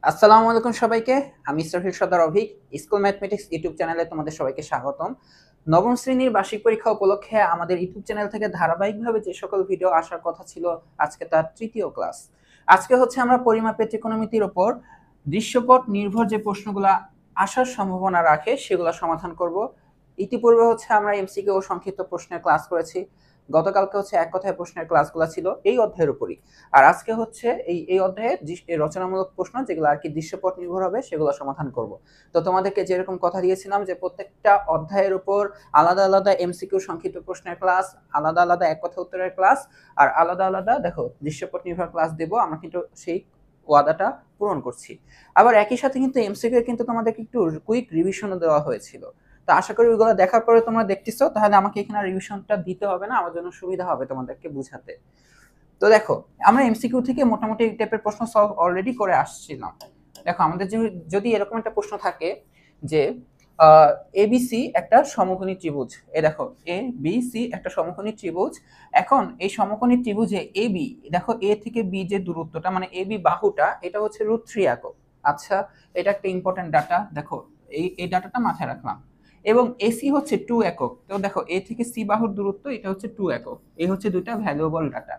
আসসালামু আলাইকুম সবাইকে। আমি ইসরাফিল সর্দার অভিক। স্কুল ম্যাথমেটিক্স ইউটিউব চ্যানেলে তোমাদের সবাইকে স্বাগতম। নবম শ্রেণীর বার্ষিক পরীক্ষা উপলক্ষে আমাদের ইউটিউব চ্যানেল থেকে ধারাবাহিকভাবে যে সকল ভিডিও আসার কথা ছিল, আজকে তার তৃতীয় ক্লাস। আজকে হচ্ছে আমরা পরিমাপের ত্রিকোণমিতির উপর দৃশ্যপট নির্ভর যে প্রশ্নগুলো আসার সম্ভাবনা রাখে সেগুলো সমাধান করব। ইতিপূর্বে হচ্ছে আমরা এমসিকিউ ও সংক্ষিপ্ত প্রশ্নের ক্লাস করেছি। গতকালকে হচ্ছে এক কথায় প্রশ্নের ক্লাসগুলো ছিল এই অধ্যায়ের উপরই। আর আজকে হচ্ছে এই অধ্যায়ে রচনামূলক প্রশ্ন যেগুলো আর কি দৃশ্যপট নির্ভর হবে সেগুলো সমাধান করব। তো তোমাদেরকে যেরকম কথা দিয়েছিলাম যে প্রত্যেকটা অধ্যায়ের উপর আলাদা আলাদা এমসিকিউ সংক্ষিপ্ত প্রশ্নের ক্লাস, আলাদা আলাদা এক কথা উত্তরের ক্লাস, আর আলাদা আলাদা দেখো দৃশ্যপট নির্ভর ক্লাস দেব। আমরা কিন্তু সেই ওয়াদাটা পূরণ করছি। আবার একই সাথে কিন্তু এমসিকিউ কিন্তু তোমাদেরকে একটু কুইক রিভিশনও দেওয়া হয়েছিল। তো আশা করি ওইগুলো দেখার পরে তোমরা দেখতেছো, তাহলে আমাকে এখানে রিভিশনটা দিতে হবে না, আমার জন্য সুবিধা হবে তোমাদেরকে বুঝাতে। তো দেখো, আমরা এমসিকিউ থেকে মোটামুটি এই টাইপের প্রশ্ন সলভ অলরেডি করে আসছিলাম। দেখো আমাদের যদি এরকম একটা প্রশ্ন থাকে যে এবিসি একটা সমকোণী ত্রিভুজ, এই দেখো এ বি সি একটা সমকোণী ত্রিভুজ। এখন এই সমকোণী ত্রিভুজে এ বি, দেখো এ থেকে বি যে দূরত্বটা মানে এ বি বাহুটা, এটা হচ্ছে √3 একক। আচ্ছা, এটা একটা ইম্পর্টেন্ট ডাটা। দেখো এই ডাটাটা মাথায় রাখলাম। এবং এসি হচ্ছে 2 একক। তো দেখো এ থেকে সি বাহুর দূরত্ব এটা হচ্ছে 2 একক। এই হচ্ছে দুইটা ভ্যালুয়েবল ডাটা।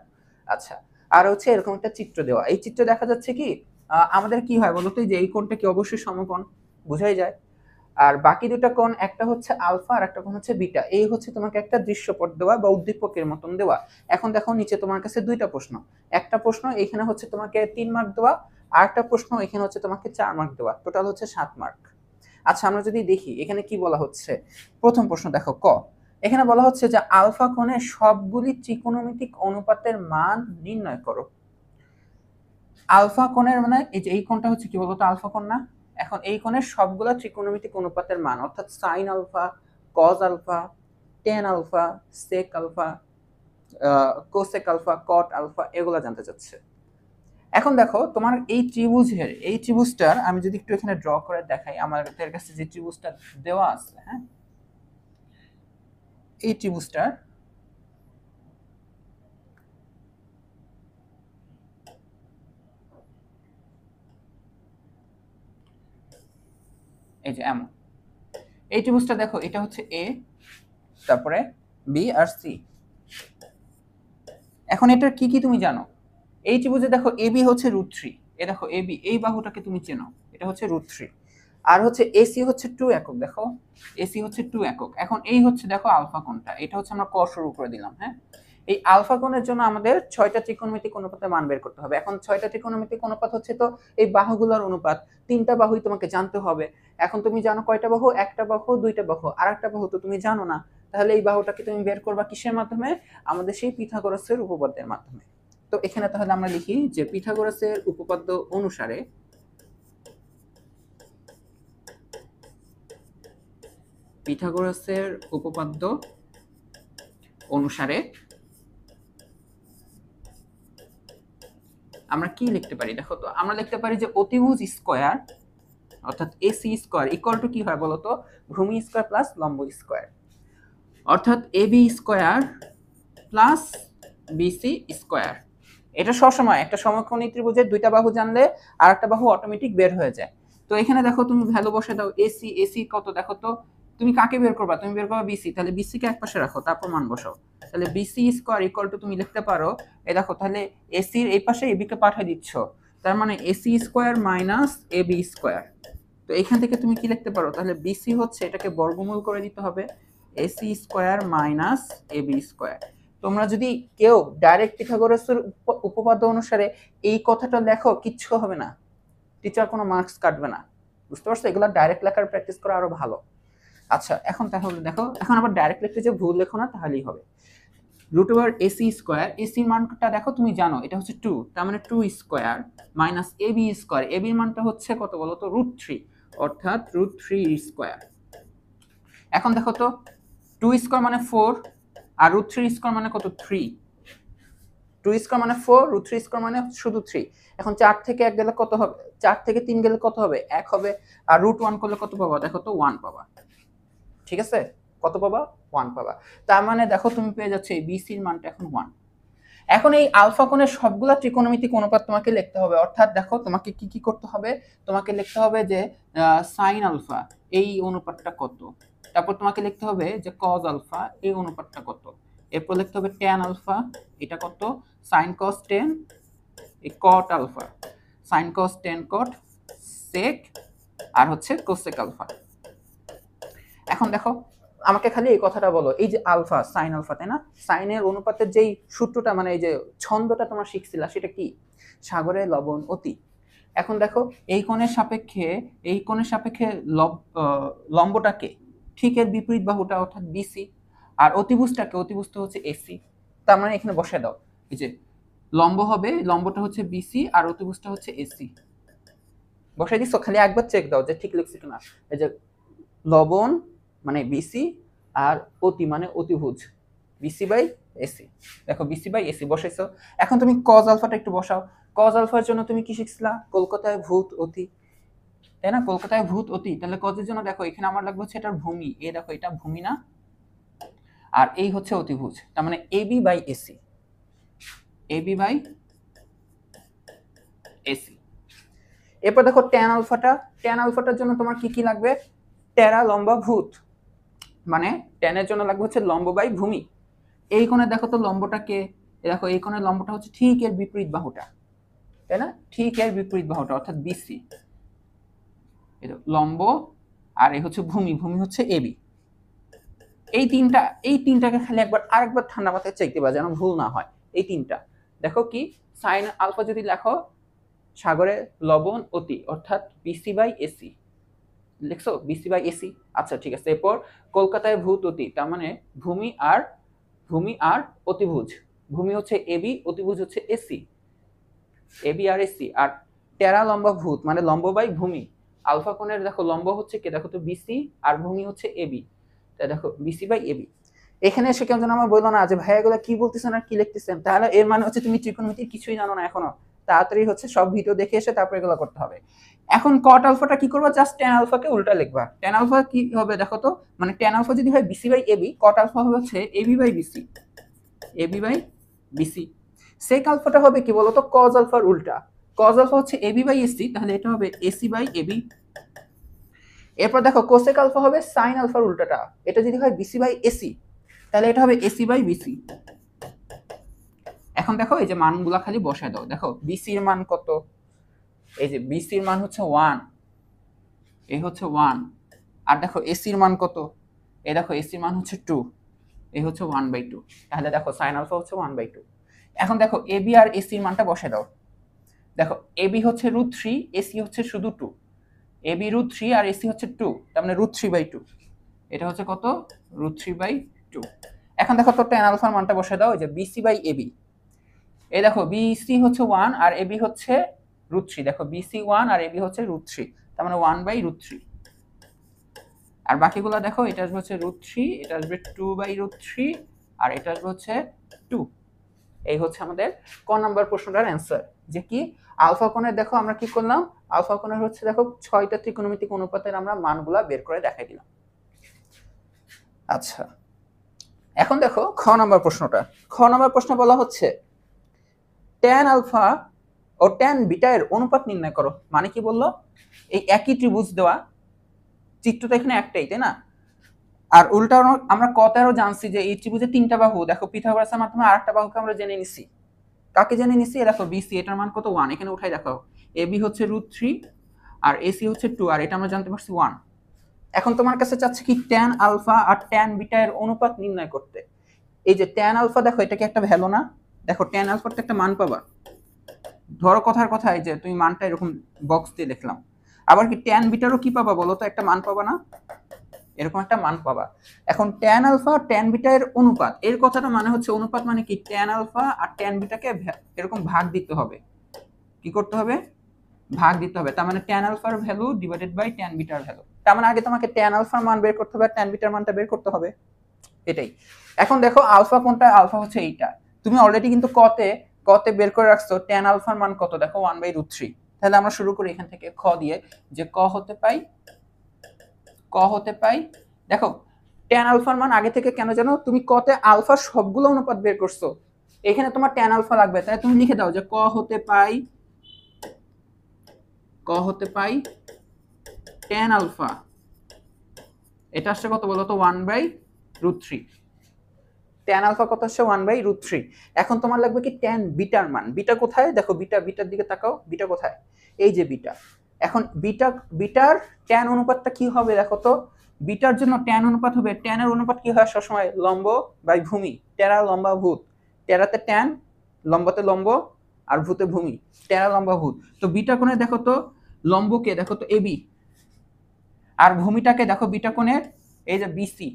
আচ্ছা, আর হচ্ছে এরকম একটা চিত্র দেওয়া। এই চিত্রে দেখা যাচ্ছে কি আমাদের কি হয় বলতো, যে এই কোণটা কি অবশ্যই সমকোণ, বোঝাই যায়। আর বাকি দুটো কোণ, একটা হচ্ছে আলফা আর একটা কোণ হচ্ছে বিটা। এই হচ্ছে তোমাকে একটা দৃশ্যপট দেওয়া বা উদ্দীপকের মতন দেওয়া। এখন দেখো নিচে তোমার কাছে দুইটা প্রশ্ন। একটা প্রশ্ন এখানে হচ্ছে তোমাকে 3 মার্ক দেওয়া, আর একটা প্রশ্ন এখানে হচ্ছে তোমাকে 4 মার্ক দেওয়া, টোটাল হচ্ছে 7 মার্ক। আচ্ছা, আমরা যদি দেখি এখানে কি বলা হচ্ছে। প্রথম প্রশ্ন দেখো ক, এখানে বলা হচ্ছে যে আলফা কোণের সবগুলি ত্রিকোণমিতিক অনুপাতের মান নির্ণয় করো। আলফা কোণের মানে এই যে এই কোণটা হচ্ছে কি বলতো, আলফা কোণ না? এখন এই কোণের সবগুলা ত্রিকোণমিতিক অনুপাতের মান, অর্থাৎ sine alpha, cos alpha, tan alpha, sec alpha, cosec alpha, cot alpha, এগুলা জানতে চাচ্ছে। এখন দেখো তোমার এই ত্রিভুজটার আমি যদি একটু এখানে ড্র করে দেখাই, আমাদের কাছে যে ত্রিভুজটা দেওয়া আছে, হ্যাঁ, এই ত্রিভুজটার এই যে এমন এই ত্রিভুজটা দেখো, এটা হচ্ছে এ, তারপরে বি আর সি। এখন এটার কি কি তুমি জানো? এই ত্রিভুজে দেখো এ বি হচ্ছে √3। এ দেখো এ বি, এই বাহুটাকে তুমি চেনো, এটা হচ্ছে √3। আর হচ্ছে এসি হচ্ছে 2 একক। দেখো এসি হচ্ছে 2 একক। এখন এই হচ্ছে দেখো আলফা কোণটা, এটা হচ্ছে আমরা ক শুরু করে দিলাম। হ্যাঁ, এই আলফা কোণের জন্য আমাদের 6টা ত্রিকোণমিতিক অনুপাতের মান বের করতে হবে। এখন 6টা ত্রিকোণমিতিক অনুপাত হচ্ছে তো এই বাহুগুলোর অনুপাত। 3টা বাহুই তোমাকে জানতে হবে। এখন তুমি জানো কয়টা বাহু? একটা বাহু, দুইটা বাহু, আর একটা বাহু তো তুমি জানো না। তাহলে এই বাহুটাকে তুমি বের করবা কিসের মাধ্যমে? আমাদের সেই পিথাগোরাসের উপপাদ্যের মাধ্যমে। তো এখানে তাহলে আমরা লিখি যে পিথাগোরাসের উপপাদ্য অনুসারে পিথাগোরাসের উপপাদ্য অনুসারে আমরা কি লিখতে পারি? দেখো তো আমরা লিখতে পারি যে অতিভুজ স্কয়ার, অর্থাৎ এসি স্কয়ার ইকুয়াল টু কি হয় বলতো, ভূমি স্কয়ার প্লাস লম্ব স্কয়ার, অর্থাৎ AB square plus BC square. এটা সবসময় একটা সমকোণী ত্রিভুজের দুইটা বাহু জানলে আর একটা বাহু অটোমেটিক বের হয়ে যায়। তো এখানে দেখো তুমি ভ্যালু বসে দাও। এসি এসি কত দেখো তো, তুমি কাকে বের করবা? তুমি বের করবা বিসি, তাহলে বিসি কে একপাশে রাখো, তারপর মান বসাও। তাহলে বিসি স্কয়ার ইকুয়াল টু তুমি লিখতে পারো, এই দেখো তাহলে এসির এই পাশে এবি কে পাঠিয়ে দিচ্ছ, তার মানে AC square minus AB square. তো এখান থেকে তুমি কি লিখতে পারো? তাহলে বিসি হচ্ছে এটাকে বর্গমূল করে দিতে হবে, AC square minus AB square. তোমরা যদি কেউ ডাইরেক্ট পিথাগোরাসের উপপাদ্য অনুসারে এই কথাটা লেখো, কিচ্ছু হবে না, টিচার কোনো মার্কস কাটবে না। বুঝতে পারছো? এগুলো ডাইরেক্ট লেখার প্র্যাকটিস করা আরো ভালো। আচ্ছা, এখন তাহলে দেখো, এখন আবার ডাইরেক্ট লিখতে যে ভুল লেখো না, তাহলেই হবে। √এসি স্কয়ার, এসির মানটা দেখো তুমি জানো এটা হচ্ছে 2, তার মানে 2 স্কয়ার মাইনাস এবি স্কয়ার, এবির মানটা হচ্ছে কত বলো তো, √3, অর্থাৎ √3 স্কয়ার। এখন দেখো তো 2 স্কয়ার মানে 4, আর √3 স্কয়ার মানে কত, 3। 2 স্কয়ার মানে 4, √3 স্কয়ার মানে শুধু 3। এখন 4 থেকে 1 গেলে কত হবে? 4 থেকে 3 গেলে কত হবে? 1 হবে। আর √1 করলে কত পাবা? দেখো তো 1 পাবা। ঠিক আছে? কত পাবা? 1 পাবা। তার মানে দেখো তুমি পেয়ে যাচ্ছে এই বিসির মানটা এখন 1। এখন এই আলফা কোণের সবগুলা ত্রিকোণমিতিক অনুপাত তোমাকে লিখতে হবে, অর্থাৎ দেখো তোমাকে কি কি করতে হবে, তোমাকে লিখতে হবে যে সাইন আলফা এই অনুপাতটা কত, তারপর তোমাকে লিখতে হবে যে কজ আলফা এই অনুপাতটা কত, এরপর লিখতে হবে ট্যান আলফা এটা কত, সাইন কস টেন এই cot alpha, sin cos tan cot sec, আর হচ্ছে কোসেক আলফা। এখন দেখো আমাকে খালি এই কথাটা বলো, এই যে আলফা সাইন আলফা তাই না, সাইনের অনুপাতের যেই সূত্রটা মানে এই যে ছন্দটা তোমরা শিখছিলা সেটা কি, সাগরে লবণ অতি। এখন দেখো এই কোণের সাপেক্ষে লম্বটাকে ঠিক এর বিপরীত বাহুটা অর্থাৎ বিসি, আর অতিভুজটাকে, অতিভুজটা হচ্ছে এসি, তার মানে এখানে বসায় দাও এই যে লম্ব হবে, লম্বটা হচ্ছে বিসি আর অতিভুজটা হচ্ছে এসি, বসাই দিচ্ছ, খালি একবার চেক দাও যে ঠিক লিখছি কিনা। এই যে লবণ মানে বিসি আর অতি মানে অতিভুজ, বিসি বাই এসি, দেখো বিসি বাই এসি বসাইছো। এখন তুমি কজ আলফাটা একটু বসাও, কজ আলফার জন্য তুমি কি শিখছিলা, কলকাতায় ভূত অতি, তাই না, কলকাতায় ভূত অতি, তাহলে কজের জন্য দেখো এখানে আমার লাগবে হচ্ছে এটার ভূমি, এই দেখো এটা ভূমি না, আর এই হচ্ছে অতিভুজ, তার মানে AB by AC, AB by AC. এরপর দেখো ট্যান আলফাটা, ট্যান আলফাটার জন্য তোমার কি কি লাগবে, টেরা লম্বা ভূত, মানে ট্যানের জন্য লাগবে হচ্ছে লম্ব বাই ভূমি। এই কোণে দেখো তো লম্বটাকে, দেখো এই কোণের লম্বটা হচ্ছে ঠিক এর বিপরীত বাহুটা, তাই না, ঠিক এর বিপরীত বাহুটা অর্থাৎ বিসি, লম্ব আর এই হচ্ছে ভূমি, ভূমি হচ্ছে এবি। এই তিনটাকে খালি আরেকবার ঠান্ডা মাথায় চেক দিবা যেন ভুল না হয়। এই তিনটা দেখো কি, সাইন আলফা যদি লেখো সাগরে লবণ অতি অর্থাৎ বিসি বাই এসি, লিখছো বিসি বাই এসি, আচ্ছা ঠিক আছে। এরপর কলকাতায় ভূত অতি, তার মানে ভূমি আর অতিভুজ, ভূমি হচ্ছে এবি অতিভুজ হচ্ছে এসি, এবি আর এসি। আর টেরা লম্বা ভূত মানে লম্ব বাই ভূমি, আলফা কোণের দেখো লম্ব হচ্ছে কি, দেখো তো বিসি আর ভূমি হচ্ছে এবি, তাই দেখো বিসি বাই এবি। এখানে এসে কেউ যেন আমার বললো না যে ভাই এগুলো কি বলতেছেন আর কি লিখতেছেন, তাহলে এর মানে হচ্ছে তুমি ত্রিকোণমিতির কিছুই জানো না এখনো, তাড়াতাড়ি হচ্ছে সব ভিডিও দেখে এসে তারপর এগুলো করতে হবে। এখন কট আলফাটা কি করবা, জাস্ট ট্যান আলফাকে উল্টা লিখবা, ট্যান আলফা কি হবে দেখো তো, মানে ট্যান আলফা যদি হয় BC by AB, cot alpha হবে হচ্ছে AB by BC, AB by BC. Sec আলফাটা হবে কি বলতো, কজ আলফার উল্টা, কজ আলফা হচ্ছে এবি বাই এসি, তাহলে এটা হবে এসি বাই এবি। এরপর দেখো কোসেক আলফা হবে সাইন আলফার উল্টাটা, এটা যদি হয় বিসি বাই এসি তাহলে এটা হবে এসি বাই বিসি। এখন দেখো এই যে মানগুলা খালি বসায় দাও, দেখো বিসির মান কত, এই যে বিসির মান হচ্ছে 1, এই হচ্ছে 1, আর দেখো এসির মান কত, এই দেখো এসির মান হচ্ছে 2, এই হচ্ছে 1/2, তাহলে দেখো সাইন আলফা হচ্ছে 1/2। এখন দেখো এবি আর এসির মানটা বসায় দাও, দেখো এবি হচ্ছে √3, এসি হচ্ছে শুধু 2, এবি √3 আর এসি হচ্ছে 2, তার মানে √3/2, এটা হচ্ছে কত, √3/2। এখন দেখো তো ট্যান আলফার মানটা বসায় দাও, যে বিসি বাই এবি, এই দেখো বিসি হচ্ছে 1 আর এবি হচ্ছে √3, দেখো বিসি 1 আর এবি হচ্ছে √3, তার মানে 1/√3। আর বাকিগুলো দেখো এটা আসবে হচ্ছে √3, এটা আসবে 2/√3, আর এটা আসবে হচ্ছে 2। এই হচ্ছে আমাদের ক নাম্বার প্রশ্নটার অ্যান্সার, যে কি আলফা কোণের দেখো আমরা কি করলাম, আলফা কোণের হচ্ছে দেখো 6টা ত্রিকোণমিতিক অনুপাতের আমরা মানগুলা বের করে দেখাই দিলাম। আচ্ছা এখন দেখো খ নাম্বার প্রশ্নটা, খ নাম্বার প্রশ্ন বলা হচ্ছে ট্যান আলফা ও ট্যান বিটা এর অনুপাত নির্ণয় করো। মানে কি বললো, এই একই ত্রিভুজ দেওয়া, চিত্রটা এখানে একটাই তাই না, আর উল্টা আমরা কতারও জানছি যে এই ত্রিভুজের 3টা বাহু, দেখো পিথাগোরাসের মাধ্যমে আরেকটা বাহুকে আমরা জেনে নিছি, কাকে জেনে নিছি, দেখো বিসি এটার মান কত 1, এখানে উঠাই দেখো এবি হচ্ছে √3 আর এসি হচ্ছে 2, আর এটা আমরা জানতে পারছি 1। এখন তোমার কাছে চাচ্ছে কি ট্যান আলফা আর ট্যান বিটা এর অনুপাত নির্ণয় করতে। এই যে ট্যান আলফা দেখো এটা কি একটা ভ্যালু না, দেখো ট্যান আলফার একটা মান পাবা, ধরো কথার কথা এই যে তুমি মানটা এরকম বক্স দিয়ে লিখলাম, আবার কি ট্যান বিটারও কি পাবা বলো তো, একটা মান পাবা না, এরকম একটা মান পাবা। এখন ট্যান আলফা ট্যান বিটা এর অনুপাত, এর কথাটা মানে হচ্ছে অনুপাত মানে কি, ট্যান আলফা আর ট্যান বিটাকে এরকম ভাগ দিতে হবে, কি করতে হবে, ভাগ দিতে হবে, তার মানে ট্যান আলফার ভ্যালু ডিভাইডেড বাই ট্যান বিটার ভ্যালু, তার মানে আগে তোমাকে ট্যান আলফার মান বের করতে হবে আর ট্যান বিটার মানটা বের করতে হবে, এটাই। এখন দেখো আলফা কোনটা, আলফা হচ্ছে এইটা, তুমি অলরেডি কিন্তু কতে বের করে রাখছো ট্যান আলফার মান কত, দেখো 1/√3। তাহলে আমরা শুরু করি এখান থেকে খ দিয়ে, যে ক হতে পাই দেখো ট্যান আলফার মান আগে থেকে কেন জানো, তুমি কতে আলফার সবগুলো অনুপাত বের করছো, এখানে তোমার ট্যান আলফা লাগবে, তাই তুমি লিখে দাও যে ক হতে পাই ট্যান আলফা, এটা আসছে কত বলো তো 1/√3। ট্যান আলফা কত আসছে 1/√3। এখন তোমার লাগবে কি ট্যান বিটার মান। বিটা কোথায় দেখো, বিটার দিকে তাকাও, বিটা কোথায়, এই যে বিটা। এখন বিটার ট্যান অনুপাতটা কি হবে দেখো তো, বিটার জন্য ট্যান অনুপাত হবে, ট্যানের অনুপাত কি হয় সবসময় লম্ব বাই ভূমি, টেরা লম্বা ভূত, টেরাতে ট্যান, লম্বতে লম্ব, আর ভূতে ভূমি, টেরা লম্বা ভূত। তো বিটা কোণে দেখো তো লম্বকে দেখো তো এবি, আর ভূমিটাকে দেখো বিটা কোণের এই যে বিসি,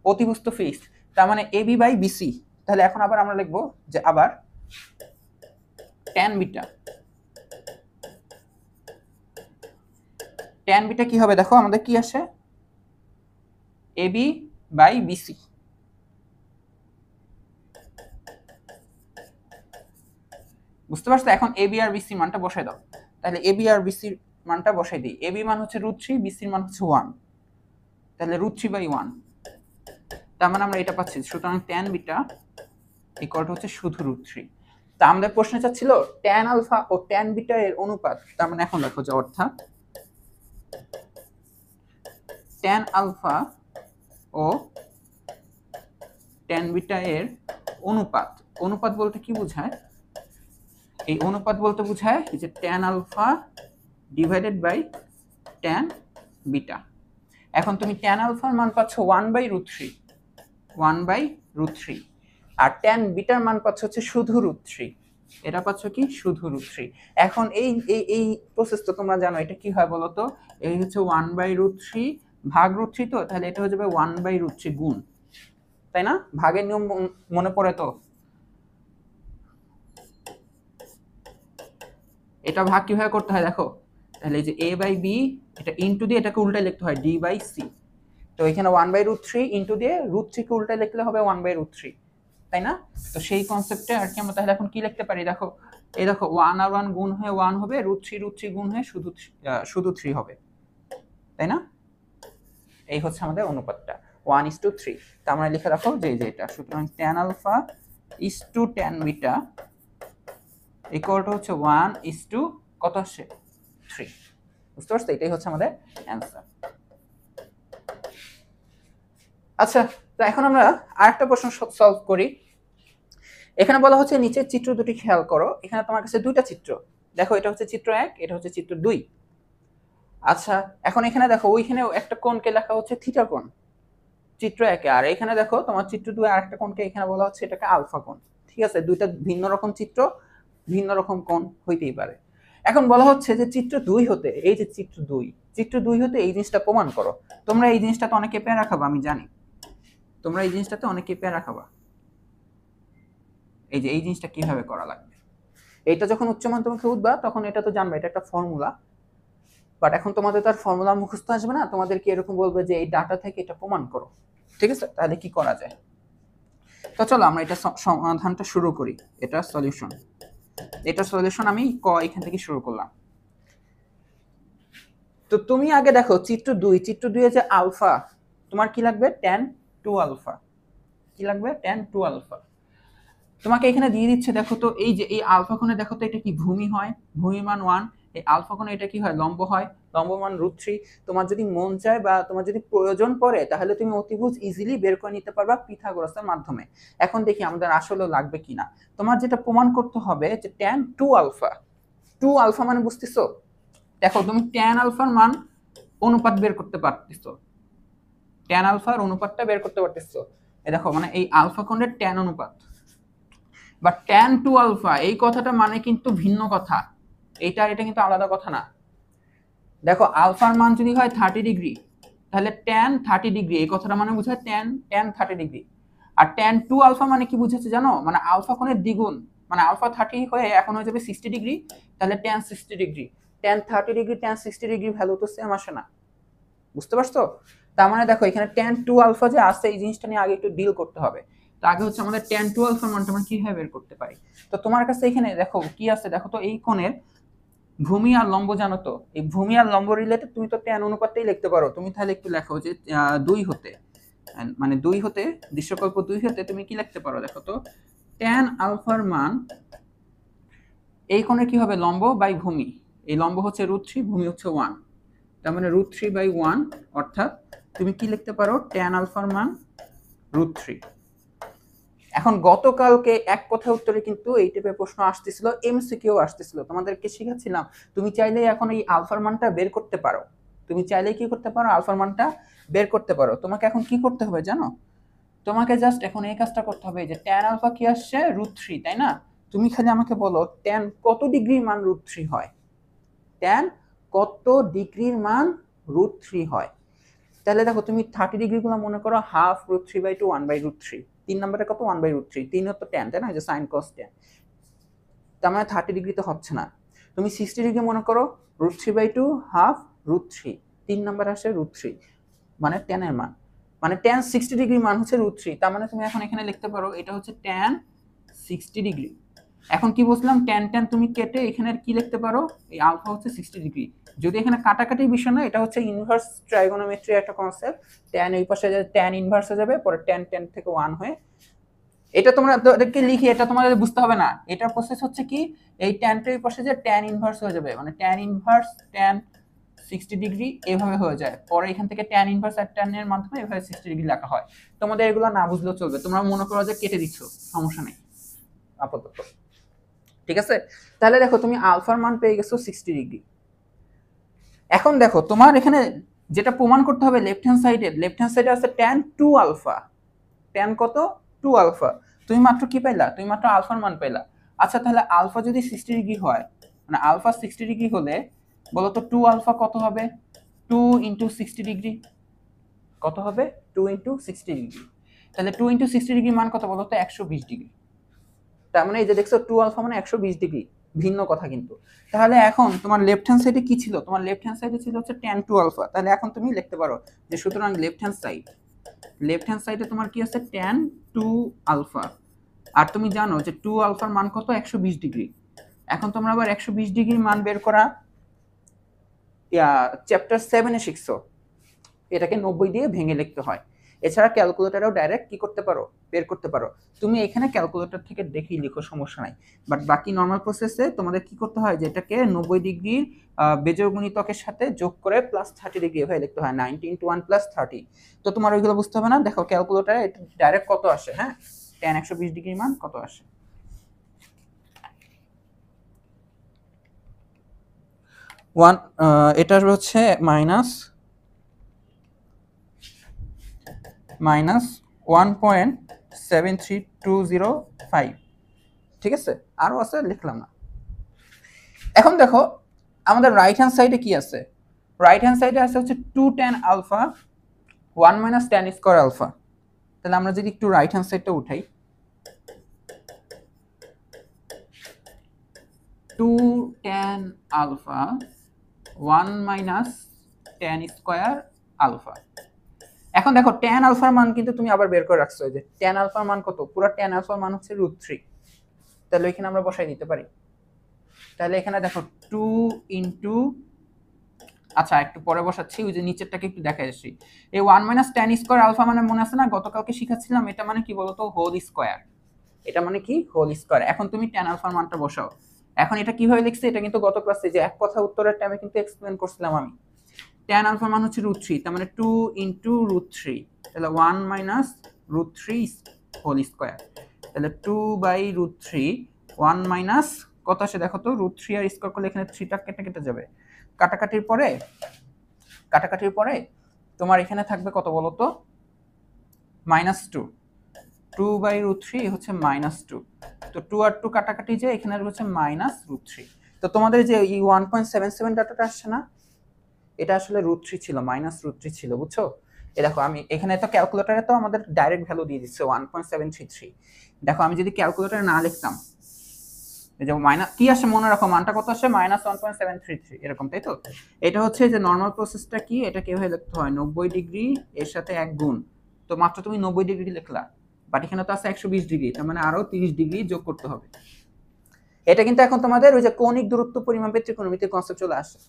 অতিভুস্ত ফেস, তার মানে এবি বাই বিসি। তাহলে এখন আবার আমরা লিখবো যে আবার ট্যান বিটা কি হবে দেখো, আমাদের কি আসে এবি বাই বিসি। বুঝতে পারছো? এখন এবি আর বিসি মানটা বসাই দাও। তাহলে এবি আর বিসির মানটা বসাই দিই। এবি মান হচ্ছে √3, বিসির মান হচ্ছে 1, তাহলে √3/1। তার মানে আমরা এটা পাচ্ছি, সুতরাং ট্যান বিটা ইকুয়াল টু হচ্ছে শুধু √3। তা আমাদের প্রশ্নে চাচ্ছিল ট্যান আলফা ও ট্যান বিটা এর অনুপাত। তার মানে এখন দেখো যে অর্থাৎ ট্যান আলফা ও ট্যান বিটা এর অনুপাত। অনুপাত বলতে কি বোঝায়? এই অনুপাত বলতে বোঝায় যে tan alpha divided by tan beta. এখন তুমি ট্যান আলফার মান পাচ্ছ 1/√3, আর ট্যান বিটার মান পাচ্ছ হচ্ছে শুধু √3। এটা পাচ্ছ কি শুধু √3। এখন এই এই এই প্রসেস তো তোমরা জানো, এটা কি হয় বলো তো, এই হচ্ছে 1/√3 ভাগ √3, তো তাহলে এটা হয়ে যাবে 1/√3 গুণ, তাই না? ভাগের নিয়ম মনে পড়ে তো? এটা ভাগ কিভাবে করতে হয় দেখো, তাহলে এই যে a বাই b, এটা ইনটু দিয়ে এটাকে উল্টায় লিখতে হয় d/c। তো এখানে 1/√3 ইনটু দিয়ে √3 কে উল্টায় লিখলে হবে 1/√3, তাই না? তো সেই কনসেপ্টে আর কি আমরা তাহলে এখন কি লিখতে পারি দেখো, এই দেখো 1 আর 1 গুণ হয়ে 1 হবে, √3 গুণ হয়ে শুধু 3 হবে, তাই না? এই হচ্ছে আমাদের অনুপাতটা 1:3। তার মানে লিখে রাখো যে এটা, সুতরাং tan alpha tan beta equal to হচ্ছে 1 কত আসছে 3। বুঝতে পারছো? এটাই হচ্ছে আমাদের অ্যান্সার। আচ্ছা, তো এখন আমরা আরেকটা প্রশ্ন সলভ করি। এখানে বলা হচ্ছে নিচের চিত্র দুটি খেয়াল করো। এখানে তোমার কাছে দুইটা চিত্র, দেখো এটা হচ্ছে চিত্র 1, এটা হচ্ছে চিত্র 2। আচ্ছা, এখন এখানে দেখো ওইখানেও একটা কোণকে লেখা হচ্ছে থিটা কোণ চিত্র 1 এ, আর এখানে দেখো তোমার চিত্র 2 এ আরেকটা কোণকে এখানে বলা হচ্ছে এটাকে আলফা কোণ। ঠিক আছে, দুইটা ভিন্ন রকম চিত্র, ভিন্ন রকম কোণ হইতেই পারে। এখন বলা হচ্ছে যে চিত্র 2 হতে, এই যে চিত্র 2 হতে এই জিনিসটা প্রমাণ করো। তোমরা এই জিনিসটাতে অনেকে পেয়ে রাখাবা, আমি জানি তোমরা এই জিনিসটাতে অনেকে পেয়ে রাখাবা। এই যে এই জিনিসটা কিভাবে করা লাগবে, এইটা যখন উচ্চ মাধ্যমিকে উঠবা তখন এটা তো জানবে, এটা একটা ফর্মুলা। বাট এখন তোমাদের তার ফর্মুলা মুখস্থ আসবে না, তোমাদেরকে এরকম বলবে যে এই ডাটা থেকে এটা প্রমাণ করো। ঠিক আছে, তাহলে কি করা যায়? তো চলো আমরা এটা সমাধানটা শুরু করি। এটা সলিউশন আমি এখান থেকে শুরু করলাম। তো তুমি আগে দেখো চিত্র 2 এ যে আলফা, তোমার কি লাগবে tan 2 আলফা। কি লাগবে? tan 2 alpha. তোমাকে এখানে দিয়ে দিচ্ছে, দেখো তো এই যে এই আলফা কোণে দেখো তো এটা কি ভূমি হয়, ভূমি মান 1। এই আলফা কোণে এটা কি হয় লম্ব হয়, লম্ব মান √3। তোমার যদি মন চায় বা তোমার যদি প্রয়োজন পড়ে তাহলে তুমি অতিভুজ ইজিলি বের করে নিতে পারবা পিথাগোরাসের মাধ্যমে। এখন দেখি আমাদের আসলে লাগবে কিনা। তোমার যেটা প্রমাণ করতে হবে যে tan 2 আলফা মানে বুঝতেছো? দেখো তুমি tan আলফার মান অনুপাত বের করতে পারতেছো, tan আলফার অনুপাতটা বের করতে পারতেছো। এই দেখো মানে এই আলফা কোণের tan অনুপাত বা tan 2 আলফা, এই কথাটা মানে কিন্তু ভিন্ন কথা, এটা কিন্তু আলাদা কথা না। দেখো আলফার মান যদি হয় 30 ডিগ্রি, তাহলে tan 30 ডিগ্রি, এই কথাটা মানে বোঝায় tan 30 ডিগ্রি। আর tan 2 আলফা মানে কি বুঝাচ্ছে জানো? মানে আলফা কোণের দ্বিগুণ, মানে আলফা 30 হয়ে এখন হয়ে যাবে 60 ডিগ্রি, তাহলে tan 60 degree. tan 30 degree tan 60 degree value তো সেম আসে না। বুঝতে পারছো? তার মানে দেখো এখানে tan 2 আলফা যে আছে, এই জিনিসটা নিয়ে আগে একটু ডিল করতে হবে। তো আগে হচ্ছে আমাদের tan 2 আলফার মানটা আমরা কিভাবে বের করতে পারি। তো তোমার কাছে এখানে দেখো কি আছে, দেখো তো এই কোণের ভূমি আর লম্ব জানো তো, এই ভূমি আর লম্ব রিলেটেড তুমি তো tan অনুপাতটাই লিখতে পারো। তুমি তাহলে একটু লেখো যে 2 হতে, মানে 2 হতে দৃশ্যকল্প 2 হতে তুমি কি লিখতে পারো দেখো তো, ট্যান আলফার মান এই কোণে কি হবে লম্ব বাই ভূমি, এই লম্ব হচ্ছে √3, ভূমি হচ্ছে 1, তার মানে √3/1, অর্থাৎ তুমি কি লিখতে পারো ট্যান আলফার মান √3। এখন গতকালকে এক কথা উত্তরে কিন্তু এই টাইপের প্রশ্ন আসতেছিল, এমসিকিউ আসতেছিল, তোমাদেরকে শিখাচ্ছিলাম তুমি চাইলে এখন এই আলফার মানটা বের করতে পারো, তুমি চাইলে কি করতে পারো আলফার মানটা বের করতে পারো। তোমাকে এখন কি করতে হবে জানো, তোমাকে জাস্ট এখন এই কাজটা করতে হবে যে ট্যান আলফা কি আসছে √3, তাই না? তুমি খালি আমাকে বলো ট্যান কত ডিগ্রির মান √3 হয়, ট্যান কত ডিগ্রির মান √3 হয়। তাহলে দেখো তুমি 30 ডিগ্রি গুলো মনে করো হাফ √3/2 1/√3, 3 নম্বরে কত 1/√3, 3 হতো ট্যান, তাই না, যে সাইন কস ট্যান, তার মানে 30 ডিগ্রি তো হচ্ছে না। তুমি 60 ডিগ্রি মনে করো √3/2 হাফ √3, 3 নম্বর আসে √3, মানে ট্যানের মান, মানে ট্যান 60 ডিগ্রি মান হচ্ছে √3, তার মানে তুমি এখন এখানে লিখতে পারো এটা হচ্ছে ট্যান 60 ডিগ্রি। এখন কি বলছিলাম ট্যান ট্যান তুমি কেটে এখানে কি লিখতে পারো, এই আলফা হচ্ছে 60 ডিগ্রি। যদি এখানে কাটাকাটির বিষয় না, এটা হচ্ছে ইনভার্স ট্রাইগোনোমেট্রি একটা কনসেপ্ট, ট্যান এই পাশে ট্যান ইনভার্স হয়ে যাবে, পরে ট্যান ট্যান থেকে 1 হয়ে, এটা তোমাদেরকে লিখি, এটা তোমাদের বুঝতে হবে না, এটার প্রসেস হচ্ছে কি এই ট্যানটা এই পাশে যে ট্যান ইনভার্স হয়ে যাবে, মানে ট্যান ইনভার্স ট্যান 60 ডিগ্রি এভাবে হয়ে যায়, পরে এখান থেকে ট্যান ইনভার্স আর ট্যান এর মাধ্যমে এভাবে 60 ডিগ্রি লেখা হয়। তোমাদের এগুলো না বুঝলেও চলবে, তোমরা মনে করো যে কেটে দিচ্ছ, সমস্যা নেই আপাতত, ঠিক আছে? তাহলে দেখো তুমি আলফার মান পেয়ে গেছো 60 ডিগ্রি। এখন দেখো তোমার এখানে যেটা প্রমাণ করতে হবে লেফট হ্যান্ড সাইডে আছে ট্যান 2 আলফা, ট্যান কত 2 আলফা, তুমি মাত্র কি পাইলা, তুমি মাত্র আলফার মান পাইলা। আচ্ছা তাহলে আলফা যদি 60 ডিগ্রি হয়, মানে আলফা 60 ডিগ্রি হলে বলো তো 2 আলফা কত হবে, 2 × 60 ডিগ্রি কত হবে, 2 × 60 ডিগ্রি, তাহলে 2 × 60 ডিগ্রি মান কত বলো তো 120 ডিগ্রি। তার মানে এই যে দেখছো 2 আলফা মানে 120 ডিগ্রি, ভিন্ন কথা কিন্তু। তাহলে এখন তোমার লেফট হ্যান্ড সাইডে কি ছিল, তোমার লেফট হ্যান্ড সাইডে ছিল হচ্ছে ট্যান 2 আলফা, তাহলে এখন তুমি লিখতে পারো যে সুতরাং লেফট হ্যান্ড সাইডে তোমার কি আছে ট্যান 2 আলফা, আর তুমি জানো যে 2 আলফার মান কত 120 ডিগ্রি। এখন তোমরা আবার 120 ডিগ্রির মান বের করা চ্যাপ্টার 7 এ শিখছো, এটাকে 90 দিয়ে ভেঙে লিখতে হয়, এছাড়া ক্যালকুলেটরেও ডাইরেক্ট কি করতে পারো বের করতে পারো, তুমি এখানে ক্যালকুলেটর থেকে দেখেই লিখো সমস্যা নাই, বাট বাকি নরমাল প্রসেসে তোমাদের কি করতে হয় যে এটাকে 90 ডিগ্রির বেজোড় গুণিতকের সাথে যোগ করে প্লাস 30 ডিগ্রি এভাবে লিখতে হয়, 90 × 1 + 30। তো তোমার ওইগুলো বুঝতে হবে না, দেখো ক্যালকুলেটরে এটা ডাইরেক্ট কত আসে, হ্যাঁ ট্যান 120 ডিগ্রির মান কত আসে। এটা হচ্ছে -1.73205, ঠিক আছে, আরো আছে লিখলাম না। এখন দেখো আমাদের রাইট হ্যান্ড সাইডে কি আছে, রাইট হ্যান্ড সাইডে আছে হচ্ছে 2 tan alpha 1 - tan square alpha. তাহলে আমরা যদি একটু রাইট হ্যান্ড সাইডটা উঠাই, 2 tan alpha 1 - tan square alpha. এখন দেখো tan আলফার মান কিন্তু তুমি আবার বের করে রাখছো, যে tan আলফার মান কত, পুরো tan আলফার মান হচ্ছে √3, তাহলে এখানে আমরা বসাই দিতে পারি। তাহলে এখানে দেখো 2 × আচ্ছা একটু পরে বসাচ্ছি, ওই যে নিচেরটাকে একটু দেখাই আসি। এই 1 - tan স্কয়ার আলফা মানে মনে আছে না গতকালকে শিখাচ্ছিলাম, এটা মানে কি বলতো হোল স্কয়ার, এটা মানে কি হোল স্কয়ার। এখন তুমি tan আলফার মানটা বসাও। এখন এটা কিভাবে লিখছি, এটা কিন্তু গত ক্লাসে যে এক কথা উত্তরের টাইমে কিন্তু এক্সপ্লেইন করছিলাম আমি। tan আলফার মান হচ্ছে √3, তার মানে 2 × √3, তাহলে 1 - √3 হোল স্কয়ার, তাহলে 2/√3 1 - কত আসে দেখো তো, √3 আর স্কয়ার করলে এখানে 3টা কেটে কেটে যাবে, কাটাকাটির পরে তোমার এখানে থাকবে কত বলো তো -2, 2/√3 হচ্ছে -2, তো 2 আর 2 কাটাকাটি যায়, এখানে হচ্ছে -√3। তো তোমাদের যে এই 1.77 ডাটাটা আসছে না, এটা আসলে √3 ছিল, -√3 ছিল, বুঝছো? এই দেখো আমি এখানে তো ক্যালকুলেটরে তো আমাদের ডাইরেক্ট ভ্যালু দিয়ে দিচ্ছে 1.733। দেখো আমি যদি ক্যালকুলেটরে না লিখতাম, এই যে মাইনাস কি আসে মনে রাখো, মানটা কত আসে -1.733 এরকম, তাই তো? এটা হচ্ছে যে নরমাল প্রসেসটা কি, এটা কিভাবে লিখতে হয়, 90 ডিগ্রি এর সাথে 1 গুণ, তো মাত্র তুমি 90 ডিগ্রি লিখলা, বাট এখানে তো আছে 120 ডিগ্রি, তার মানে আরো 30 ডিগ্রি যোগ করতে হবে। এটা কিন্তু এখন তোমাদের ওই যে কৌণিক দূরত্ব পরিমাপের ত্রিকোণমিতির কনসেপ্ট চলে আসে।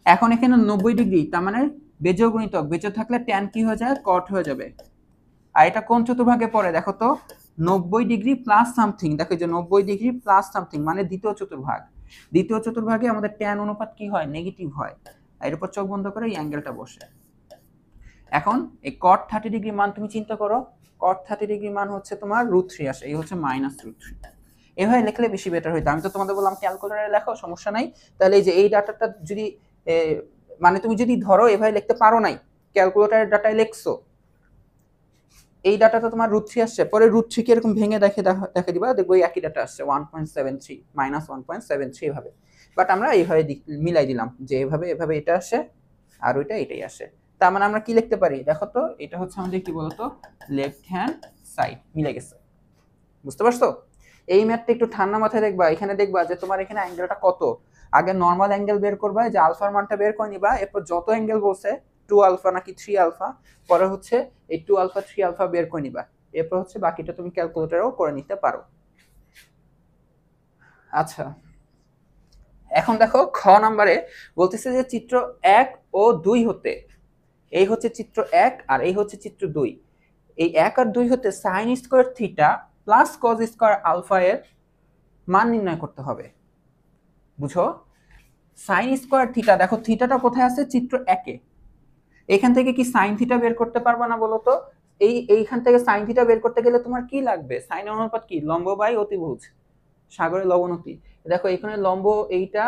এখন এখানে 90 ডিগ্রি, তার মানে বেজোড় গুণিতক, বেজোড় থাকলে ট্যান কি হয়ে যায়, কট হয়ে যাবে। আর এটা কোন চতুর্ভাগে পড়ে দেখো তো, 90 ডিগ্রি প্লাস সামথিং, দেখো যে 90 ডিগ্রি প্লাস সামথিং মানে দ্বিতীয় চতুর্ভাগ। দ্বিতীয় চতুর্ভাগে আমাদের ট্যান অনুপাত কি হয়? নেগেটিভ হয়। এর উপর চোখ বন্ধ করে এই অ্যাঙ্গেলটা বসে। এখন এই কট 30 ডিগ্রি মান তুমি চিন্তা করো, কট 30 ডিগ্রি মান হচ্ছে তোমার √3 আসে, এই হচ্ছে -√3। এভাবে লিখলে বেশি বেটার হইতো। আমি তো তোমাদের বললাম ক্যালকুলেটরে লেখো, সমস্যা নাই। তাহলে এই যে এই ডাটাটা যদি মানে তুমি যদি ধরো এভাবে লিখতে পারো নাই, ক্যালকুলেটরের ডাটায় লিখছো, এই ডাটাটা তোমার √3 আসছে, পরে √3 কে এরকম ভেঙে দেখে দিবা, দেখবো এই একই ডাটা আসছে 1.73 -1.73 এভাবে। বাট আমরা এইভাবে মিলাই দিলাম যে এভাবে এভাবে এটা আসে আর ওইটা এটাই আসে। তার মানে আমরা কি লিখতে পারি দেখো তো, এটা হচ্ছে আমাদের কি বলতো লেফট হ্যান্ড সাইড, মিলে গেছে। বুঝতে পারছো? এই ম্যাথটা একটু ঠান্ডা মাথায় দেখবা, এখানে দেখবা যে তোমার এখানে অ্যাঙ্গেলটা কত। আগে নর্মাল অ্যাঙ্গেল বের করবা, যে আলফার মানটা বের করে নিবা, এরপর যত অ্যাঙ্গেল বলছে 2 আলফা নাকি 3 আলফা, পরে হচ্ছে এই 2 আলফা 3 আলফা বের করে নিবা। এরপর হচ্ছে বাকিটা তুমি ক্যালকুলেটরেও করে নিতে পারো। আচ্ছা, এখন দেখো খ নম্বরে বলতেছে যে চিত্র 1 ও 2 হতে, এই হচ্ছে চিত্র 1 আর এই হচ্ছে চিত্র 2, এই 1 আর 2 হতে sine square theta plus cos square alpha এর মান নির্ণয় করতে হবে। বুঝো, সাইন স্কয়ার থিটা, দেখো থিটাটা কোথায় আছে? চিত্র 1 এ। এখান থেকে কি সাইন থিটা বের করতে পারবা না বলো তো? এইখান থেকে সাইন থিটা বের করতে গেলে তোমার কি লাগবে? সাইন অনুপাত কি? লম্ব বাই অতিভুজ, সাগরের লবণতি। দেখো এখানে লম্ব এইটা,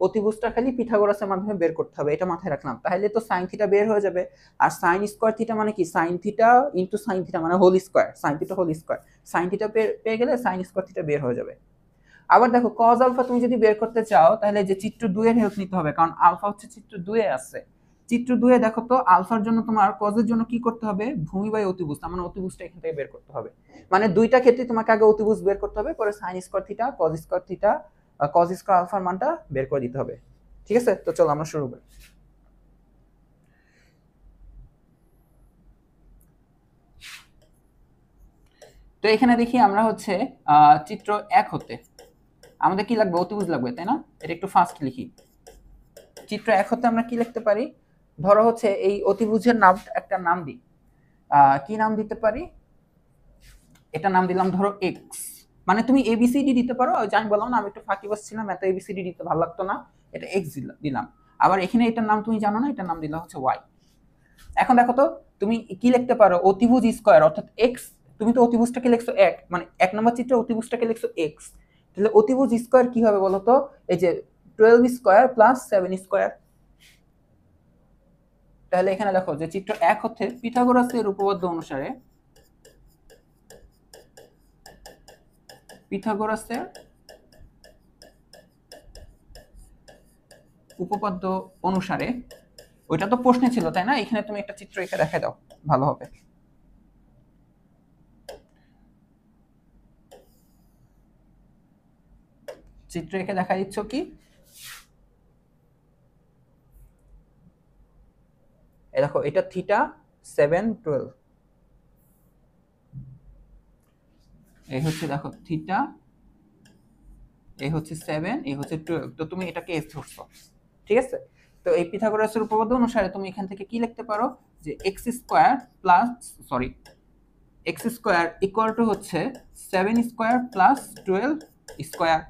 অতিভুজটা খালি পিথাগোরাসের মাধ্যমে বের করতে হবে, এটা মাথায় রাখলাম। তাহলে তো সাইন থিটা বের হয়ে যাবে। আর সাইন স্কয়ার থিটা মানে কি? Sin theta into sin theta মানে whole square, sin theta whole square. Sin theta পেয়ে গেলে সাইন স্কয়ার থিটা বের হয়ে যাবে। আবার দেখো কজ আলফা তুমি যদি বের করতে চাও, তাহলে যে চিত্র 2 এর হেল্প নিতে হবে, কারণ আলফা হচ্ছে চিত্র 2 এ আছে। চিত্র 2 এ দেখো তো আলফার জন্য তোমার কজের জন্য কি করতে হবে? ভূমি বাই অতিভুজ, তার মানে অতিভুজটা এখান থেকে বের করতে হবে। মানে দুইটা ক্ষেত্রে তোমাকে আগে অতিভুজ বের করতে হবে, পরে sign square theta cause square theta cause square আলফার মানটা বের করে দিতে হবে। ঠিক আছে, তো চলো আমরা শুরু করি। তো এখানে দেখি আমরা হচ্ছে চিত্র 1 হতে আমাদের কি লাগবে? অতিভুজ লাগবে, তাই না? এটা একটু ফাস্ট লিখি। চিত্র 1 হতে আমরা কি লিখতে পারি? ধরো হচ্ছে এই অতিভুজের নাম, একটা নাম দিই, কি নাম দিতে পারি? এটা নাম দিলাম ধরো এক্স। মানে তুমি এবিসিডি দিতে পারো, আমি বললাম না আমি একটু ফাঁকি বসছিলাম, এত এবিসিডি দিতে ভালো লাগতো না, এটা এক্স দিলাম। আবার এখানে এটার নাম তুমি জানো না, এটার নাম দিলাম হচ্ছে ওয়াই। এখন দেখো তো তুমি কি লিখতে পারো? অতিভুজ স্কয়ার অর্থাৎ এক্স, তুমি তো অতিভুজটাকে লিখছো এক, মানে 1 নম্বর চিত্রে অতিভুজটাকে লিখছো এক্স, তাহলে অতিভুজ স্কয়ার কি হবে বলো তো? এই যে 12 স্কয়ার প্লাস 7 স্কয়ার। তাহলে এখানে দেখো যে চিত্র 1 হচ্ছে পিথাগোরাসের উপপাদ্য অনুসারে, পিথাগোরাসের উপপাদ্য অনুসারে, ওইটা তো প্রশ্নে ছিল তাই না? এখানে তুমি একটা চিত্র এঁকে দেখাই দাও, ভালো হবে। চিত্র এঁকে দেখা দিচ্ছ কি? এই দেখো এটা থিটা 7 12, এই হচ্ছে দেখো থিটা, এই হচ্ছে 7, এই হচ্ছে 12, তো তুমি এটাকে এস ধরছো। ঠিক আছে, তো এই পিথাগোরাসের উপপাদ্য অনুসারে তুমি এখান থেকে কি লিখতে পারো? যে x square plus, sorry, x square equal to হচ্ছে 7 স্কয়ার প্লাস 12 স্কয়ার।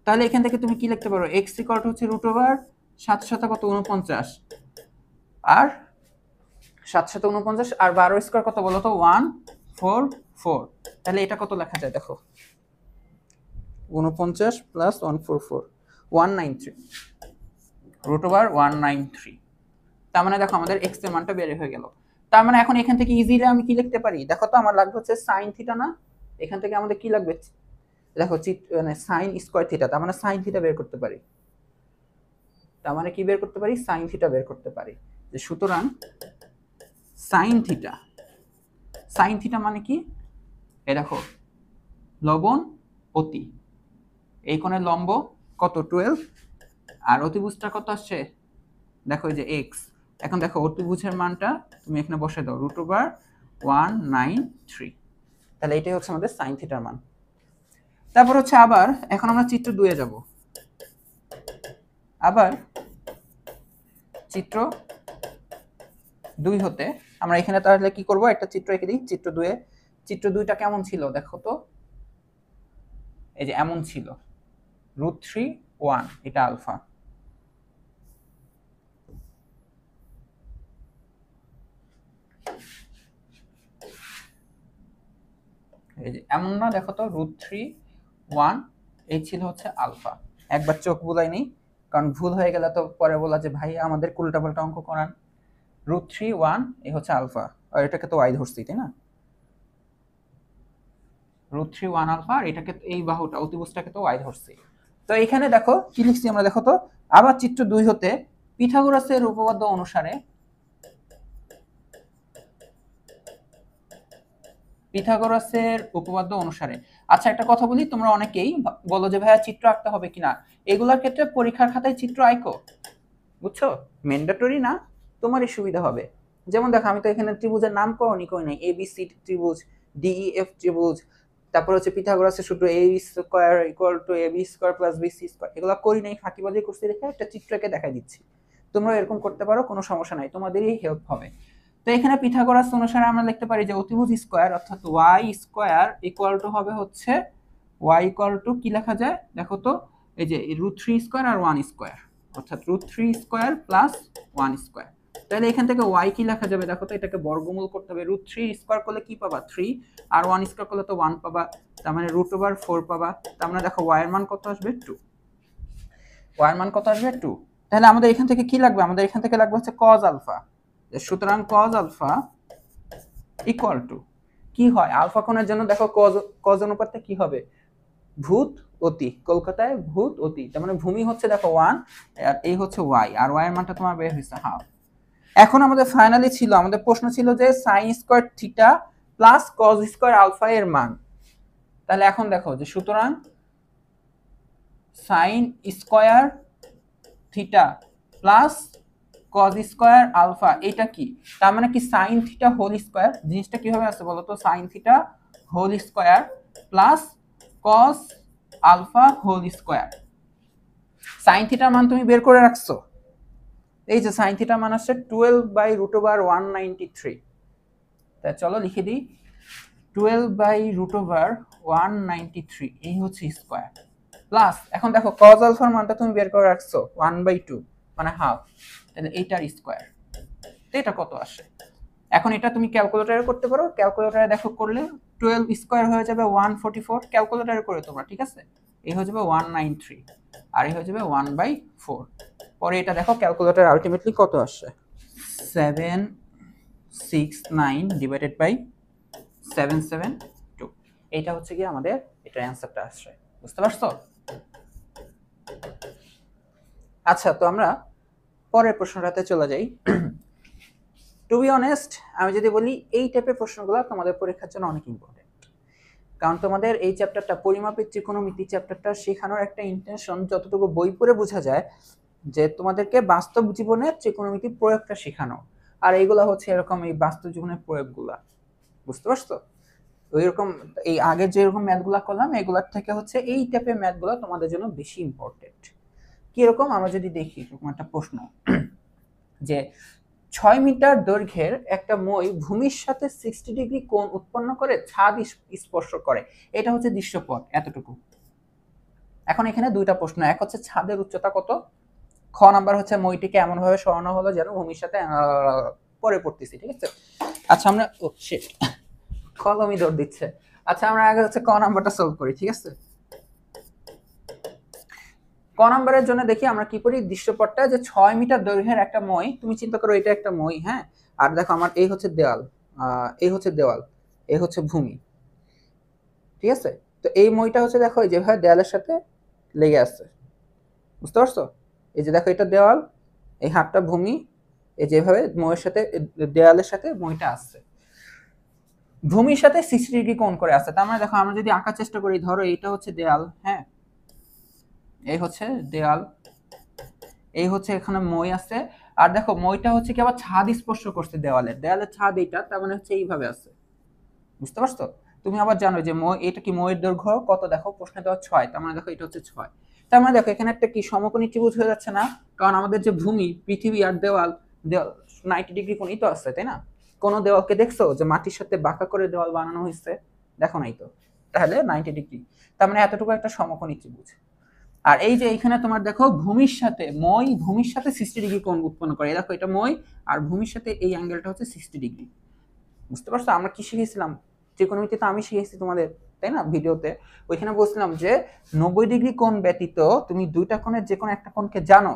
তাহলে এখান থেকে তুমি কি লিখতে পারো? এক্স ইকুয়াল টু হচ্ছে √7 7 কত? 49, আর 7 7 49, আর 12 স্কয়ার কত বলো তো? 144। তাহলে এটা কত লেখা যায় দেখো? 49 প্লাস 144, 193, √193। তার মানে দেখো আমাদের এক্স এর মানটা বের হয়ে গেল। তার মানে এখন এখান থেকে ইজিলি আমি কি লিখতে পারি দেখো তো? আমার লাগবে হচ্ছে সাইন থিটা না? এখান থেকে আমাদের কি লাগবে? দেখো মানে সাইন স্কয়ার থিটা, তার মানে সাইন থিটা বের করতে পারি। তার মানে কি বের করতে পারি? সাইন থিটা বের করতে পারি। যে সুতরাং সাইন থিটা, সাইন থিটা মানে কি? এই দেখো লবণ অতি, এই কোণের লম্ব কত? 12, আর অতিভুজটা কত আসছে? দেখো এই যে এক্স। এখন দেখো অতিভুজের মানটা তুমি এখানে বসে দাও, √193। তাহলে এটাই হচ্ছে আমাদের সাইন থিটার মান। তারপর হচ্ছে আবার এখন আমরা চিত্র 2 এ যাব। আবার চিত্র 2 হতে আমরা এখানে তাহলে কি করব? একটা চিত্র এঁকে দিই চিত্র 2 এ। চিত্র 2টা কেমন ছিল দেখো তো, এই যে এমন ছিল, √3 1 এটা আলফা। এই যে এমন না, দেখো তো √3 1 এই ছিল হচ্ছে আলফা। একবার চোখ বুলাই নেই, কারণ ভুল হয়ে গেলে তো পরে বলা যে ভাই আমাদের উল্টাপাল্টা অঙ্ক করান। √3 1 এই হচ্ছে আলফা, আর এটাকে তো ওয়াই ধরছি তাই না, √3 1 আলফা, আর এটাকে এই বাহুটা অতিভুজটাকে তো ওয়াই ধরছি। তো এখানে দেখো কি লিখছি আমরা, দেখো তো আবার চিত্র 2 হতে পিথাগোরাসের উপপাদ্য অনুসারে, পিথাগোরাসের উপপাদ্য অনুসারে। আচ্ছা একটা কথা বলি, তোমরা অনেকেই বলো যে ভাইয়া চিত্র আঁকতে হবে কিনা, এগুলোর ক্ষেত্রে পরীক্ষার খাতায় চিত্র আঁকো, বুঝছো, ম্যান্ডেটরি না, তোমারই সুবিধা হবে। যেমন দেখো আমি তো এখানে ত্রিভুজের নাম করি নাই, এবিসি ত্রিভুজ, ডিইএফ ত্রিভুজ, তারপর হচ্ছে পিথাগোরাসের সূত্র a square equal to ab square plus bc square, এগুলো করি নাই, ফাঁকিবাজি করতে রেখে একটা চিত্রকে দেখাই দিচ্ছি। তোমরা এরকম করতে পারো, কোনো সমস্যা নাই, তোমাদেরই হেল্প হবে। তো এখানে পিথাগোরাস অনুসারে আমরা লিখতে পারি যে অতিভুজ স্কয়ার অর্থাৎ y স্কয়ার ইকুয়াল টু হবে হচ্ছে y ইকুয়াল টু কি লেখা যায় দেখো তো, এই যে √3 স্কয়ার আর 1 স্কয়ার, অর্থাৎ √3 স্কয়ার প্লাস 1 স্কয়ার। তাহলে এখান থেকে y কি লেখা যাবে দেখো তো, এটাকে বর্গমূল করতে হবে, √3 স্কয়ার করলে কি পাবা 3, আর 1 স্কয়ার করলে তো 1 পাবা, তার মানে √4 পাবা। তার মানে দেখো y এর মান কত আসবে 2, y এর মান কত আসবে 2। তাহলে আমাদের এখান থেকে কি লাগবে, আমাদের এখান থেকে লাগবে হচ্ছে cos আলফা। সুতরাং cos আলফা ইকুয়াল টু কি হয়, আলফা কোণের জন্য দেখো cos অনুপাতটা কি হবে, ভূত অতি, কলকাতায় ভূত অতি, তার মানে ভূমি হচ্ছে দেখো 1 আর এই হচ্ছে y, আর y এর মানটা তোমার বের হইছে হাফ। এখন আমাদের ফাইনালি ছিল, আমাদের প্রশ্ন ছিল যে sin square theta plus cos square alpha এর মান। তাহলে এখন দেখো যে সুতরাং sin square theta plus cos square alpha এটা কি, তার মানে কি sin থিটা হোল স্কয়ার, জিনিসটা কিভাবে আছে বলো তো, sin theta whole square plus cos alpha whole square. sin থিটার মান তুমি বের করে রাখছো, এই যে sin থিটার মান আসছে 12/√193। তাই চলো লিখে দিই 12/√193, এই হচ্ছে স্কয়ার প্লাস, এখন দেখো cos আলফার মানটা তুমি বের করে রাখছো 1/2 মানে হাফ, তাহলে এইটার স্কয়ার, এটা কত আসে। এখন এটা তুমি ক্যালকুলেটরে করতে পারো, ক্যালকুলেটরে দেখো করলে 12 স্কয়ার হয়ে যাবে 144, ক্যালকুলেটরে করে তোমরা, ঠিক আছে, এই হয়ে যাবে 193 আর এই হয়ে যাবে 1/4। পরে এটা দেখো ক্যালকুলেটর আলটিমেটলি কত আসে, 769 ডিভাইডেড বাই 772, এইটা হচ্ছে কি আমাদের এটার অ্যানসারটা আসছে, বুঝতে পারছো। আচ্ছা তো আমরা পরের প্রশ্নটাতে চলে যাই। টু বি অনেস্ট আমি যদি বলি এই টাইপের প্রশ্নগুলো তোমাদের পরীক্ষার জন্য অনেক ইম্পর্টেন্ট, কারণ তোমাদের এই চ্যাপ্টারটা পরিমাপের ত্রিকোণমিতি চ্যাপ্টারটা শেখানোর একটা ইন্টেনশন যতটুকু বই পড়ে বোঝা যায় যে তোমাদেরকে বাস্তব জীবনে ত্রিকোণমিতি প্রয়োগটা শেখানো, আর এইগুলা হচ্ছে এরকম এই বাস্তব জীবনের প্রয়োগগুলা, বুঝতে পারছো। ওইরকম এই আগে যেরকম ম্যাথগুলা করলাম এগুলার থেকে হচ্ছে এই টাইপের ম্যাথগুলো তোমাদের জন্য বেশি ইম্পর্টেন্ট। কিরকম আমরা যদি দেখি এরকম একটা প্রশ্ন যে 6 মিটার দৈর্ঘ্যের একটা মই ভূমির সাথে 60 ডিগ্রি কোণ উৎপন্ন করে ছাদ স্পর্শ করে, এটা হচ্ছে দৃশ্যপট এতটুকু। এখন এখানে দুইটা প্রশ্ন, এক হচ্ছে ছাদের উচ্চতা কত, খ নাম্বার হচ্ছে মইটিকে এমন ভাবে সরানো হলো যেন ভূমির সাথে পরে পড়তেছি, ঠিক আছে। আচ্ছা আমরা কলমই দৌড় দিচ্ছে। আচ্ছা আমরা আগে হচ্ছে ক নাম্বারটা সলভ করি, ঠিক আছে। ক নাম্বারের জন্য দেখি আমরা কি করি, দৃশ্যপটটা যে 6 মিটার দৈর্ঘ্যের একটা মই, তুমি চিন্তা করো এটা একটা মই, হ্যাঁ, আর দেখো আমার এই হচ্ছে দেওয়াল, এই হচ্ছে দেওয়াল, এই হচ্ছে ভূমি, ঠিক আছে। তো এই মইটা হচ্ছে দেখো যেভাবে দেওয়ালের সাথে লেগে আছে, বুঝতে পারছো, এই যে দেখো এটা দেওয়াল, এই হাতটা ভূমি, এই যেভাবে মইয়ের সাথে দেওয়ালের সাথে মইটা আসছে, ভূমির সাথে 60 ডিগ্রি কোণ করে আছে। তার মানে দেখো আমরা যদি আঁকার চেষ্টা করি, ধরো এইটা হচ্ছে দেওয়াল, হ্যাঁ, এই হচ্ছে দেওয়াল, এই হচ্ছে এখানে মই আছে, আর দেখো মইটা হচ্ছে কি আবার ছাদ স্পর্শ করছে দেওয়ালের, দেওয়ালের ছাদ এইটা, তার মানে হচ্ছে এইভাবে আছে, বুঝতে পারছো। তুমি আবার জানো যে মই, এটা কি মইয়ের দৈর্ঘ্য কত, দেখো প্রশ্নে দেওয়া 6, তার মানে দেখো এটা হচ্ছে 6, তার মানে দেখো এখানে একটা কি সমকোণী ত্রিভুজ হয়ে যাচ্ছে না, কারণ আমাদের যে ভূমি পৃথিবী আর দেওয়াল 90 ডিগ্রি কোণই তো আছে, তাই না। কোন দেওয়ালকে দেখছো যে মাটির সাথে বাঁকা করে দেওয়াল বানানো হয়েছে? দেখো নাই তো। তাহলে 90 ডিগ্রি। তার মানে এতটুকু একটা সমকোণী ত্রিভুজ। আর এই যে এখানে তোমার দেখো ভূমির সাথে 60 ডিগ্রি কোণ উৎপন্ন করে। দেখো এটা মই, আর ভূমির সাথে এই অ্যাঙ্গেলটা হচ্ছে 60 ডিগ্রি। বুঝতে পারছো আমরা কি শিখেছিলাম? ত্রিকোণমিতিতে আমি শিখেছি তোমাদের, তাই না? ভিডিওতে ওইখানে বলছিলাম যে 90 ডিগ্রি কোণ ব্যতীত তুমি দুইটা কোণের যে কোনো একটা কোণকে জানো,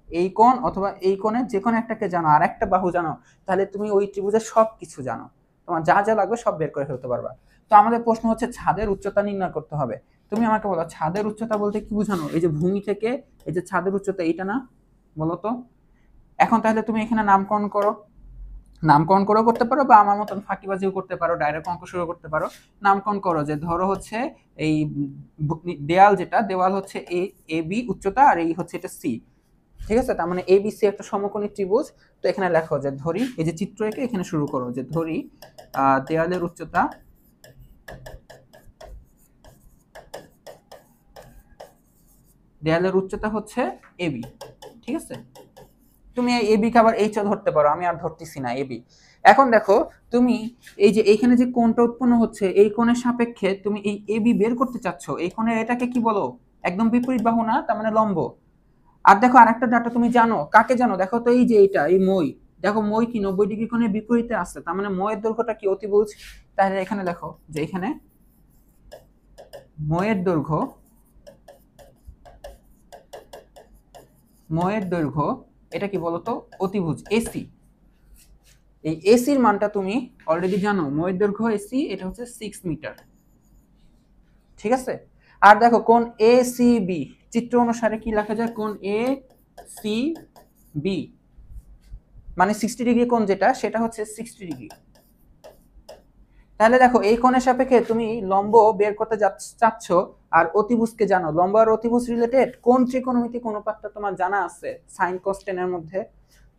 এই কোণ অথবা এই কোণের যে কোনো একটাকে জানো, আর একটা বাহু জানো, তাহলে তুমি ওই ত্রিভুজের সব কিছু জানো। তোমার যা যা লাগবে সব বের করে ফেলতে পারবা। তো আমাদের প্রশ্ন হচ্ছে ছাদের উচ্চতা নির্ণয় করতে হবে। তুমি আমাকে বলো ছাদের উচ্চতা বলতে কি বোঝানো? এই যে ভূমি থেকে এই যে ছাদের উচ্চতা, এইটা না? বলো তো। এখন তাহলে তুমি এখানে নামকরণ করো, নামকরণ করেও করতে পারো বা আমার মতন ফাঁকিবাজিও করতে পারো, ডাইরেক্ট অঙ্ক শুরু করতে পারো। নামকরণ করো যে ধরো হচ্ছে এই দেয়াল, যেটা দেওয়াল হচ্ছে এ বি উচ্চতা, আর এই হচ্ছে এটা সি। ঠিক আছে, তার মানে এ বি সি একটা সমকোণী ত্রিভুজ। তো এখানে লেখো যে ধরি, এই যে চিত্র এঁকে এখানে শুরু করো যে ধরি দেয়ালের উচ্চতা হচ্ছে এ বি। ঠিক আছে, তুমি এ বি কে আবার এইচ ধরতে পারো, আমি আর ধরতেছি না এ বি। এখন দেখো তুমি এই যে এইখানে যে কোণটা উৎপন্ন হচ্ছে, এই কোণের সাপেক্ষে তুমি এই এ বি বের করতে চাচ্ছ, এই কোণের এটাকে কি বলো? একদম বিপরীত বাহু না, তার মানে লম্ব। আর দেখো আরেকটা ডাটা তুমি জানো, কাকে জানো? দেখো তো এই যে এইটা, এই মই, দেখো মই কি 90 ডিগ্রি কোণের বিপরীতে আসছে, তার মানে ময়ের দৈর্ঘ্যটা কি অতিভুজ। তাহলে এখানে দেখো যে এখানে ময়ের দৈর্ঘ্য এটা কি বলতো? অতিভুজ এসি। এই এসির মানটা তুমি অলরেডি জানো, ময়ের দৈর্ঘ্য এসি এটা হচ্ছে 6 মিটার। ঠিক আছে, আর দেখো কোণ এ সি বি, চিত্র অনুসারে কি লেখা যায়? কোণ এ সি বি মানে 60 ডিগ্রি কোণ যেটা, সেটা হচ্ছে 60 ডিগ্রি। তাহলে দেখো এই কোণের সাপেক্ষে তুমি লম্ব বের করতে চাচ্ছ, আর অতিভুজকে জানো। লম্ব আর অতিভুজ রিলেটেড কোন ত্রিকোণমিতিক অনুপাতটা তোমার জানা আছে? সাইন কস টেনের মধ্যে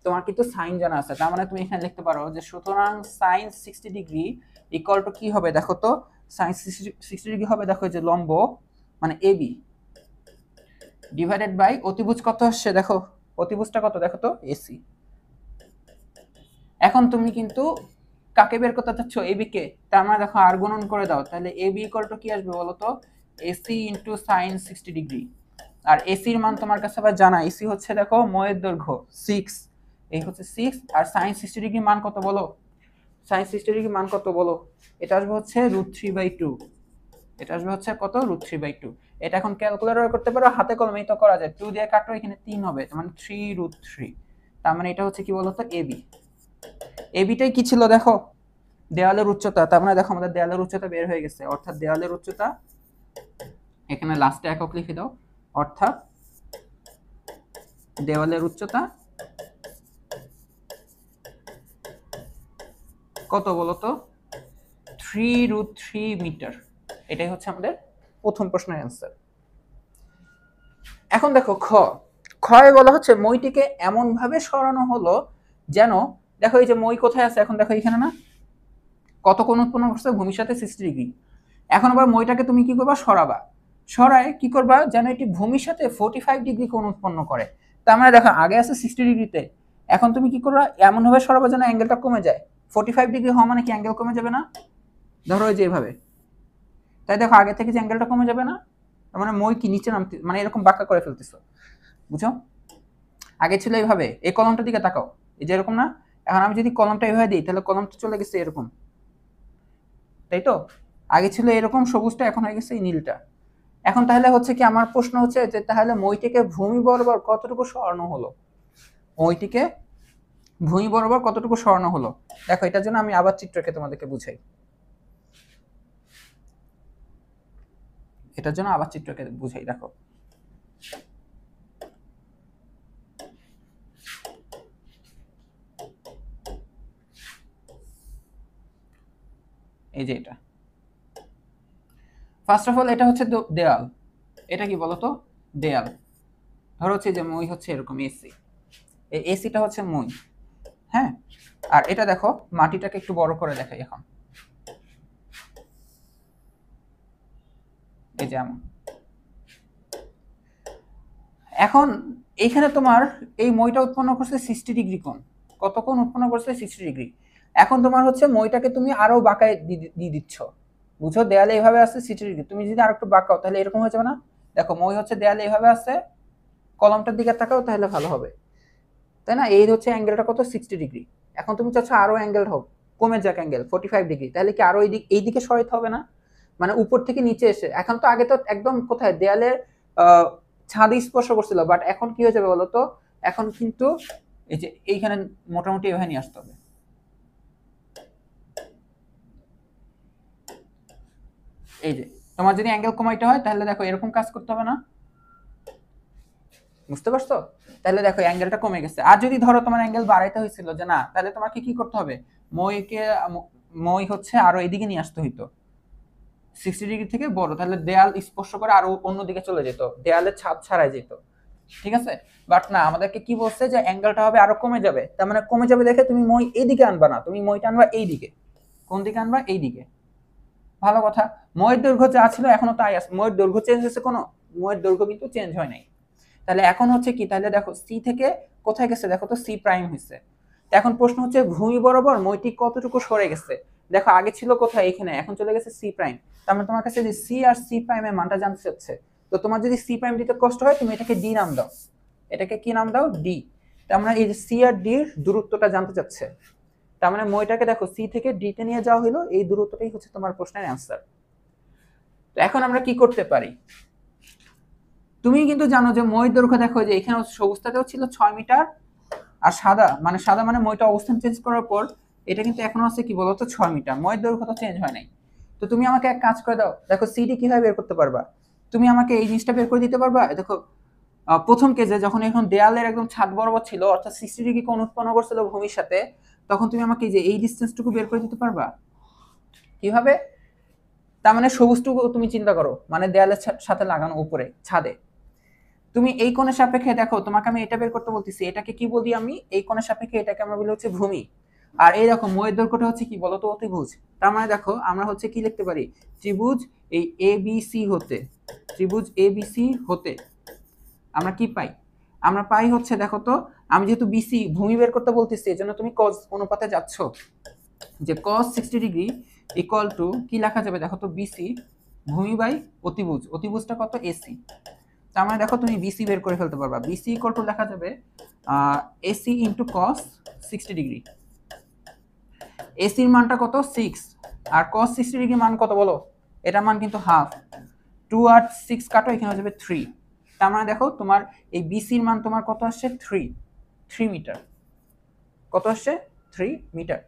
তোমার কিন্তু সাইন জানা আছে। তার মানে তুমি এখানে লিখতে পারো যে সুতরাং সাইন 60 ডিগ্রি ইকুয়াল টু কি হবে? দেখো তো সাইন 60 ডিগ্রি হবে, দেখো যে লম্ব মানে এবি ডিভাইডেড বাই অতিভুজ কত আসছে? দেখো অতিভুজটা কত, দেখো তো এসি। এখন তুমি কিন্তু কাকে বের করতে চাচ্ছ? এবি কে। তার মানে দেখো আর গুণন করে দাও, তাহলে এবি ইকুয়াল টু কি আসবে বলো তো? AC into sine 60 degree. আর এসির মান তোমার কাছে আবার জানা, এসি হচ্ছে দেখো ময়ের দৈর্ঘ্য 6, এই হচ্ছে 6, আর সাইন 60 ডিগ্রি মান কত বলো? সাইন 60 ডিগ্রি মান কত বলো? এটা আসবে হচ্ছে √3/2। এটা আসবে হচ্ছে কত? √3/2। এটা এখন ক্যালকুলেটর করতে পারো, হাতে কলমেই তো করা যায়। 2 দিয়ে কাটো, এখানে 3 হবে, তার মানে 3√3। তার মানে এটা হচ্ছে কি বলতো? এবি। এবিটাই কি ছিল দেখো? দেওয়ালের উচ্চতা। তার মানে দেখো আমাদের দেওয়ালের উচ্চতা বের হয়ে গেছে, অর্থাৎ দেওয়ালের উচ্চতা, এখানে লাস্টে একক লিখে দাও, অর্থাৎ দেওয়ালের উচ্চতা কত বলতো? 3√3 মিটার। এটাই হচ্ছে আমাদের প্রথম প্রশ্নের অ্যান্সার। এখন দেখো ক্ষয় বলা হচ্ছে মইটিকে এমন ভাবে সরানো হলো যেন, দেখো এই যে মই কোথায় আছে? এখন দেখো এখানে না, কত কোণ উৎপন্ন করছে? ভূমির সাথে 60 ডিগ্রি। এখন আবার মইটাকে তুমি কি করবা? সরাবা। সরায় কি করবা? যেন এটি ভূমির সাথে 45 ডিগ্রি কোণ উৎপন্ন করে। তার মানে দেখো আগে আছে 60 ডিগ্রিতে, এখন তুমি কি করবা? এমন ভাবে সরাবা যেন অ্যাঙ্গেলটা কমে যায়। 45 ডিগ্রি হওয়া মানে কি অ্যাঙ্গেল কমে যাবে না? ধরো এই যে এভাবে, তাই দেখো আগে থেকে যে অ্যাঙ্গেলটা কমে যাবে না? তার মানে মই কি নিচে নামতে, মানে এরকম বাঁকা করে ফেলতেছো, বুঝো? আগে ছিল এইভাবে, এই কলমটার দিকে তাকাও, এই যে এরকম না? এখন আমি যদি কলমটা এইভাবে দিই, তাহলে কলমটা চলে গেছে এরকম, তাই তো? আগে ছিল এরকম সবুজটা, এখন হয়ে গেছে এই নীলটা। এখন তাহলে হচ্ছে কি, আমার প্রশ্ন হচ্ছে যে তাহলে মইটিকে ভূমি বরাবর কতটুকু সরানো হলো? মইটিকে ভূমি বরাবর কতটুকু সরানো হলো? দেখো এটার জন্য আমি আবার চিত্রকে তোমাদেরকে বুঝাই। এটার জন্য আবার চিত্রকে বুঝাই, দেখো এই যে এটা, ফার্স্ট অফ অল এটা হচ্ছে দেয়াল। এটা কি বলতো? দেয়াল। ধরো হচ্ছে যে মই হচ্ছে এরকম এসি, এই এসিটা হচ্ছে মই, হ্যাঁ? আর এটা দেখো মাটিটাকে একটু বড় করে দেখাই এখন, এই যে এখন এইখানে তোমার এই মইটা উৎপন্ন করছে 60 ডিগ্রি কোণ। কত কোণ উৎপন্ন করছে? 60 ডিগ্রি। এখন তোমার হচ্ছে মইটাকে তুমি আরো বাঁকায় দিয়ে দিচ্ছ, বুঝছো? দেয়ালে এইভাবে আছে 60 ডিগ্রি, তুমি যদি আর একটু বাঁকাও তাহলে এরকম হয়ে যাবে না? দেখো মই হচ্ছে দেয়ালে এইভাবে আছে, কলমটার দিকে তাকাও তাহলে ভালো হবে, তাই না? এই হচ্ছে অ্যাঙ্গেলটা কত, 60 ডিগ্রি। এখন তুমি চাচ্ছ আরো অ্যাঙ্গেল হোক, কমে যাক অ্যাঙ্গেল 45 ডিগ্রি, তাহলে কি আরো এই দিকে সরাইতে হবে না? মানে উপর থেকে নিচে এসে, এখন তো আগে তো একদম কোথায় দেয়ালের ছাদে স্পর্শ করছিল, বাট এখন কি হয়ে যাবে বলো তো? এখন কিন্তু এই যে এইখানে মোটামুটি এভাবে নিয়ে আসতে হবে। এই যে তোমার যদি অ্যাঙ্গেল কমাইতে হয় তাহলে দেখো এরকম কাজ করতে হবে না? বুঝতে পারছো? তাহলে দেখো অ্যাঙ্গেলটা কমে গেছে। আর যদি ধরো তোমার অ্যাঙ্গেল বাড়াইতে হয়েছিল যে না, তাহলে তোমাকে কি করতে হবে, মই হচ্ছে আরো এদিকে নিয়ে আসতে হইতো 60 ডিগ্রি থেকে বড়, তাহলে দেয়াল স্পর্শ করে আরো অন্যদিকে চলে যেত, দেয়ালের ছাদ ছাড়াই যেত, ঠিক আছে? বাট না, আমাদেরকে কি বলছে যে অ্যাঙ্গেলটা হবে আরো কমে যাবে, তার মানে কমে যাবে দেখে তুমি মই এইদিকে আনবা না, তুমি মইটা আনবা এইদিকে। কোন দিকে আনবা? এইদিকে। ভালো কথা। ময়ের দৈর্ঘ্য যা ছিল এখনো তাই আছে। ময়ের দৈর্ঘ্য চেঞ্জ হয়েছে কোনো? ময়ের দৈর্ঘ্য কিন্তু চেঞ্জ হয় নাই। তাহলে এখন হচ্ছে কি, তাহলে দেখো সি থেকে কোথায় গেছে, দেখো তো সি প্রাইম হয়েছে। এখন প্রশ্ন হচ্ছে ভূমি বরাবর মইটি কতটুকু সরে গেছে। দেখো আগে ছিল কোথায়, এখানে, এখন চলে গেছে সি প্রাইম। তার মানে তোমার কাছে যে সি আর সি প্রাইমের মানটা জানতে চাচ্ছে, তো তোমার যদি সি প্রাইম দিতে কষ্ট হয় তুমি এটাকে ডি নাম দাও, এটাকে কি নাম দাও, ডি। তার মানে এই যে সি আর ডির দূরত্বটা জানতে চাচ্ছে, তার মানে মইটাকে দেখো সি থেকে ডি তে নিয়ে যাওয়া হলো, এই দূরত্বটাই হচ্ছে তোমার প্রশ্নের অ্যান্সার। তো এখন আমরা কি করতে পারি, তুমি কিন্তু জানো যে মই দৈর্ঘ্য দেখো যে এখানে সবুজটাতেও ছিল 6 মিটার, আর সাদা মানে মইটা অবস্থান চেঞ্জ করার পর এটা কিন্তু এখনো আছে কি বলতো 6 মিটার, ময়ের দৈর্ঘ্য তো চেঞ্জ হয় নাই। তো তুমি আমাকে এক কাজ করে দাও, দেখো সিডি কিভাবে বের করতে পারবা, তুমি আমাকে এই জিনিসটা বের করে দিতে পারবা? দেখো প্রথম কেজে যখন এখন দেয়ালের একদম ছাদ বরাবর ছিল, অর্থাৎ 60 ডিগ্রি কোণ উৎপন্ন করছিল ভূমির সাথে, তখন তুমি আমাকে যে এই ডিসটেন্সটুকু বের করে দিতে পারবা কিভাবে? তার মানে সবুজটুকু তুমি চিন্তা করো, মানে দেয়ালের সাথে লাগানো উপরে ছাদে, তুমি এই কোণের সাপেক্ষে দেখো, তোমাকে আমি এটা বের করতে বলতেছি, এটাকে কি বলি আমি, এই কোণের সাপেক্ষে এটাকে আমরা বলি হচ্ছে ভূমি। আর এই দেখো ময়ের দৈর্ঘ্যটা হচ্ছে কি বলতো, অতিভুজ। তার মানে দেখো আমরা হচ্ছে কি লিখতে পারি, ত্রিভুজ এই এবিসি হতে, ত্রিভুজ এবিসি হতে আমরা কি পাই, আমরা পাই হচ্ছে, দেখো তো, আমি যেহেতু বিসি ভূমি বের করতে বলতেছি, এজন্য তুমি কজ অনুপাতে যাচ্ছ, যে cos 60 ডিগ্রি ইকুয়াল টু কি লেখা যাবে, দেখো তো, বিসি ভূমি বাই অতিভুজ, অতিভুজটা কত, এসি। তার মানে দেখো তুমি বিসি বের করে ফেলতে পারবা, বিসি ইকুয়াল টু লেখা যাবে এসি ইন্টু cos 60 ডিগ্রি। এসির মানটা কত, 6, আর cos 60 ডিগ্রি মান কত বলো, এটার মান কিন্তু হাফ, 2 আর 6 কাটো, এখানে হয়ে যাবে 3। তার মানে দেখো তোমার এই বিসির মান তোমার কত আসছে, 3 মিটার। কত আসছে, 3 মিটার।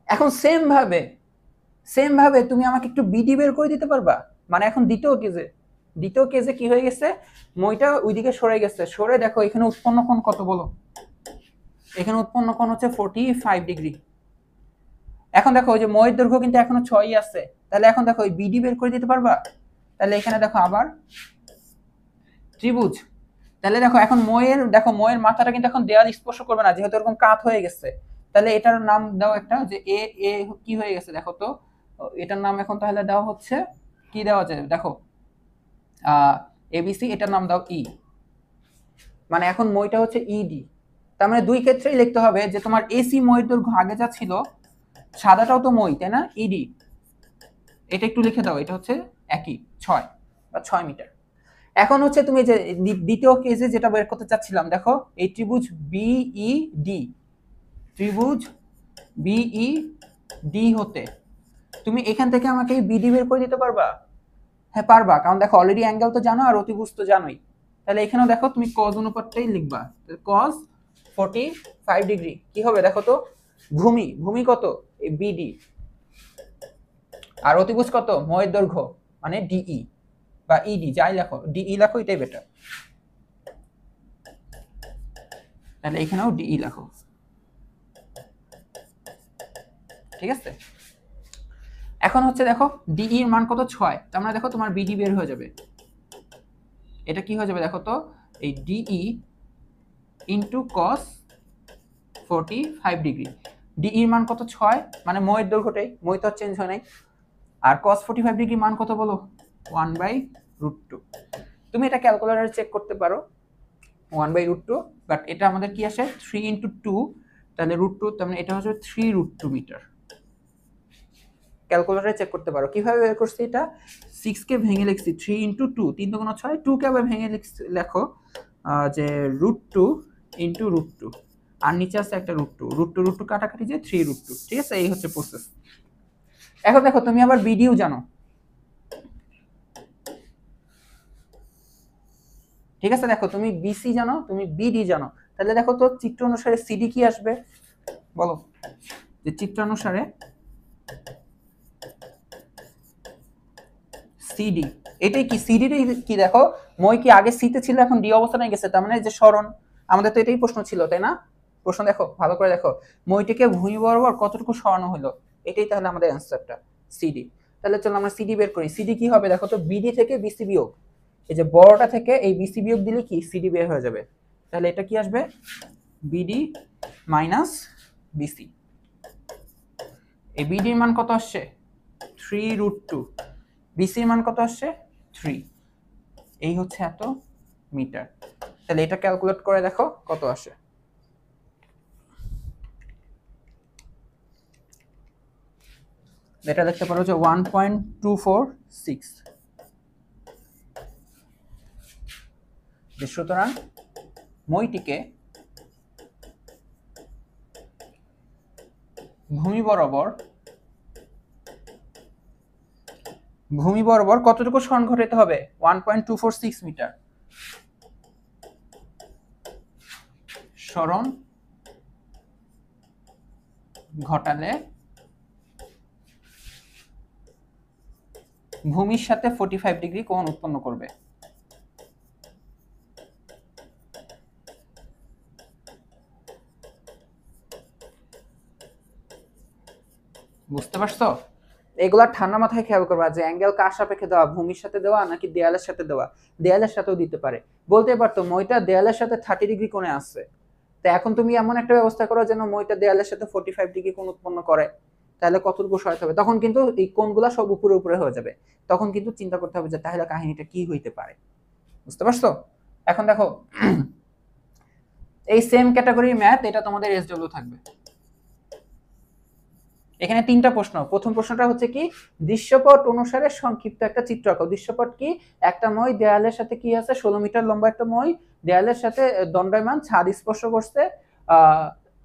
এখন সেম ভাবে তুমি আমাকে একটু বিডি বের করে দিতে পারবা? মানে এখন দ্বিতীয় কেজে কি হয়ে গেছে, মইটা ওইদিকে সরে গেছে, সরে দেখো এখানে উৎপন্ন কোণ কত বলো, এখানে উৎপন্ন কোণ হচ্ছে 45 ডিগ্রি। এখন দেখো ওই যে ময়ের দৈর্ঘ্য কিন্তু এখনো 6ই আছে, তাহলে এখন দেখো ওই বিডি বের করে দিতে পারবা? তাহলে এখানে দেখো আবার ত্রিভুজ, তাহলে দেখো এখন ময়ের মাথাটা কিন্তু এখন দেয়াল স্পর্শ করবে না, যেহেতু এরকম কাত হয়ে গেছে। তাহলে এটার নাম দাও একটা, যে এ এ কি হয়ে গেছে দেখো তো, এটার নাম এখন তাহলে দেওয়া হচ্ছে, কি দেওয়া যায় দেখো, এবিসি, এটার নাম দাও ই, মানে এখন মইটা হচ্ছে ইডি। তার মানে দুই ক্ষেত্রেই লিখতে হবে যে তোমার এসি মইয়ের দৈর্ঘ্য আগে যা ছিল, সাদাটাও তো মই, তাই না, ইডি, এটা একটু লিখে দাও, এটা হচ্ছে একই 6 মিটার। এখন হচ্ছে তুমি যে দ্বিতীয় কেসে যেটা বের করতে চাচ্ছিলাম, দেখো এই ত্রিভুজ বিইডি, ত্রিভুজ বিইডি হতে তুমি এখান থেকে আমাকে এই বিডি বের করে দিতে পারবা? হ্যাঁ পারবা, কারণ দেখো অলরেডি অ্যাঙ্গেল তো জানো আর অতিভুজ তো জানোই। তাহলে এখানেও দেখো তুমি কজ অনুপাতটাই লিখবা, কজ 45 ডিগ্রি কি হবে দেখো তো, ভূমি কত, এই বিডি, আর অতিভুজ কত, ময়ের দৈর্ঘ্য মানে ডিই বা ইডি, যাই লেখো, ডিই লেখো, এটাই বেটার। তাহলে এখানেও ডিই লেখো, ঠিক আছে? এখন হচ্ছে দেখো ডিই এর মান কত, 6, তার মানে দেখো তোমার বিডি বের হয়ে যাবে, এটা কি হয়ে যাবে দেখো তো, এই DE into cos 45 degree, DE এর মান কত, 6, মানে ময়ের দৈর্ঘ্যটাই, মই তো চেঞ্জ হয় নাই, আর cos 45 ডিগ্রি মান কত বলো, 1/√2। তুমি এটা ক্যালকুলেটরে চেক করতে পারো, 1/√2, বাট এটা আমাদের কি আসে, 3 × 2, তাহলে √2, তার মানে এটা হচ্ছে 3√2 মিটার। ক্যালকুলেটরে চেক করতে পারো কিভাবে বের করছি। এটা 6 কে ভেঙে লিখছি 3 × 2, 3 × 6, 2 কে আবার ভেঙে লেখো যে √2 × √2, আর নিচে আছে একটা √2 কাটাকাটি যে 3√2। ঠিক আছে, এই হচ্ছে প্রসেস। এখন দেখো তুমি আবার বিডিও জানো, ঠিক আছে। দেখো তুমি বিসি জানো, তুমি বিডি জানো, তাহলে দেখো তো চিত্র অনুসারে সিডি কি আসবে বলো। যে চিত্র অনুসারে সিডি, এটাই কি সিডিটাই কি, দেখো মই কি আগে সিতে ছিল এখন ডি অবস্থানে গেছে, তার মানে যে সরণ, আমাদের তো এটাই প্রশ্ন ছিল তাই না। প্রশ্ন দেখো ভালো করে দেখো, মইটিকে ভূমি বরাবর কতটুকু সরানো হলো, এটাই তাহলে আমাদের অ্যান্সারটা সিডি। তাহলে চলো আমরা সিডি বের করি। সিডি কি হবে দেখো তো, বিডি থেকে বিসি বিয়োগ, এই যে বড়টা থেকে এই বিসি বিয়োগ দিলে কি সিডি বের হয়ে যাবে। তাহলে এটা কি আসবে, বিডি মাইনাস বিসি। এই বিডির মান কত আসছে 3√2, বিসির মান কত আসছে 3, এই হচ্ছে এত মিটার। তাহলে এটা ক্যালকুলেট করে দেখো কত আসে। এটা দেখতে পারো যে 1.246। সুতরাং মইটিকে ভূমি বরাবর কতটুকু সরণ ঘটাতে হবে 1.246 মিটার সরণ ঘটালে ভূমির সাথে 45 ডিগ্রি কোণ উৎপন্ন করবে। বুঝতে পারছো, এগুলা ঠান্ডা মাথায় খেয়াল করবা যে অ্যাঙ্গেল কার সাপেক্ষে দেওয়া, ভূমির সাথে দেওয়া নাকি দেয়ালের সাথে দেওয়া। দেয়ালের সাথেও দিতে পারে, বলতে পারতো মইটা দেয়ালের সাথে 30 ডিগ্রি কোণে আছে, তো এখন তুমি এমন একটা ব্যবস্থা করো যেন মইটা দেয়ালের সাথে 45 ডিগ্রি কোণ উৎপন্ন করে, তাহলে কতটুকু সহায়তা হবে, তখন কিন্তু এই কোণগুলা সব উপরে উপরে হয়ে যাবে, তখন কিন্তু চিন্তা করতে হবে যে তাহলে কাহিনীটা কি হইতে পারে। বুঝতে পারছো। এখন দেখো এই সেম ক্যাটাগরি ম্যাথ, এটা তোমাদের এসডব্লিউ থাকবে। এখানে 3টা প্রশ্ন। প্রথম প্রশ্নটা হচ্ছে কি, দৃশ্যপট অনুসারে সংক্ষিপ্ত একটা চিত্র আঁকো। দৃশ্যপট কি, একটা মই দেয়ালের সাথে কি আছে 16 মিটার লম্বা একটা মই দেয়ালের সাথে দণ্ডায়মান ছাদ স্পর্শ করছে,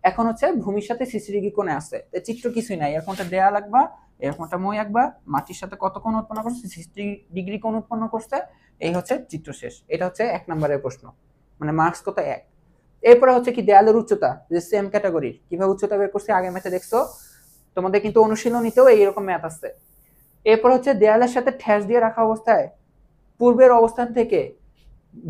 এখন হচ্ছে ভূমির সাথে 60 ডিগ্রি কোণে আছে। চিত্র কিছুই নাই, এরকমটা দেয়াল আঁকবা, এরকমটা মই আঁকবা, মাটির সাথে কত কোণ উৎপন্ন করছে 60 ডিগ্রি কোণ উৎপন্ন করছে, এই হচ্ছে চিত্র শেষ। এটা হচ্ছে 1 নম্বরের প্রশ্ন, মানে মার্কস কত 1। এরপরে হচ্ছে কি দেয়ালের উচ্চতা, যে সেম ক্যাটাগরির, কিভাবে উচ্চতা বের করছে আগে ম্যাথে দেখছো, তোমাদের কিন্তু অনুশীলনীতেও এইরকম ম্যাথ আছে। এরপর হচ্ছে দেয়ালের সাথে ঠেস দিয়ে রাখা অবস্থায় পূর্বের অবস্থান থেকে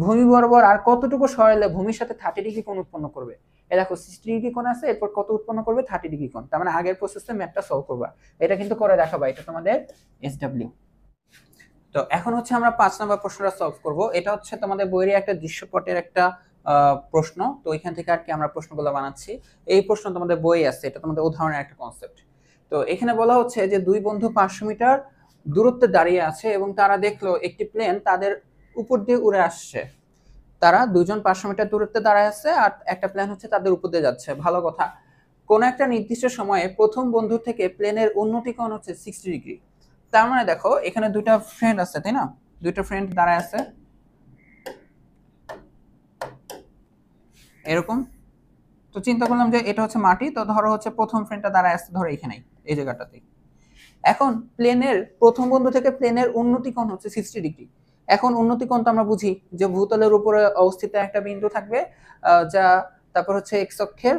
ভূমি বরাবর আর কতটুকু সরালে ভূমির সাথে 30 ডিগ্রি কোণ উৎপন্ন করবে। এই দেখো 60 ডিগ্রি কোণ আছে, এরপর কত উৎপন্ন করবে 30 ডিগ্রি কোণ, তার মানে আগের প্রসেসে ম্যাথটা সলভ করবা। এটা কিন্তু করে দেখাবা, এটা তোমাদের এসডব্লিউ। তো এখন হচ্ছে আমরা 5 নম্বর প্রশ্নটা সলভ করব। এটা হচ্ছে তোমাদের বইয়ের একটা দৃশ্যপটের একটা প্রশ্ন, তো ওইখান থেকে আর কি আমরা প্রশ্নগুলো বানাচ্ছি। এই প্রশ্ন তোমাদের বই আছে, এটা তোমাদের উদাহরণের একটা কনসেপ্ট। তো এখানে বলা হচ্ছে যে দুই বন্ধু 500 মিটার দূরত্বে দাঁড়িয়ে আছে এবং তারা দেখলো একটি প্লেন তাদের উপর দিয়ে উড়ে আসছে। তারা দুজন 500 মিটার দূরত্বে দাঁড়ায় আছে আর একটা প্লেন হচ্ছে তাদের উপর দিয়ে যাচ্ছে, ভালো কথা। কোন একটা নির্দিষ্ট সময়ে প্রথম বন্ধু থেকে প্লেনের উন্নতি কোণ হচ্ছে 60 ডিগ্রি। তার মানে দেখো এখানে দুইটা ফ্রেন্ড আছে তাই না, দুইটা ফ্রেন্ড দাঁড়ায় আছে এরকম। তো চিন্তা করলাম যে এটা হচ্ছে মাটি, তো ধরো হচ্ছে প্রথম ফ্রেন্ডটা দাঁড়ায় আছে ধরো এখানেই এই জায়গাটাতে। এখন প্লেনের প্রথম বন্ধু থেকে প্লেনের উন্নতি কোণ হচ্ছে 60 ডিগ্রি। এখন উন্নতি কোণ তো আমরা বুঝি যে ভূতলের উপরে অবস্থিত একটা বিন্দু থাকবে, যা তারপর হচ্ছে এক্স অক্ষের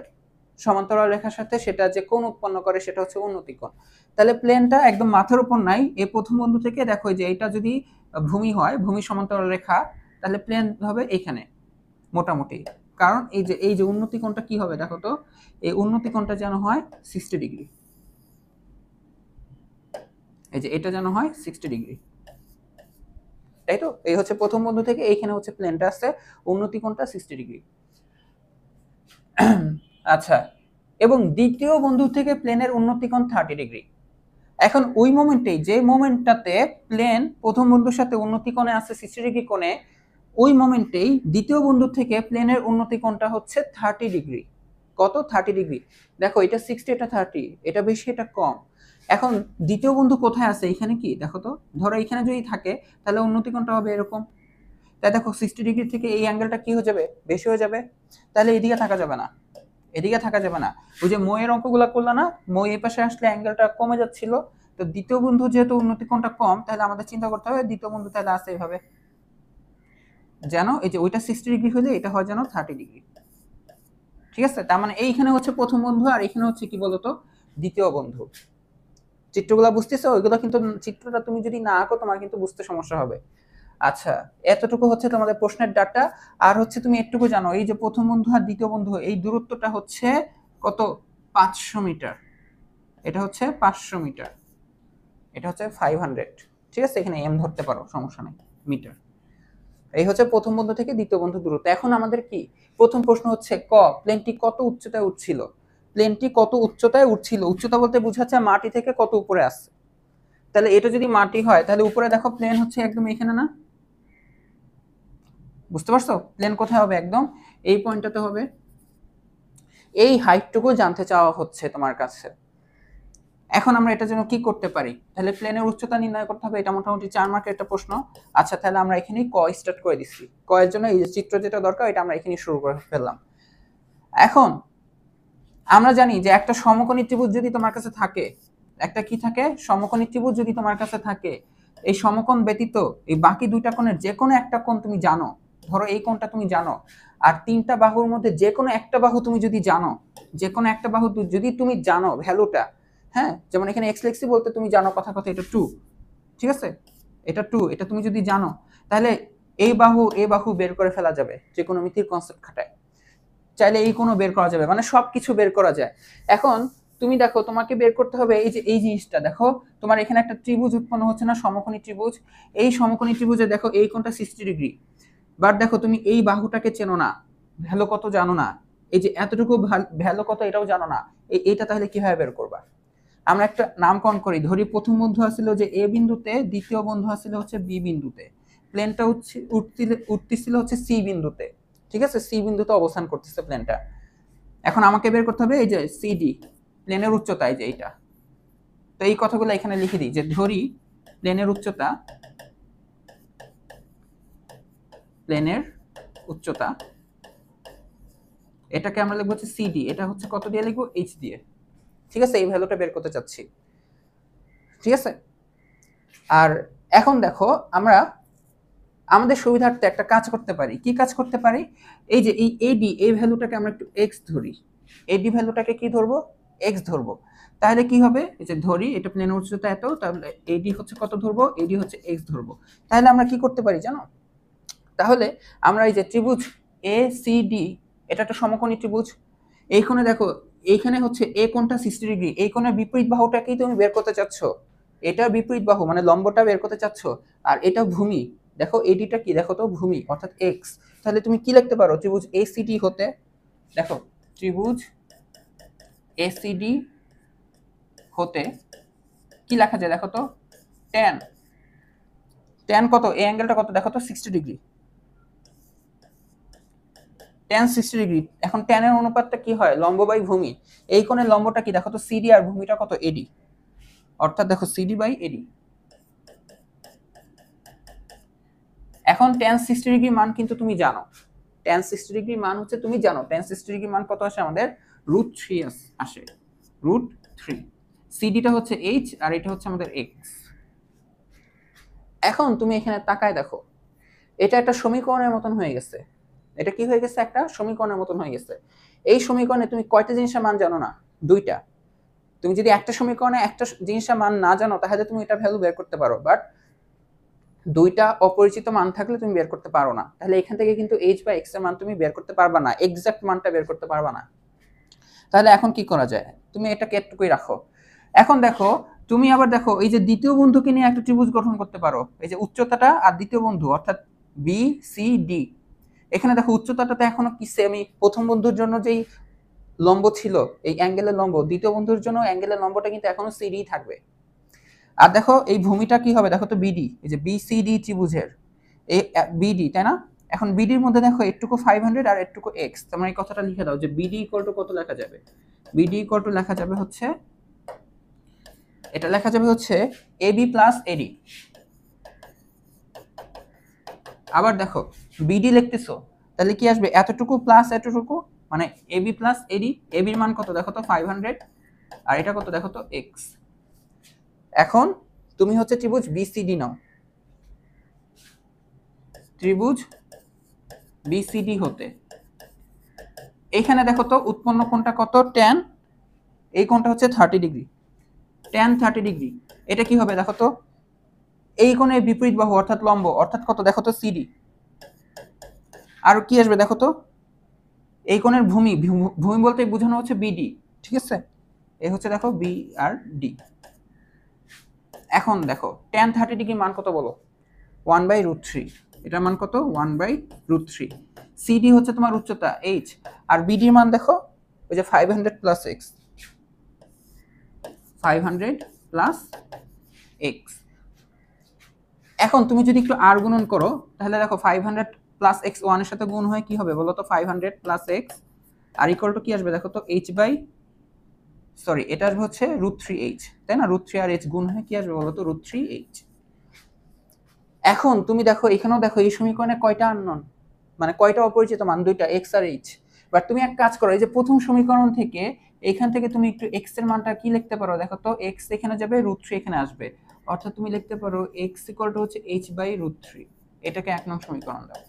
সমান্তরাল রেখার সাথে সেটা যে কোণ উৎপন্ন করে সেটা হচ্ছে উন্নতি কোণ। তাহলে প্লেনটা একদম মাথার উপর নাই, এই প্রথম বন্ধু থেকে দেখো যে এটা যদি ভূমি হয়, ভূমি সমান্তরাল রেখা, তাহলে প্লেন হবে এখানে মোটামুটি। কারণ এই যে উন্নতি কোণটা কি হবে দেখো তো, এই উন্নতি কোণটা যেন হয় 60 ডিগ্রি, এই যে এটা যেন হয় 60 ডিগ্রি, তাই তো। এই হচ্ছে প্রথম বন্ধু থেকে এইখানে হচ্ছে প্লেনটা আছে, উন্নতি কোণটা 60 ডিগ্রি। আচ্ছা, এবং দ্বিতীয় বন্ধু থেকে প্লেনের উন্নতি কোণ 30 ডিগ্রি। এখন ওই মোমেন্টেই, যে মোমেন্টটাতে প্লেন প্রথম বন্ধুর সাথে উন্নতি কোণে আছে 60 ডিগ্রি কোণে, ওই মোমেন্টেই দ্বিতীয় বন্ধু থেকে প্লেনের উন্নতি কোণটা হচ্ছে 30 ডিগ্রি। কত 30°। দেখো এটা 60, এটা 30, এটা বেশি এটা কম। এখন দ্বিতীয় বন্ধু কোথায় আছে, এখানে কি দেখো তো, ধরো এখানে যদি থাকে তাহলে উন্নতি কোণটা হবে এরকম। তাই দেখো 60° থেকে এই অ্যাঙ্গেলটা কি হয়ে যাবে, বেশি হয়ে যাবে। তাহলে এদিকে থাকা যাবে না, এদিকে থাকা যাবে না। ওই যে মইয়ের অঙ্কগুলো করলো না, মই এই পাশে আসলে অ্যাঙ্গেলটা কমে যাচ্ছিল। তো দ্বিতীয় বন্ধু যেহেতু উন্নতি কোণটা কম, তাহলে আমাদের চিন্তা করতে হবে দ্বিতীয় বন্ধু তাহলে আছে এইভাবে, যেন এই যে ওইটা 60° হলে এটা হয় যেন 30°। ঠিক আছে, তার মানে এইখানে হচ্ছে প্রথম বন্ধু আর এখানে হচ্ছে কি বলতো দ্বিতীয় বন্ধু। চিত্রগুলো বুঝতেছো? ওইগুলো কিন্তু চিত্রটা তুমি যদি না আঁকো তোমার কিন্তু বুঝতে সমস্যা হবে। আচ্ছা, এতটুকু হচ্ছে তোমাদের প্রশ্নের ডাটা। আর হচ্ছে তুমি একটুকু জানো এই যে প্রথম বন্ধু আর দ্বিতীয় বন্ধু এই দূরত্বটা হচ্ছে কত, 500 মিটার। এটা হচ্ছে 500 মিটার, এটা হচ্ছে 500। ঠিক আছে, এখানে এম ধরতে পারো, সমস্যা নেই, মিটার। এই হচ্ছে প্রথম বন্ধু থেকে দ্বিতীয় বন্ধু দূরত্ব। এখন আমাদের কি প্রথম প্রশ্ন হচ্ছে ক, প্লেনটি কত উচ্চতায় উঠছিল। প্লেনটি কত উচ্চতায় উঠছিল, উচ্চতা বলতে বোঝাচ্ছে মাটি থেকে কত উপরে আসছে। তাহলে এটা যদি মাটি হয় তাহলে উপরে দেখো প্লেন হচ্ছে একদম এখানে না, বুঝতে পারছো প্লেন কোথায় হবে, একদম এই পয়েন্টটাতে হবে। এই হাইটটুকু জানতে চাওয়া হচ্ছে তোমার কাছে। এখন আমরা এটার জন্য কি করতে পারি, তাহলে প্লেনের উচ্চতা নির্ণয় করতে হবে, এটা মোটামুটি 4 মার্কের একটা প্রশ্ন। আচ্ছা, তাহলে আমরা এখানেই ক স্টার্ট করে দিচ্ছি। ক এর জন্য এই যে চিত্র যেটা দরকার এটা আমরা এখানেই শুরু করে ফেললাম। এখন আমরা জানি যে একটা সমকোণী ত্রিভুজ যদি তোমার কাছে থাকে, একটা কি থাকে, সমকোণী ত্রিভুজ যদি তোমার কাছে থাকে, এই সমকোণ ব্যতীত এই বাকি দুইটা কোণের যে কোনো একটা কোণ তুমি জানো, ধরো এই কোণটা তুমি জানো, আর তিনটা বাহুর মধ্যে যে কোনো একটা বাহু তুমি যদি জানো, যে কোনো একটা বাহু যদি তুমি জানো ভ্যালুটা, হ্যাঁ, যেমন এখানে এক্স লিখছি বলতে তুমি জানো কথা কথা এটা 2, ঠিক আছে, এটা 2, এটা তুমি যদি জানো তাহলে এই বাহু বের করে ফেলা যাবে ত্রিকোণমিতির কনসেপ্ট খাটায়। চাইলে এই কোনো বের করা যাবে, মানে সবকিছু বের করা যায়। এখন তুমি দেখো তোমাকে বের করতে হবে এই যে এই জিনিসটা, দেখো তোমার এখানে একটা ত্রিভুজ উৎপন্ন হচ্ছে না, সমকোণী ত্রিভুজ। এই সমকোণী ত্রিভুজে দেখো এই কোণটা 60°, বাট দেখো তুমি এই বাহুটাকে চেনো না, ভ্যালু কত জানো না, এই যে এতটুকু ভ্যালু কত এটাও জানো না, এইটা তাহলে কিভাবে বের করবা। আমরা একটা নামকরণ করি, ধরি প্রথম বন্ধু আসছিল যে এ বিন্দুতে, দ্বিতীয় বন্ধু আসছিল হচ্ছে বি বিন্দুতে, প্লেনটা উঠতেছিল হচ্ছে সি বিন্দুতে। ঠিক আছে, সি বিন্দুতে অবস্থান করতেছে প্লেনটা। এখন আমাকে বের করতে হবে এই যে সিডি, প্লেনের উচ্চতা, এই যে এইটা। তো এই কথাগুলো এখানে লিখে দিই, যে ধরি প্লেনের উচ্চতা, প্লেনের উচ্চতা এটাকে আমরা লিখবো হচ্ছে সিডি, এটা হচ্ছে কত দিয়ে লিখবো, এইচ দিয়ে। ঠিক আছে, এই ভ্যালুটা বের করতে চাচ্ছি। ঠিক আছে, আর এখন দেখো আমরা আমাদের সুবিধার্থে একটা কাজ করতে পারি। কি কাজ করতে পারি, এই যে এই এডি, এই ভ্যালুটাকে আমরা একটু এক্স ধরি, এডি ভ্যালুটাকে কি ধরবো, এক্স ধরবো। তাহলে কি হবে, এই যে ধরি এটা প্লেনের উচ্চতা এত, তাহলে এডি হচ্ছে কত ধরবো, এডি হচ্ছে এক্স ধরবো। তাহলে আমরা কি করতে পারি জানো, তাহলে আমরা এই যে ত্রিভুজ এ সি ডি, এটা একটা সমকোণী ত্রিভুজ। এইখানে দেখো এইখানে হচ্ছে এ কোণটা 60°, এই কোণের বিপরীত বাহুটাকেই তুমি বের করতে চাচ্ছ, এটার বিপরীত বাহু মানে লম্বটা বের করতে চাচ্ছ, আর এটা ভূমি। দেখো এডিটা কি, দেখো তো ভূমি অর্থাৎ এক্স। তাহলে তুমি কি লিখতে পারো, ত্রিভুজ এসিডি হতে, দেখো ত্রিভুজ এসিডি হতে কি লেখা যায়, দেখো তো ট্যান, ট্যান কত, এই অ্যাঙ্গেলটা কত দেখো তো 60°, ট্যান 60°। এখন ট্যানের অনুপাতটা কি হয়, লম্ব বাই ভূমি। এই কোণের লম্বটা কি দেখো তো সিডি, আর ভূমিটা কত এডি, অর্থাৎ দেখো সিডি বাই এডি। এখন ট্যান 60° মান কিন্তু তুমি জানো, ট্যান 60° মান হচ্ছে তুমি জানো, ট্যান 60° মান কত আসে আমাদের, √3 আসে, √3। সিডিটা হচ্ছে এইচ আর এটা হচ্ছে আমাদের এক্স। এখন তুমি এখানে তাকায় দেখো, এটা একটা সমীকরণের মতন হয়ে গেছে। এটা কি হয়ে গেছে, একটা সমীকরণের মতন হয়ে গেছে। এই সমীকরণে তুমি কয়টা জিনিসের মান জানো না, দুইটা। তুমি যদি একটা সমীকরণে একটা জিনিসের মান না জানো তাহলে তুমি এটা ভ্যালু বের করতে পারো, বাট দুইটা অপরিচিত মান থাকলে তুমি বের করতে পারো না। তাহলে এখান থেকে কিন্তু এইচ বা এক্স এর মান তুমি বের করতে পারবা না, এক্সাক্ট মানটা বের করতে পারবা না। তাহলে এখন কি করা যায়, তুমি এটাকে একটুকুই রাখো। এখন দেখো তুমি আবার দেখো এই যে দ্বিতীয় বন্ধুকে নিয়ে একটা ত্রিভুজ গঠন করতে পারো, এই যে উচ্চতাটা আর দ্বিতীয় বন্ধু অর্থাৎ বি সি ডি। এখানে দেখো উচ্চতাটাতে এখনো কি সেমি, প্রথম বন্ধুর জন্য যেই লম্ব ছিল এই অ্যাঙ্গেলের লম্ব, দ্বিতীয় বন্ধুর জন্য অ্যাঙ্গেলের লম্বটা কিন্তু এখনো সিডি থাকবে। আর দেখো এই ভূমিটা কি হবে, দেখো তো বিডি, এই যে বিসিডি ত্রিভুজের এই বিডি, তাই না। এখন বিডির মধ্যে দেখো এটুকু 500 আর এটুকু এক্স, তোমরা এই কথাটা লিখে দাও যে বিডি ইকুয়াল টু কত লেখা যাবে, বিডি ইকুয়াল টু লেখা যাবে হচ্ছে, এটা লেখা যাবে হচ্ছে এবি প্লাস এডি। আবার দেখো বিডি লিখতেছো, তাহলে কি আসবে এতটুকু প্লাস এতটুকু, মানে এবি প্লাস এডি। এবির মান কত দেখো তো 500, আর এটা কত দেখো তো এক্স। এখন তুমি হচ্ছে ত্রিভুজ বিসিডি নাও, ত্রিভুজ বিসিডি হতে এইখানে দেখো তো উৎপন্ন কোণটা কত, ট্যান, এই কোণটা হচ্ছে 30 ডিগ্রি, ট্যান 30 ডিগ্রি। এটা কি হবে দেখো তো, এই কোণের বিপরীত বাহু অর্থাৎ লম্ব, অর্থাৎ কত দেখো তো সিডি। আর কি আসবে দেখো তো, এই কোণের ভূমি, ভূমি বলতে বোঝানো হচ্ছে বিডি, ঠিক আছে, এই হচ্ছে দেখো বি আর ডি। এখন দেখো ট্যান 30 ডিগ্রি মান কত বলো, 1/√3, এটার মান কত 1/√3। সিডি হচ্ছে তোমার উচ্চতা এইচ, আর বিডির মান দেখো ওই যে 500 প্লাস এক্স, 500 প্লাস এক্স। এখন তুমি যদি একটু আর গুণন করো, তাহলে দেখো 500 প্লাস এক্স 1 এর সাথে গুণ হয় কি হবে বলো তো, 500 প্লাস এক্স, আর ইকুয়াল টু কি আসবে দেখো তো এইচ বাই, সরি এটা আসবে হচ্ছে √3h, তাই না, √3 আর এইচ গুণ হয় কি আসবে বলো তো √3h। এখন তুমি দেখো এখানেও দেখো এই সমীকরণে কয়টা আননোন, মানে কয়টা অপরিচিত মান, দুইটা এক্স আর এইচ। বাট তুমি এক কাজ করো, এই যে প্রথম সমীকরণ থেকে এখান থেকে তুমি একটু এক্স এর মানটা কি লিখতে পারো দেখো তো, এক্স এখানে যাবে, √3 এখানে আসবে, অর্থাৎ তুমি লিখতে পারো এক্স ইকুয়াল টু হচ্ছে h/√3, এটাকে 1 নং সমীকরণ দাও।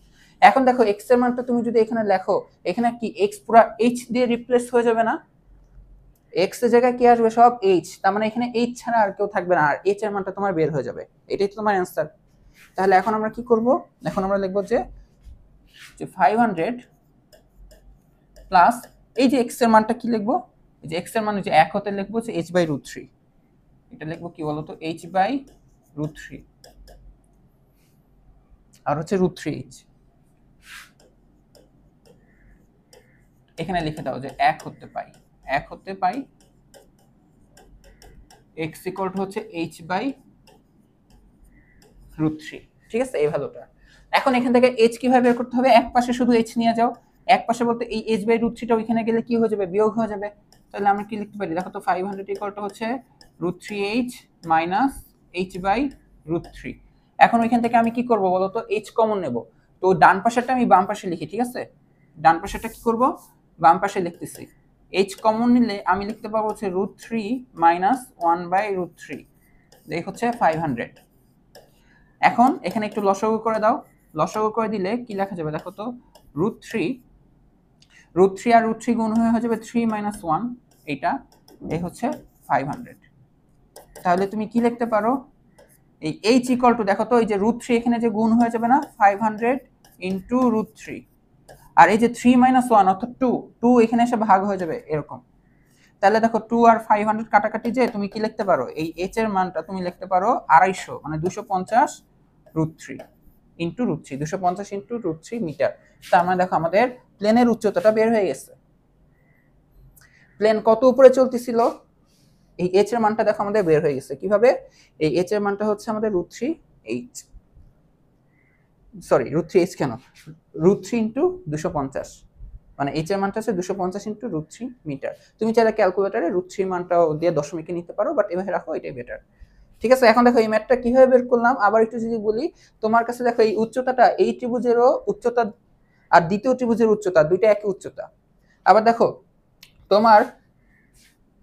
এখন দেখো এক্স এর মানটা তুমি যদি এখানে লেখো, এখানে কি এক্স পুরো এইচ দিয়ে রিপ্লেস হয়ে যাবে না, এক্স এর জায়গায় কি আসবে সব এইচ, তার মানে এখানে এইচ ছাড়া আর কেউ থাকবে না, আর এইচ এর মানটা তোমার বের হয়ে যাবে, এটাই তো তোমার অ্যান্সার। তাহলে এখন আমরা কি করব, এখন আমরা লিখব যে 500 প্লাস এই যে এক্স এর মানটা কি লিখবো, এই যে এক্স এর মান যে 1 হতে লিখবো যে h/√3, এটা লিখবো কি বলতো h/√3, আর হচ্ছে √3h, এখানে লিখে দাও যে 1 হতে পাই x ইকুয়াল টু হচ্ছে h/√3, ঠিক আছে এই ভ্যালুটা। এখন এখান থেকে h কিভাবে বের করতে হবে, এক পাশে শুধু h নিয়ে যাও, এক পাশে বলতে এই h/√3টা ওইখানে গেলে কি হয়ে যাবে, বিয়োগ হয়ে যাবে। তাহলে আমরা কি লিখতে পারি দেখো তো, 500 ইকুয়াল টু হচ্ছে √3h মাইনাস h/√3। এখন ওইখান থেকে আমি কি করব বলো তো, h কমন নেব, তো ডান পাশেরটা আমি বাম পাশে লিখি, ঠিক আছে, ডান পাশেরটা কি করব বাম পাশে লিখতেছি, h কমন নিলে আমি লিখতে পারবো হচ্ছে √3 মাইনাস 1/√3, এই হচ্ছে 500। এখন এখানে একটু লসাগু করে দাও, লসাগু করে দিলে কি লেখা যাবে দেখো তো, √3 আর √3 গুণ হয়ে যাবে 3 - 1, এটা এই হচ্ছে 500। তাহলে তুমি কি লিখতে পারো, এই h ইকুয়াল টু দেখো তো, এই যে √3 এখানে যে গুণ হয়ে যাবে না, 500 ইনটু √3, আর এই যে 3 - 1 অর্থাৎ 2 এখানে এসে ভাগ হয়ে যাবে এরকম। তাহলে দেখো 2 আর 500 কাটাকাটি, যে তুমি কি লিখতে পারো, এই h এর মানটা তুমি লিখতে পারো 250, মানে 250 √3 ইনটু √3, 250 ইনটু √3 মিটার। তার মানে দেখো আমাদের প্লেনের উচ্চতাটা বের হয়ে গেছে। প্লেন কত উপরে চলতেছিল, এই h এর মানটা দেখো আমাদের বের হয়ে গেছে কিভাবে, এই h এর মানটা হচ্ছে আমাদের √3h, সরি √3h কেন, √3 ইনটু 250, মানে h এর মানটা হচ্ছে 250 ইনটু √3 মিটার। তুমি চাইলে ক্যালকুলেটরে √3 মানটাও দিয়ে দশমিকে নিতে পারো, বাট এভাবে রাখো, এটাই বেটার। ঠিক আছে, এখন দেখো এই ম্যাথটা কিভাবে বের করলাম, আবার একটু যদি বলি, তোমার কাছে দেখো এই উচ্চতাটা, এই ত্রিভুজেরও উচ্চতা আর দ্বিতীয় ত্রিভুজের উচ্চতা দুইটা একই উচ্চতা। আবার দেখো তোমার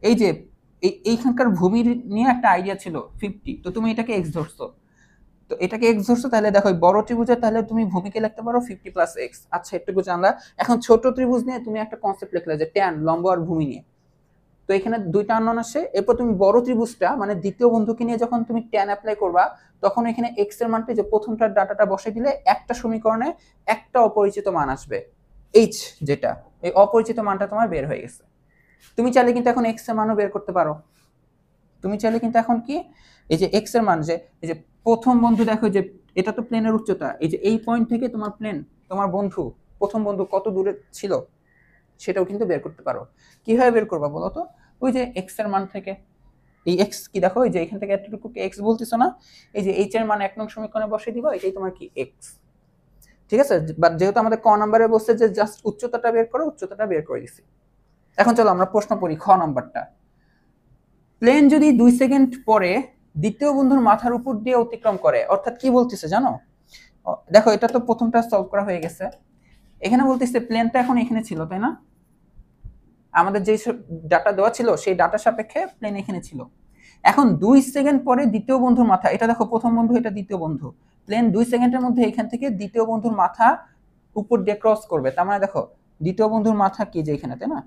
এই যে এইখানকার ভূমির নিয়ে একটা আইডিয়া ছিল 50, তো তুমি এটাকে x ধরছো, তো এটাকে x ধরছো, তাহলে দেখো বড় ত্রিভুজের তাহলে তুমি ভূমিকে লিখতে পারো 50 প্লাস x। আচ্ছা এটুকু জানলা। এখন ছোট ত্রিভুজ নিয়ে তুমি একটা কনসেপ্ট লিখলে যে ট্যান, লম্ব আর ভূমি নিয়ে, তো এখানে দুইটা আননোন আসে। এরপর তুমি বড় ত্রিভুজটা মানে দ্বিতীয় বন্ধুকে নিয়ে যখন তুমি ট্যান অ্যাপ্লাই করবা, তখন এখানে x এর মানটা যে প্রথমটার ডাটাটা বসে দিলে একটা সমীকরণে একটা অপরিচিত মান আসবে, h, যেটা এই অপরিচিত মানটা তোমার বের হয়ে গেছে। তুমি চাইলে কিন্তু এখন x এর মানও বের করতে পারো। তুমি চাইলে কিন্তু এখন কি, এই যে x এর মান, যে এই যে প্রথম বন্ধু দেখো, যে এটা তো প্লেনের উচ্চতা, এই যে এই পয়েন্ট থেকে তোমার প্লেন, তোমার বন্ধু, প্রথম বন্ধু কত দূরে ছিল সেটাও কিন্তু বের করতে পারো। কিভাবে বের করবা বলো তো, ওই যে x এর মান থেকে, এই x কি দেখো, এই যে এখান থেকে এতটুকু x বলতেছো না, এই যে h এর মান 1 নং সমীকরণে বসিয়ে দিবা, এটাই তোমার কি x। ঠিক আছে, বাট যেহেতু আমাদের ক নাম্বারে বলছে যে জাস্ট উচ্চতাটা বের করো, উচ্চতাটা বের করে দিছি। এখন চলো আমরা প্রশ্ন পড়ি খ নাম্বারটা। প্লেন যদি 2 সেকেন্ড পরে দ্বিতীয় বন্ধুর মাথার উপর দিয়ে অতিক্রম করে, অর্থাৎ কি বলতেছে জানো? দেখো এটা তো প্রথমটা সলভ করা হয়ে গেছে। এখানে বলতেছে প্লেনটা এখন এখানে ছিল, তাই না? আমাদের যে ডাটা দেওয়া ছিল সেই ডাটা সাপেক্ষে প্লেন এখানে ছিল। এখন 2 সেকেন্ড পরে দ্বিতীয় বন্ধুর মাথা, এটা দেখো প্রথম বন্ধু, এটা দ্বিতীয় বন্ধু। প্লেন 2 সেকেন্ডের মধ্যে এখান থেকে দ্বিতীয় বন্ধুর মাথা উপর দিয়ে ক্রস করবে। তার মানে দেখো দ্বিতীয় বন্ধুর মাথা কি যে এখানে, তাই না?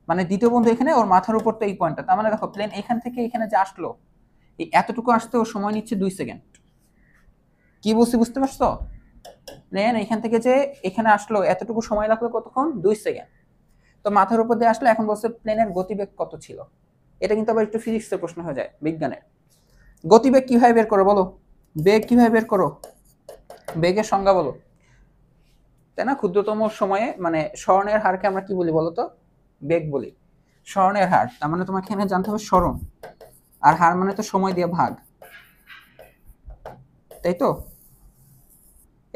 মানে দ্বিতীয় বন্ধু এখানে, ওর মাথার উপর তো এই পয়েন্টটা। তার মানে দেখো প্লেন এখান থেকে এখানে যে আসলো, এই এতটুকু আসতে ও সময় নিচ্ছে 2 সেকেন্ড। কি বলছি বুঝতে পারছো? প্লেন এখান থেকে যে এখানে আসলো এতটুকু সময় লাগলো কতক্ষণ? 2 সেকেন্ড। তো মাথার উপর দিয়ে আসলে এখন বলছে প্লেনের গতিবেগ কত ছিল। এটা কিন্তু আবার একটু ফিজিক্সের প্রশ্ন হয়ে যায়, বিজ্ঞানের। গতিবেগ কিভাবে বের করো বলো? বেগ কিভাবে বের করো? বেগের সংজ্ঞা বলো, তাই না? ক্ষুদ্রতম সময়ে মানে স্মরণের হারকে আমরা কি বলি বলো তো? বেগ বলি। স্মরণের হার, তার মানে তোমাকে এখানে জানতে হবে স্মরণ, আর হার মানে তো সময় দিয়ে ভাগ, তাই তো?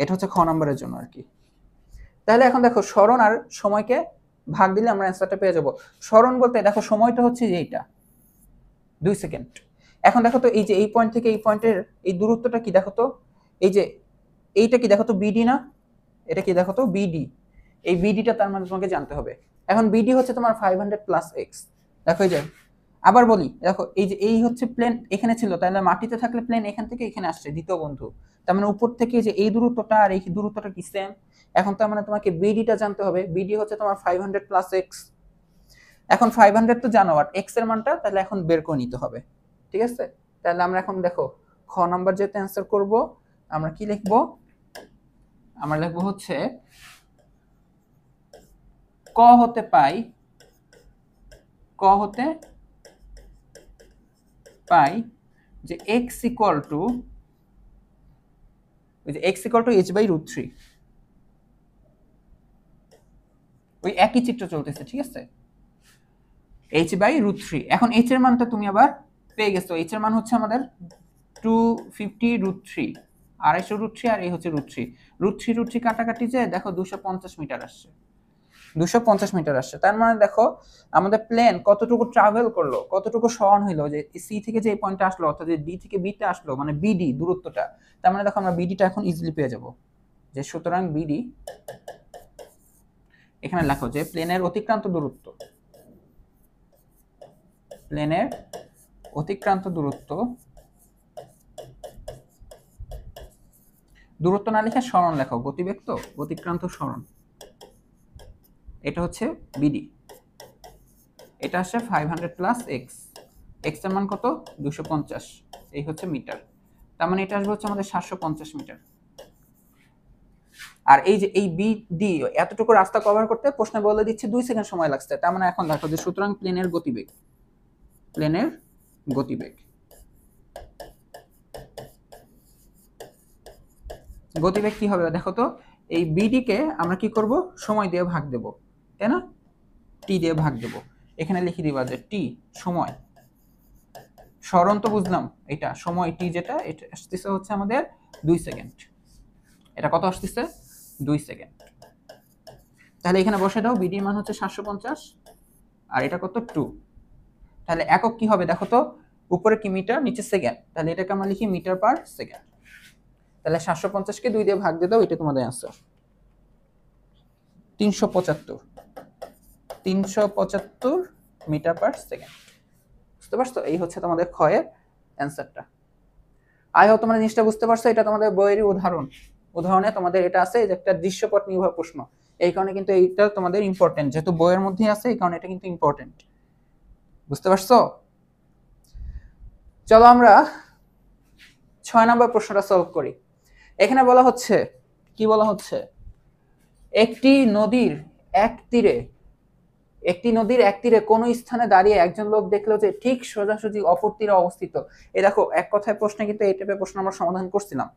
এটা হচ্ছে খ নম্বরের জন্য আর কি। তাহলে এখন দেখো স্মরণ আর সময়কে ভাগ দিলে আমরা অ্যান্সারটা পেয়ে যাব। স্মরণ বলতে দেখো সময়টা হচ্ছে যে এইটা 2 সেকেন্ড। এখন দেখো তো এই যে এই পয়েন্ট থেকে এই পয়েন্টের এই দূরত্বটা কি দেখো তো? এই যে এইটা কি দেখো তো? বিডি না? এটা কি দেখো তো? বিডি। এই বিডিটা তার মানে তোমাকে জানতে হবে। এখন বিডি হচ্ছে তোমার 500 প্লাস এক্স। দেখো এই যে আবার বলি, দেখো এই যে এই হচ্ছে প্লেন এখানে ছিল, তাহলে মাটিতে থাকলে প্লেন এখান থেকে এখানে আসছে দ্বিতীয় বন্ধু। তার মানে উপর থেকে যে এই দূরত্বটা আর এই দূরত্বটা কি সেম। এখন তার মানে তোমাকে বিডিটা জানতে হবে। বিডি হচ্ছে তোমার 500 প্লাস এক্স। এখন 500 তো জানো, আর এক্স এর মানটা তাহলে এখন বের করে নিতে হবে। ঠিক আছে, তাহলে আমরা এখন দেখো খ নাম্বার যেতে অ্যান্সার করব, আমরা কি লিখব? আমরা লিখব হচ্ছে ক হতে পাই, ক হতে পাই যে x ইকুয়াল টু, ওই যে x ইকুয়াল টু h/√3, ওই একই চিত্র চলতেছে, ঠিক আছে? h/√3। এখন h এর মানটা তুমি আবার পেয়ে গেছো। h এর মান হচ্ছে আমাদের 250√3, 250√3, আর এই হচ্ছে √3 কাটাকাটি যে দেখো 250 মিটার আসছে, 250 মিটার আসছে। তার মানে দেখো আমাদের প্লেন কতটুকু ট্রাভেল করলো, কতটুকু সরণ হইলো, যে সি থেকে যে এই পয়েন্টে আসলো, অর্থাৎ যে ডি থেকে বিতে আসলো, মানে বিডি দূরত্বটা। তার মানে দেখো আমরা বিডিটা এখন ইজিলি পেয়ে যাব, যে সুতরাং বিডি, এখানে লেখো যে প্লেনের অতিক্রান্ত দূরত্ব, প্লেনের অতিক্রান্ত দূরত্ব, দূরত্ব না লিখে সরণ লেখো, গতিবেগ তো, অতিক্রান্ত সরণ, এটা হচ্ছে বিডি। এটা আসছে 500 প্লাস এক্স, এক্স এর মান কত? 250, এই হচ্ছে মিটার। তার মানে এটা আসবে হচ্ছে আমাদের 750 মিটার। আর এই যে এই বিডি এতটুকু রাস্তা কভার করতে প্রশ্নে বলে দিচ্ছে 2 সেকেন্ড সময় লাগছে। তার মানে এখন দেখো যে সুতরাং প্লেনের গতিবেগ, প্লেনের গতিবেগ, গতিবেগ কি হবে দেখো তো? এই বিডি কে আমরা কি করব? সময় দিয়ে ভাগ দেব, তাই না? টি দিয়ে ভাগ দেব। এখানে লিখে দিবা যে টি সময়, সরণ তো বুঝলাম, এটা সময় টি যেটা, এটা আসতেছে হচ্ছে আমাদের 2 সেকেন্ড। এটা কত আসতেছে? 2 সেকেন্ড। তাহলে এখানে বসে দাও, বিডি মান হচ্ছে 750, আর এটা কত? 2। তাহলে একক কি হবে দেখো তো? উপরে কি মিটার, নিচে সেকেন্ড, তাহলে এটাকে আমরা লিখি মিটার পার সেকেন্ড। তাহলে 750 কে 2 দিয়ে ভাগ দিয়ে দাও, এটা তোমাদের অ্যান্সার 375, 375 মিটার পার সেকেন্ড। বুঝতে পারছো? এই হচ্ছে তোমাদের খ এর অ্যান্সারটা। আই হোপ তোমরা জিনিসটা বুঝতে পারছো। এটা তোমাদের বইয়েরই উদাহরণে তোমাদের এটা আছে যে একটা দৃশ্যপট নির্ভর প্রশ্ন। এই কারণে কিন্তু এইটা তোমাদের ইম্পর্টেন্ট, যেহেতু বইয়ের মধ্যে আছে এই কারণে এটা কিন্তু ইম্পর্টেন্ট। বুঝতে পারছো? চলো আমরা 6 নম্বর প্রশ্নটা সলভ করি। এখানে বলা হচ্ছে, কি বলা হচ্ছে? একটি নদীর এক তীরে কোন স্থানে দাঁড়িয়ে একজন লোক দেখলো যে ঠিক সোজাসুজি অপর তীরে অবস্থিত। এই দেখো এক কথায় প্রশ্নে কিন্তু এই টাইপের প্রশ্ন আমরা সমাধান করছিলাম।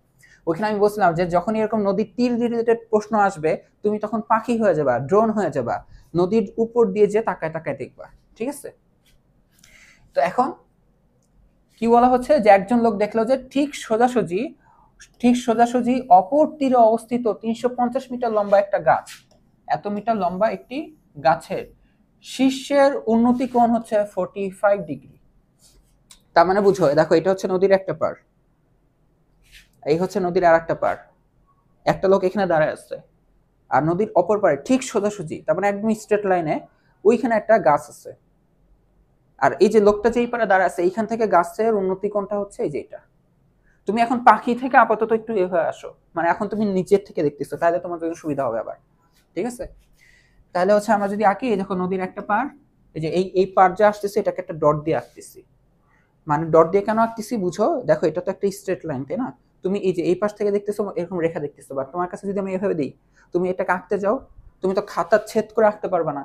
ওখানে আমি বলছিলাম যে যখন এরকম নদীর তীর রিলেটেড প্রশ্ন আসবে, তুমি তখন পাখি হয়ে যাবা, ড্রোন হয়ে যাবা, নদীর উপর দিয়ে যে তাকায় তাকায় দেখবা। ঠিক আছে? তো এখন কি বলা হচ্ছে যে একজন লোক দেখলো যে ঠিক সোজাসুজি ঠিক সোজাসুজি অপর তীরে অবস্থিত 350 মিটার লম্বা একটা গাছ, এত মিটার লম্বা একটি গাছের শীর্ষের উন্নতি কোণ হচ্ছে 45 ডিগ্রি। তার মানে বুঝো, দেখো এটা হচ্ছে নদীর একটা পার, এই হচ্ছে নদীর আর একটা পার, একটা লোক এখানে দাঁড়ায় আছে, আর নদীর অপর পারে ঠিক সোজাসুজি, তার মানে একদম স্ট্রেট লাইনে ওইখানে একটা গাছ আছে। আর এই যে লোকটা যেই পারে দাঁড়ায় আছে, এইখান থেকে গাছের উন্নতি কোণটা হচ্ছে এই যে এটা। তুমি এখন পাখি থেকে আপাতত একটু এভাবে আসো, মানে এখন তুমি নিচের থেকে দেখতেছো, তাহলে তোমার জন্য সুবিধা হবে আবার। ঠিক আছে, তাহলে হচ্ছে আমরা যদি আঁকি, দেখো নদীর একটা পার, এই যে এই পার যে আসতেছে এটাকে একটা ডট দিয়ে আঁকতেছি। মানে ডট দিয়ে কেন আঁকতেছি বুঝো, দেখো এটা তো একটা স্ট্রেট লাইন, তাই না? তুমি এই যে এই পাশ থেকে দেখতেছো এরকম রেখা দেখতেছো, বাট তোমার কাছে যদি আমি এভাবে দিই, তুমি এটাকে আঁকতে যাও, তুমি তো খাতা ছেদ করে আঁকতে পারবে না,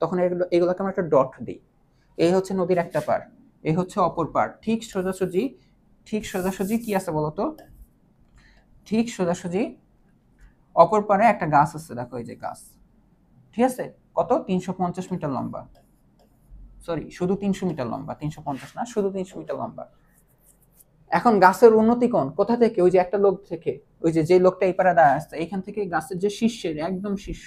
তখন এগুলোকে আমরা একটা ডট দিই। এই হচ্ছে নদীর একটা পার, এই হচ্ছে অপর পার, ঠিক সোজাসুজি, ঠিক সোজাসুজি কি আছে বলতো, ঠিক সোজাসুজি অপর পারে একটা গাছ আছে, দেখো এই যে গাছ। ঠিক আছে, কত 350 মিটার লম্বা, সরি শুধু 300 মিটার লম্বা, 350 না, শুধু 300 মিটার লম্বা। এখন গাছের উন্নতি কোণ কোথা থেকে, ওই যে একটা লোক থেকে, ওই যে লোকটা এই পারে দাঁড়ায় আসছে, এখান থেকে গাছের যে শীর্ষের একদম শীর্ষ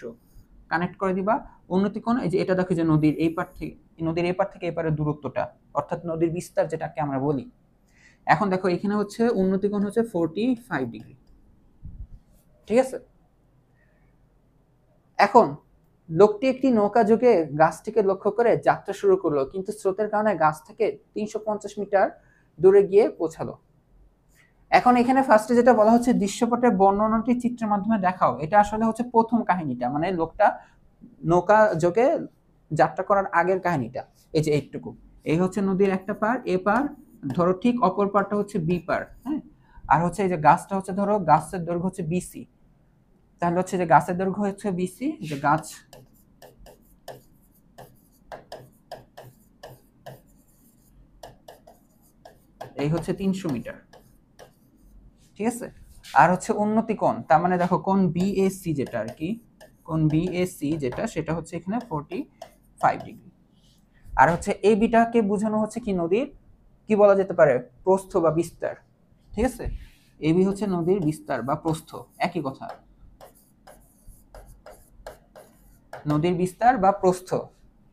কানেক্ট করে দিবা উন্নতি কোণ। এই যে এটা দেখো, যে নদীর এই পার থেকে, নদীর এই পার থেকে এই পারের দূরত্বটা, অর্থাৎ নদীর বিস্তার যেটাকে আমরা বলি। এখন দেখো এখানে হচ্ছে উন্নতি কোণ হচ্ছে 45 ডিগ্রি। ঠিক আছে, এখন লোকটি একটি নৌকা যোগে গাছটিকে লক্ষ্য করে যাত্রা শুরু করলো, কিন্তু স্রোতের কারণে গাছ থেকে 350 মিটার দূরে গিয়ে পৌঁছালো। এখন এখানে ফার্স্টে যেটা বলা হচ্ছে দৃশ্যপটের বর্ণনাটি চিত্রের মাধ্যমে দেখাও, এটা আসলে হচ্ছে প্রথম কাহিনীটা, মানে লোকটা নৌকা যোগে যাত্রা করার আগের কাহিনীটা। এই যে এইটুকু, এই হচ্ছে নদীর একটা পার, এ পার ধরো, ঠিক অপর পারটা হচ্ছে বি পার, হ্যাঁ। আর হচ্ছে এই যে গাছটা হচ্ছে, ধরো গাছের দৈর্ঘ্য হচ্ছে বিসি, তাহলে হচ্ছে যে গাছের দৈর্ঘ্য হচ্ছে বিসি, যে গাছ এই হচ্ছে 300 মিটার। ঠিক আছে, আর হচ্ছে উন্নতি কোণ, তার মানে দেখো কোণ বিএসি যেটা আর কি, কোণ বিএসি যেটা, সেটা হচ্ছে এখানে 45 ডিগ্রি। আর হচ্ছে এই বিটাকে বোঝানো হচ্ছে কি, নদীর কি বলা যেতে পারে, প্রস্থ বা বিস্তার। ঠিক আছে, এবি হচ্ছে নদীর বিস্তার বা প্রস্থ, একই কথা, নদীর বিস্তার বা প্রস্থ,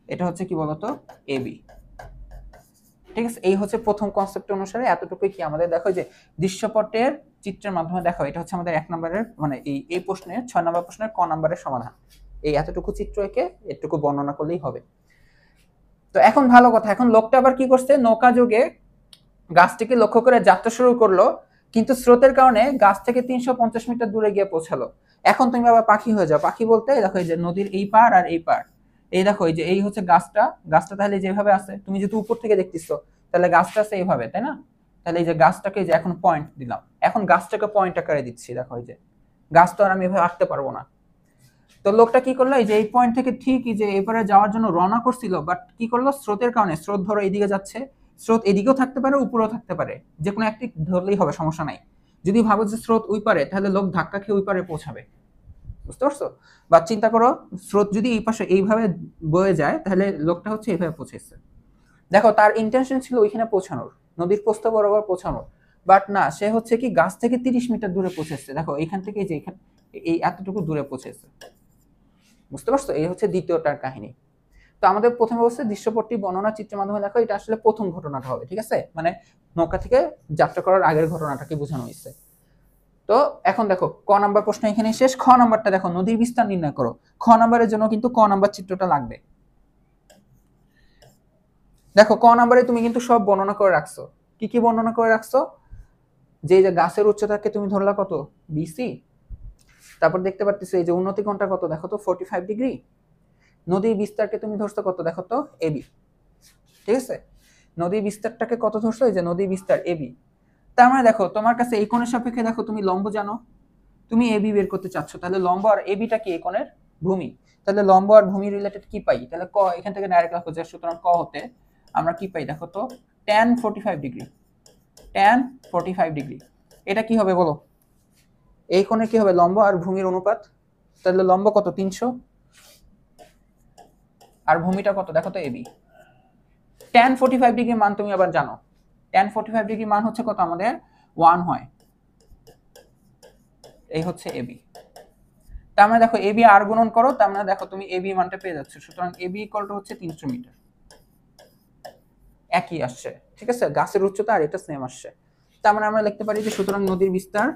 এটা হচ্ছে কি বলতো, এবি। ঠিক আছে, এই হচ্ছে প্রথম কনসেপ্ট অনুসারে এতটুকুই কি আমাদের দেখো, যে দৃশ্যপটের চিত্রের মাধ্যমে দেখো, এটা হচ্ছে আমাদের 1 নম্বরের, মানে এই প্রশ্নের 6 নম্বর প্রশ্নের ক নম্বরের সমাধান। এই এতটুকু চিত্র এঁকে এটুকু বর্ণনা করলেই হবে। তো এখন ভালো কথা, এখন লোকটা আবার কি করছে, নৌকা যোগে গাছটিকে লক্ষ্য করে যাত্রা শুরু করলো, কিন্তু স্রোতের কারণে গাছ থেকে 350 মিটার দূরে গিয়ে পৌঁছালো। এখন তুমি আবার পাখি হয়ে যাও, পাখি বলতে দেখো এই যে নদীর এই পার আর এই পার, এই দেখো এই যে এই হচ্ছে গাছটা, গাছটা তাহলে যেভাবে আছে, তুমি যেহেতু উপর থেকে দেখতেছো, তাহলে গাছটা আছে এইভাবে, তাই না? তাহলে এই যে গাছটাকে যে এখন পয়েন্ট দিলাম, এখন গাছটাকে পয়েন্ট আকারে দিচ্ছি, দেখো এই যে গাছ তো আর আমি এভাবে আঁকতে পারবো না। তো লোকটা কি করলো, এই যে এই পয়েন্ট থেকে ঠিক এই যে এবারে যাওয়ার জন্য রওনা করছিল, বাট কি করলো, স্রোতের কারণে, স্রোত ধরো এইদিকে যাচ্ছে, স্রোত এদিকেও থাকতে পারে উপরেও থাকতে পারে, যে কোনো একটি ধরলেই হবে, সমস্যা নাই। যদি ভাবো যে স্রোত ওই পারে, তাহলে লোক ধাক্কা খেয়ে ওই পারে পৌঁছাবে, বুঝতে পারছো? বা চিন্তা করো, স্রোত যদি এই পাশে এইভাবে বয়ে যায়, তাহলে লোকটা হচ্ছে এইভাবে পৌঁছেছে। দেখো তার ইন্টেনশন ছিল ওইখানে পৌঁছানোর, নদীর প্রস্থ বরাবর পৌঁছানোর, বাট না, সে হচ্ছে কি গাছ থেকে 30 মিটার দূরে পৌঁছেছে। দেখো এখান থেকে যে এখানে এই এতটুকু দূরে পৌঁছেছে, বুঝতে পারছো? এই হচ্ছে দ্বিতীয়টার কাহিনী। তো আমাদের প্রথম অবস্থায় দৃশ্যপটটি বর্ণনা চিত্রের মাধ্যমে দেখো, এটা আসলে প্রথম ঘটনাটা হবে। ঠিক আছে, মানে নৌকা থেকে যাত্রা করার আগের ঘটনাটাকে বোঝানো হয়েছে। তো এখন দেখো ক নাম্বার প্রশ্ন এখানে শেষ। খ নাম্বারটা দেখো, নদীর বিস্তার নির্ণয় করো। খ নাম্বারের জন্য কিন্তু ক নাম্বার চিত্রটা লাগবে। দেখো ক নাম্বারে তুমি কিন্তু সব বর্ণনা করে রাখছো। কি কি বর্ণনা করে রাখছো? যে গাছের উচ্চতাকে তুমি ধরলা কত, বিসি। তারপর দেখতে পাচ্ছ এই যে উন্নতি কোণটা কত, দেখো তো 45 ডিগ্রি। নদীর বিস্তারকে তুমি ধরছো কত, দেখো তো এবি। ঠিক আছে, নদীর বিস্তারটাকে কত ধরছো, এই যে নদীর বিস্তার এবি। তার মানে দেখো তোমার কাছে এই কোণের সাপেক্ষে দেখো তুমি লম্ব জানো, তুমি এবি বের করতে চাচ্ছ, তাহলে লম্ব আর এবিটা কি, এই কোণের ভূমি। তাহলে লম্ব আর ভূমি রিলেটেড কি পাই, তাহলে ক এখান থেকে ডাইরেক্ট লিখো যে, সুতরাং ক হতে আমরা কি পাই, দেখো তো tan 45 ডিগ্রি, tan 45 ডিগ্রি। এটা কি হবে বলো, এই কোণে কি হবে, লম্ব আর ভূমির অনুপাত। তাহলে লম্ব কত, 300, আর ভূমিটা কত, দেখো তো এবি। tan 45 ডিগ্রি মান তুমি আবার জানো, tan 45 ডিগ্রি মান হচ্ছে কত আমাদের, 1 হয়। এই হচ্ছে এবি। তার মানে দেখো এবি আর গুণন করো, তার মানে দেখো তুমি এবি মানটা পেয়ে যাচ্ছ। সুতরাং এবি ইকুয়াল টু হচ্ছে 300 মিটার, একই আসছে। ঠিক আছে, গাছের উচ্চতা আর এটা সেম আসছে। তার মানে আমরা লিখতে পারি যে সুতরাং নদীর বিস্তার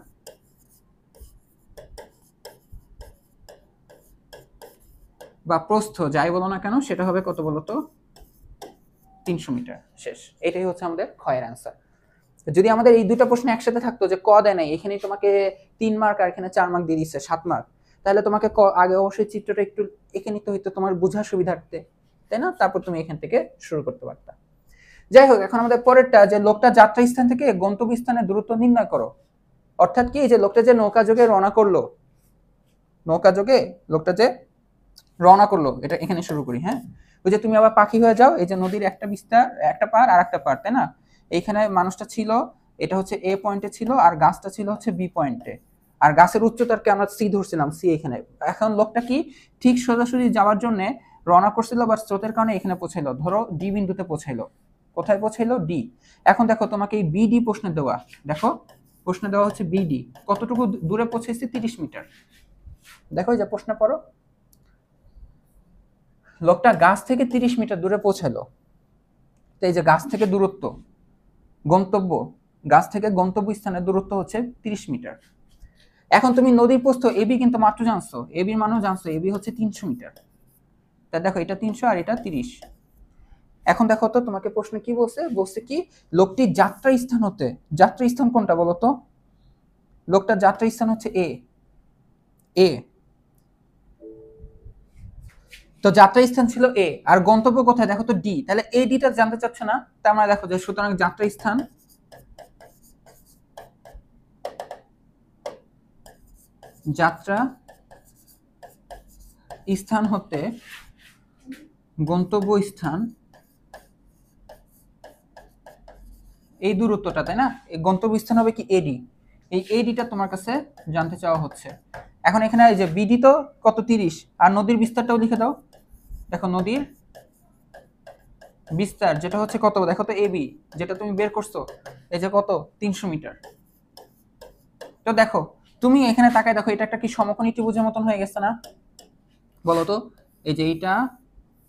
বা প্রস্থ যাই বলো না কেন সেটা হবে কত বলো তো, 300 মিটার। শেষ। এটাই হচ্ছে আমাদের ক্ষয়ের অ্যান্সার। যদি আমাদের এই দুটো প্রশ্ন একসাথে থাকতো যে ক দেয় নাই, এখানে তোমাকে 3 মার্ক আর এখানে 4 মার্ক দিয়ে দিচ্ছে 7 মার্ক, তাহলে তোমাকে আগে অবশ্যই চিত্রটা একটু এঁকে নিতে হইতো তোমার বোঝার সুবিধার্থে, তাই না? তারপর তুমি এখান থেকে শুরু করতে পারতা। যাই হোক, এখন আমাদের পরেরটা যে লোকটা যাত্রা স্থান থেকে গন্তব্য স্থানের দূরত্ব নির্ণয় করো। অর্থাৎ কি, যে লোকটা যে নৌকা যোগে রওনা করলো, নৌকা যোগে লোকটা যে রওনা করলো, এটা এখানে শুরু করি। হ্যাঁ, ওই যে তুমি আবার পাখি হয়ে যাও, এই যে নদীর একটা বিস্তার, একটা পার আর একটা পার, তাই না? এইখানে মানুষটা ছিল, এটা হচ্ছে এ পয়েন্টে ছিল, আর গাছটা ছিল হচ্ছে বি পয়েন্টে, আর গাছের উচ্চতাকে আমরা সি ধরছিলাম, সি এখানে। এখন লোকটা কি ঠিক সোজাসুজি যাওয়ার জন্য রওনা করছিল, বা স্রোতের কারণে এখানে পৌঁছাইলো, ধরো ডি বিন্দুতে পৌঁছাইলো। কোথায় পৌঁছাইলো? ডি। এখন দেখো তোমাকে এই বিডি প্রশ্নে দেওয়া, দেখো প্রশ্নে দেওয়া হচ্ছে বিডি কতটুকু দূরে পৌঁছেছে, 30 মিটার। দেখো এই যে প্রশ্ন পড়ো, লোকটা গাছ থেকে 30 মিটার দূরে পৌঁছালো। তো এই যে গাছ থেকে দূরত্ব, গন্তব্য, গাছ থেকে গন্তব্য স্থানের দূরত্ব হচ্ছে 30 মিটার। এখন তুমি নদীর প্রস্থ এবি কিন্তু মাত্র জানছো, এবির মানও জানছো, এবি হচ্ছে 300 মিটার। তা দেখো এটা 300 আর এটা 30। এখন দেখো তো তোমাকে প্রশ্ন কি বলছে, বলছে কি লোকটির যাত্রা স্থান হতে, যাত্রা স্থান কোনটা বলো তো? লোকটার যাত্রা স্থান হচ্ছে এ, এ তো যাত্রা স্থান ছিল এ, আর গন্তব্য কোথায় দেখো তো ডি, তাহলে এ ডিটা জানতে চাচ্ছে না। তার মানে দেখো যে সুতরাং যাত্রা স্থান, যাত্রা স্থান হতে গন্তব্য স্থান এই দূরত্বটা, তাই না? এই গন্তব্য স্থান হবে কি এডি, এই এডিটা তোমার কাছে জানতে চাওয়া হচ্ছে। এখন এখানে এই যে বিডি তো কত 30, আর নদীর বিস্তারটাও লিখে দাও। দেখো নদীর বিস্তার যেটা হচ্ছে কত, দেখো তো এবি যেটা তুমি বের করছো, এই যে কত 300 মিটার। তো দেখো তুমি এখানে তাকায় দেখো, এটা একটা কি সমকোণী ত্রিভুজের মতন হয়ে গেছে না? বলো তো, এই যে এইটা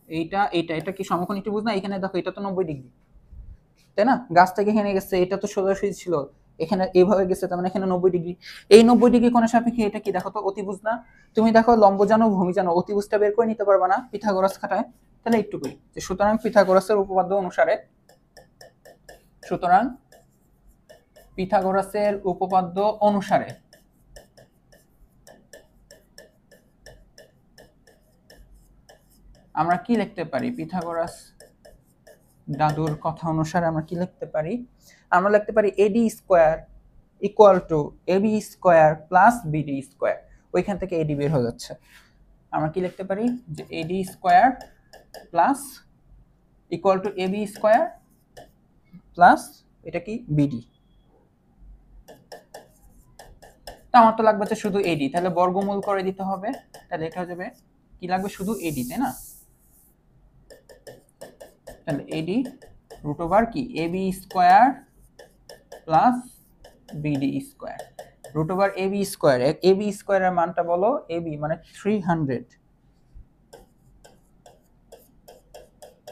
এইটা এইটা এটা কি সমকোণী ত্রিভুজ না? এখানে দেখো এটা তো 90 ডিগ্রি, তাই না? গাছ থেকে এখানে গেছে, এটা তো সোজাসুজি ছিল, এখানে এইভাবে গেছে, তার মানে এখানে 90 ডিগ্রি। এই 90 ডিগ্রি কোণের সাপেক্ষে এটা কি দেখো তো অতিভুজ না? তুমি দেখো লম্ব জানো ভূমি জানো, অতিভুজটা বের করে নিতে পারবা না পিথাগোরাস খাটায়? তাহলে একটুকুই যে সুতরাং পিথাগোরাসের উপপাদ্য অনুসারে, সুতরাং পিথাগোরাসের উপপাদ্য অনুসারে আমরা কি লিখতে পারি, পিথাগোরাস দাদুর কথা অনুসারে আমরা কি লিখতে পারি? আমরা লিখতে পারি AD square equal to AB square plus BD square. ওইখান থেকে এডি বের হয়ে যাচ্ছে। আমরা কি লিখতে পারি যে AD square plus equal to AB square plus এটা কি বিডি। তো আমার তো লাগবে শুধু এডি, তাহলে বর্গমূল করে দিতে হবে। তাহলে এটা হয়ে যাবে কি লাগবে, শুধু এডি, তাই না? তাহলে এডি রুট ওভার কি AB square plus BD square, root over AB square. AB স্কোয়ারের মানটা বলো, এবি মানে 300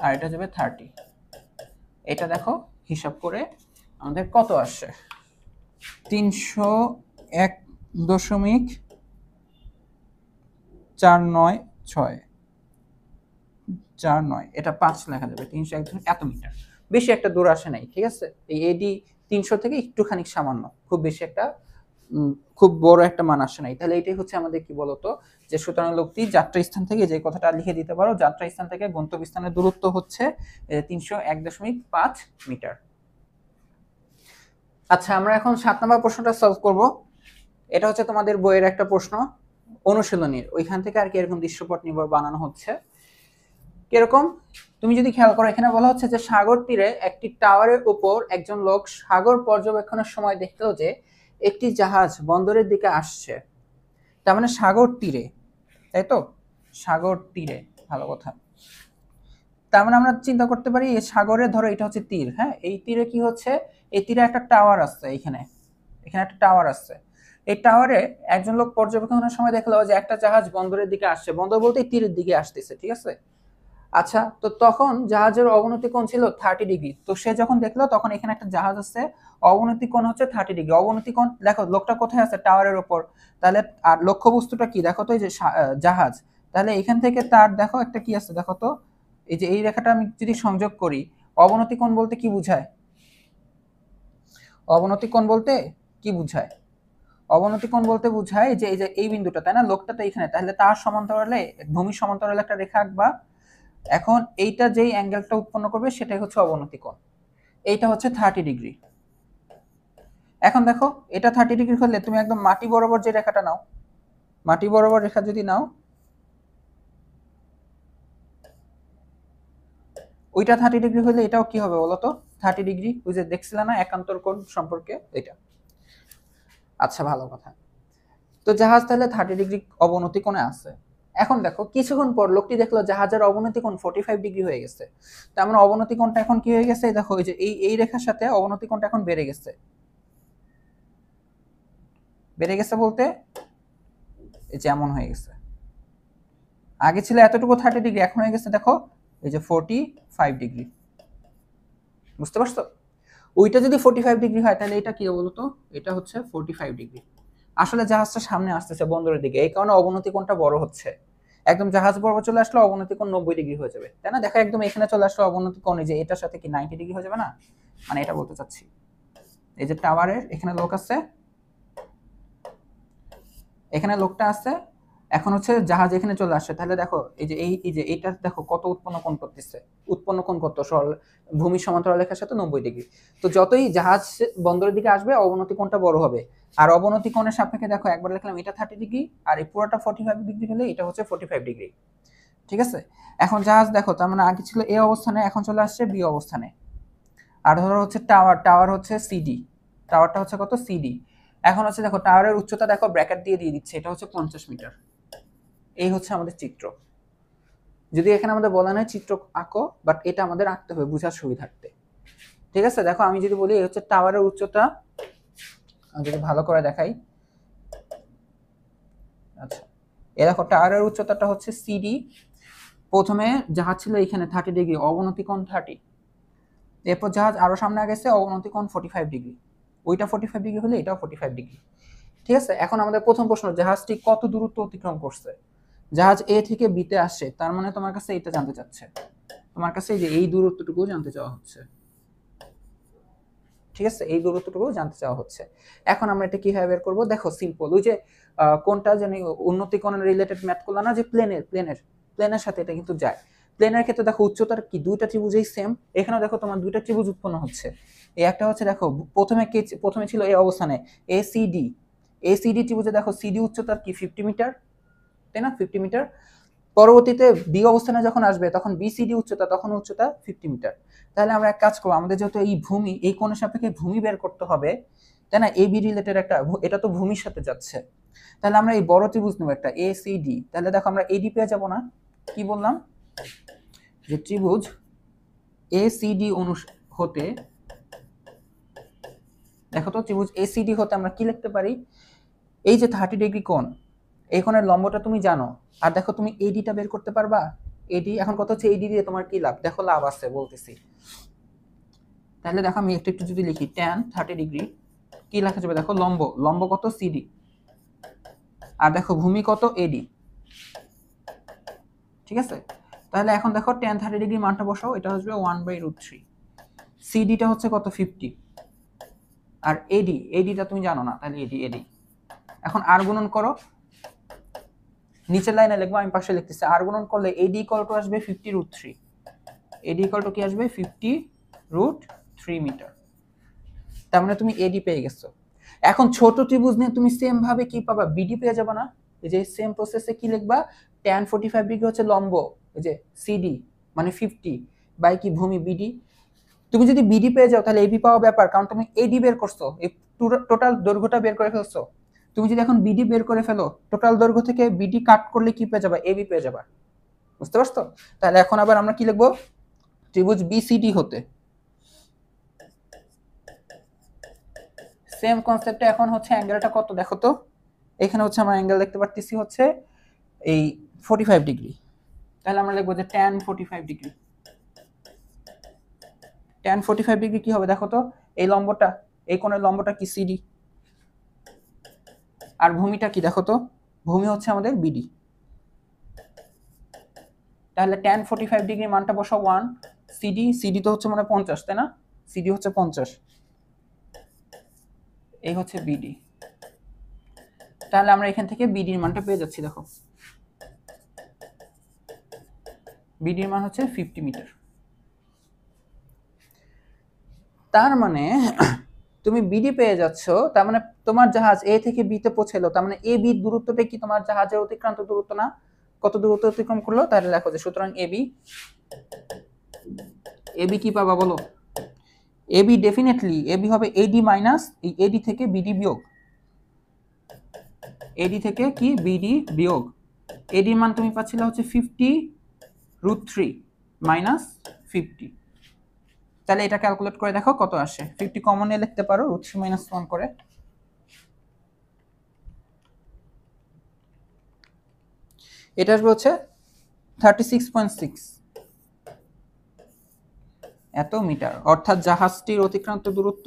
আর এটা যাবে 30। এটা দেখো হিসাব করে আমাদের কত আসছে, 301.49649, এটা 5 লেখা যাবে, 301 এত মিটার। বেশি একটা দূর আসে নাই, ঠিক আছে? এই এডি 300 থেকে একটুখানি সামান্য, খুব বেশি একটা খুব বড় একটা মান আসে নাই। তাহলে এটাই হচ্ছে আমাদের কি বলতো, যে সুতরাং লোকটি যাত্রা স্থান থেকে, যে কথাটা লিখে দিতে পারো, যাত্রা স্থান থেকে গন্তব্য স্থানের দূরত্ব হচ্ছে 301.5 মিটার। আচ্ছা, আমরা এখন 7 নম্বর প্রশ্নটা সলভ করব। এটা হচ্ছে তোমাদের বইয়ের একটা প্রশ্ন, অনুশীলনীর, ওইখান থেকে আর কি এরকম দৃশ্যপট নির্ভর বানানো হচ্ছে। কিরকম তুমি যদি খেয়াল করো, এখানে বলা হচ্ছে যে সাগর তীরে একটি টাওয়ারের উপর একজন লোক সাগর পর্যবেক্ষণের সময় দেখলো যে একটি জাহাজ বন্দরের দিকে আসছে। তার মানে সাগর তীরে, তাই তো? সাগর তীরে, ভালো কথা। তার মানে আমরা চিন্তা করতে পারি সাগরে, ধরো এটা হচ্ছে তীর, হ্যাঁ, এই তীরে কি হচ্ছে, এই তীরে একটা টাওয়ার আছে, এখানে একটা টাওয়ার আছে। এই টাওয়ারে একজন লোক পর্যবেক্ষণের সময় দেখলো যে একটা জাহাজ বন্দরের দিকে আসছে, বন্দর বলতে তীরের দিকে আসতেছে, ঠিক আছে। আচ্ছা, তো তখন জাহাজের অবনতি কোণ ছিল 30 ডিগ্রি। তো সে যখন দেখলো তখন এখানে একটা জাহাজ আছে, অবনতি কোণ হচ্ছে 30 ডিগ্রি। অবনতি কোণ দেখো, লোকটা কোথায় আছে? টাওয়ারের উপর। তাহলে আর লক্ষ্য বস্তুটা কি দেখো তো, এই যে জাহাজ। তাহলে এখান থেকে তার দেখো একটা কি আছে দেখো তো, এই যে এই রেখাটা আমি যদি সংযোগ করি, অবনতি কোণ বলতে কি বুঝায়? অবনতি কোণ বলতে কি বুঝায়? অবনতি কোণ বলতে বুঝায় যে এই যে এই বিন্দুটা, তাই না? লোকটা তো এখানে, তাহলে তার সমান্তরালে, ভূমির সমান্তরালে একটা রেখা আঁকবা। এখন এইটা যেই অ্যাঙ্গেলটা উৎপন্ন করবে সেটাই হচ্ছে অবনতি কোণ। এইটা হচ্ছে 30 ডিগ্রি। এখন দেখো, এটা 30 ডিগ্রি হলে তুমি একদম মাটি বরাবর যে রেখাটা নাও, মাটি বরাবর রেখা যদি নাও, ওইটা 30 ডিগ্রি হলে এটাও কি হবে বলো তো? 30 ডিগ্রি। ওই যে দেখছিলে না একান্তর কোণ সম্পর্কে, এটা। আচ্ছা, ভালো কথা। তো জাহাজ তাহলে 30 ডিগ্রি অবনতি কোণে আছে। এখন দেখো, কিছুক্ষণ পর লোকটি দেখলো জাহাজের অবনতি কোণ 45 ডিগ্রি হয়ে গেছে। তার মানে অবনতি কোণটা এখন কি হয়ে গেছে? দেখো, ওই যে এই রেখার সাথে অবনতি কোণটা এখন বেড়ে গেছে। বেড়ে গেছে বলতে এই যে এমন হয়ে গেছে। আগে ছিল এতটুকু 30 ডিগ্রি, এখন হয়ে গেছে দেখো এই যে 45 ডিগ্রি। বুঝতে পারছো? ওইটা যদি 45 ডিগ্রি হয় তাহলে এটা কি বলতো? এটা হচ্ছে 45 ডিগ্রি। আসলে জাহাজটা সামনে আসতেছে বন্দরের দিকে, এই কারণে অবনতি কোণটা বড় হচ্ছে। একদম জাহাজ বরাবর চলে আসলে অবনতি কোণ 90 ডিগ্রি হয়ে যাবে, তাই না? দেখো, একদম এখানে চলে আসলে অবনতি কোণ এই যে এটার সাথে কি 90 ডিগ্রি হয়ে যাবে না? মানে এটা বলতে চাচ্ছি। এই যে টাওয়ারের এখানে লোক আছে, এখানে লোকটা আছে, এখন হচ্ছে জাহাজ এখানে চলে আসছে। তাহলে দেখো, এই যে এইটা দেখো কত উৎপন্ন কোণ করতেছে। উৎপন্ন কোণ কত? ভূমির সমান্তরাল রেখার সাথে 90 ডিগ্রি। তো যতই জাহাজ বন্দরের দিকে আসবে অবনতি কোণটা বড় হবে। আর অবনতি কোণের সাপেক্ষে দেখো, একবার লিখলাম এটা 30 ডিগ্রি, আর এই পুরোটা 45 ডিগ্রি হলে এটা হচ্ছে 45 ডিগ্রি। ঠিক আছে। এখন জাহাজ দেখো, তার মানে আগে ছিল এ অবস্থানে, এখন চলে আসছে বি অবস্থানে। আর ধরো হচ্ছে টাওয়ার হচ্ছে সিডি। টাওয়ারটা হচ্ছে কত? সিডি। এখন হচ্ছে দেখো, টাওয়ারের উচ্চতা দেখো ব্র্যাকেট দিয়ে দিচ্ছে, এটা হচ্ছে 50 মিটার। এই হচ্ছে আমাদের চিত্র। যদি এখানে আমাদের বলা নাই চিত্র আঁকো, বাট এটা আমাদের আঁকতে হবে বোঝার সুবিধার্থে। ঠিক আছে। দেখো, আমি যদি বলি এই হচ্ছে টাওয়ারের উচ্চতা, আমি যদি ভালো করে দেখাই। আচ্ছা, এ দেখো টাওয়ারের উচ্চতাটা হচ্ছে সিডি। প্রথমে জাহাজ ছিল এখানে 30 ডিগ্রি, অবনতি কোণ 30। এরপর জাহাজ আরো সামনে গেছে, অবনতি কোণ 45 ডিগ্রি। ওইটা 45 ডিগ্রি হলে এটাও 45 ডিগ্রি। ঠিক আছে। এখন আমাদের প্রথম প্রশ্ন, জাহাজটি কত দূরত্ব অতিক্রম করছে? জাহাজ এ থেকে বিতে আসছে, তার মানে তোমার কাছে এটা জানতে চাচ্ছে। তোমার কাছে এই যে এই দূরত্বটুকু জানতে চাওয়া হচ্ছে। ঠিক আছে, এই দূরত্বটুকু জানতে চাওয়া হচ্ছে। এখন আমরা এটা কিভাবে বের করবো? দেখো, সিম্পল। ওই যে কোনটা জানি উন্নতি কোণ রিলেটেড ম্যাথ করলাম না, যে প্লেনের সাথে এটা কিন্তু যায়। প্লেনের ক্ষেত্রে দেখো, উচ্চতার কি দুইটা ত্রিভুজই সেম। এখানে দেখো তোমার দুইটা ত্রিভুজ উৎপন্ন হচ্ছে। এই একটা হচ্ছে দেখো, প্রথমে ছিল এই অবস্থানে এসিডি। এসিডি ত্রিভুজে দেখো সিডি উচ্চতার কি 50 মিটার, তাই না? 50 মিটার। পরবর্তীতে বি অবস্থানে যখন আসবে তখন বিসিডি উচ্চতা, তখন উচ্চতা 50 মিটার। তাহলে আমরা এক কাজ করবো, আমাদের যেহেতু এই ভূমি, এই কোণের সাপেক্ষে ভূমি বের করতে হবে, তাই না? এবি রিলেটেড একটা, এটা তো ভূমির সাথে যাচ্ছে। তাহলে আমরা এই বড় ত্রিভুজ নেবো একটা এসিডি। তাহলে দেখো, আমরা এডি পেয়ে যাবো না? কি বললাম? যে ত্রিভুজ এসিডি হতে, দেখো তো, ত্রিভুজ এসিডি হতে আমরা কি লিখতে পারি? এই যে 30 ডিগ্রি কোণ, এই কোণের লম্বটা তুমি জানো। আর দেখো, তুমি এডিটা বের করতে পারবা? এডি এখন কত হচ্ছে? এডি দিয়ে তোমার কি লাভ? দেখো, লাভ আছে বলতেছি। তাহলে দেখো, আমি একটু একটু যদি লিখি, tan 30 ডিগ্রি কি লেখা যাবে? দেখো, লম্ব কত? সিডি। আর দেখো, ভূমি কত? এডি। ঠিক আছে। তাহলে এখন দেখো, tan 30 ডিগ্রি মানটা বসাও, এটা আসবে 1/√3। সিডিটা হচ্ছে কত? 50। আর এডিটা তুমি জানো না, তাহলে এডি। এখন আর গুণন করো, নিচের লাইনে লিখবো, আমি পাশে লিখতেছি। আর গুণন করলে এডি ইকুয়াল টু আসবে 50√3। এডি ইকুয়াল টু কি আসবে? 50√3 মিটার। তার মানে তুমি এডি পেয়ে গেছো। এখন ছোট ত্রিভুজ নিয়ে তুমি সেম ভাবে কি পাবা? বিডি পেয়ে যাবে না? এই যে সেম প্রসেসে কি লিখবা? tan 45 ডিগ্রি হচ্ছে লম্ব, এই যে সিডি মানে 50 বাই কি ভূমি বিডি। তুমি যদি বিডি পেয়ে যাও তাহলে এবি পাওয়া ব্যাপার, কারণ তুমি এডি বের করছো, এই টোটাল দৈর্ঘ্যটা বের করে ফেলছো। তুমি যদি এখন বিডি বের করে ফেলো, টোটাল দৈর্ঘ্য থেকে বিডি কাট করলে কি পেয়ে যাবা? এবি পেয়ে যাবা। বুঝতে পারছো? তাহলে এখন আবার আমরা কি লিখবো? ত্রিভুজ বিসিডি হতে সেম কনসেপ্টে এখন হচ্ছে অ্যাঙ্গেলটা কত দেখো তো, এখানে হচ্ছে আমরা অ্যাঙ্গেল দেখতে পারতেছি হচ্ছে এই 45 ডিগ্রি। তাহলে আমরা লিখবো যে tan 45 ডিগ্রি। tan 45 ডিগ্রি কি হবে দেখো তো, এই লম্বটা, এই কোণের লম্বটা কি সিডি, আর ভূমিটা কি দেখো তো, ভূমি হচ্ছে আমাদের বিডি। তাহলে tan 45 ডিগ্রি মানটা বসাও 1, সিডি তো হচ্ছে মানে 50, তাই না, সিডি হচ্ছে 50, এই হচ্ছে বিডি। তাহলে আমরা এখান থেকে বিডির মানটা পেয়ে যাচ্ছি, দেখো বিডির মান হচ্ছে 50 মিটার। তার মানে তুমি বিডি পেয়ে যাচ্ছ, তার মানে তোমার জাহাজ এ থেকে বি তে পৌঁছালো, তার মানে এ বি দূরত্বটা কি তোমার জাহাজের অতিক্রান্ত দূরত্ব না, কত দূরত্ব অতিক্রম করলো, তাহলে লেখো যে সুতরাং এবি কি পাবা বলো, এবি ডেফিনেটলি এবি হবে এডি মাইনাস এই এডি থেকে বিডি বিয়োগ, এডি থেকে কি বিডি বিয়োগ, এডি মান তুমি পাচ্ছিলে হচ্ছে 50√3 মাইনাস 50। তাহলে এটা ক্যালকুলেট করে দেখো কত আসে, 50 কমন নিয়ে লিখতে পারো √3 - 1 করে, এটা আসবে হচ্ছে 36.6 এত মিটার, অর্থাৎ জাহাজটির অতিক্রান্ত দূরত্ব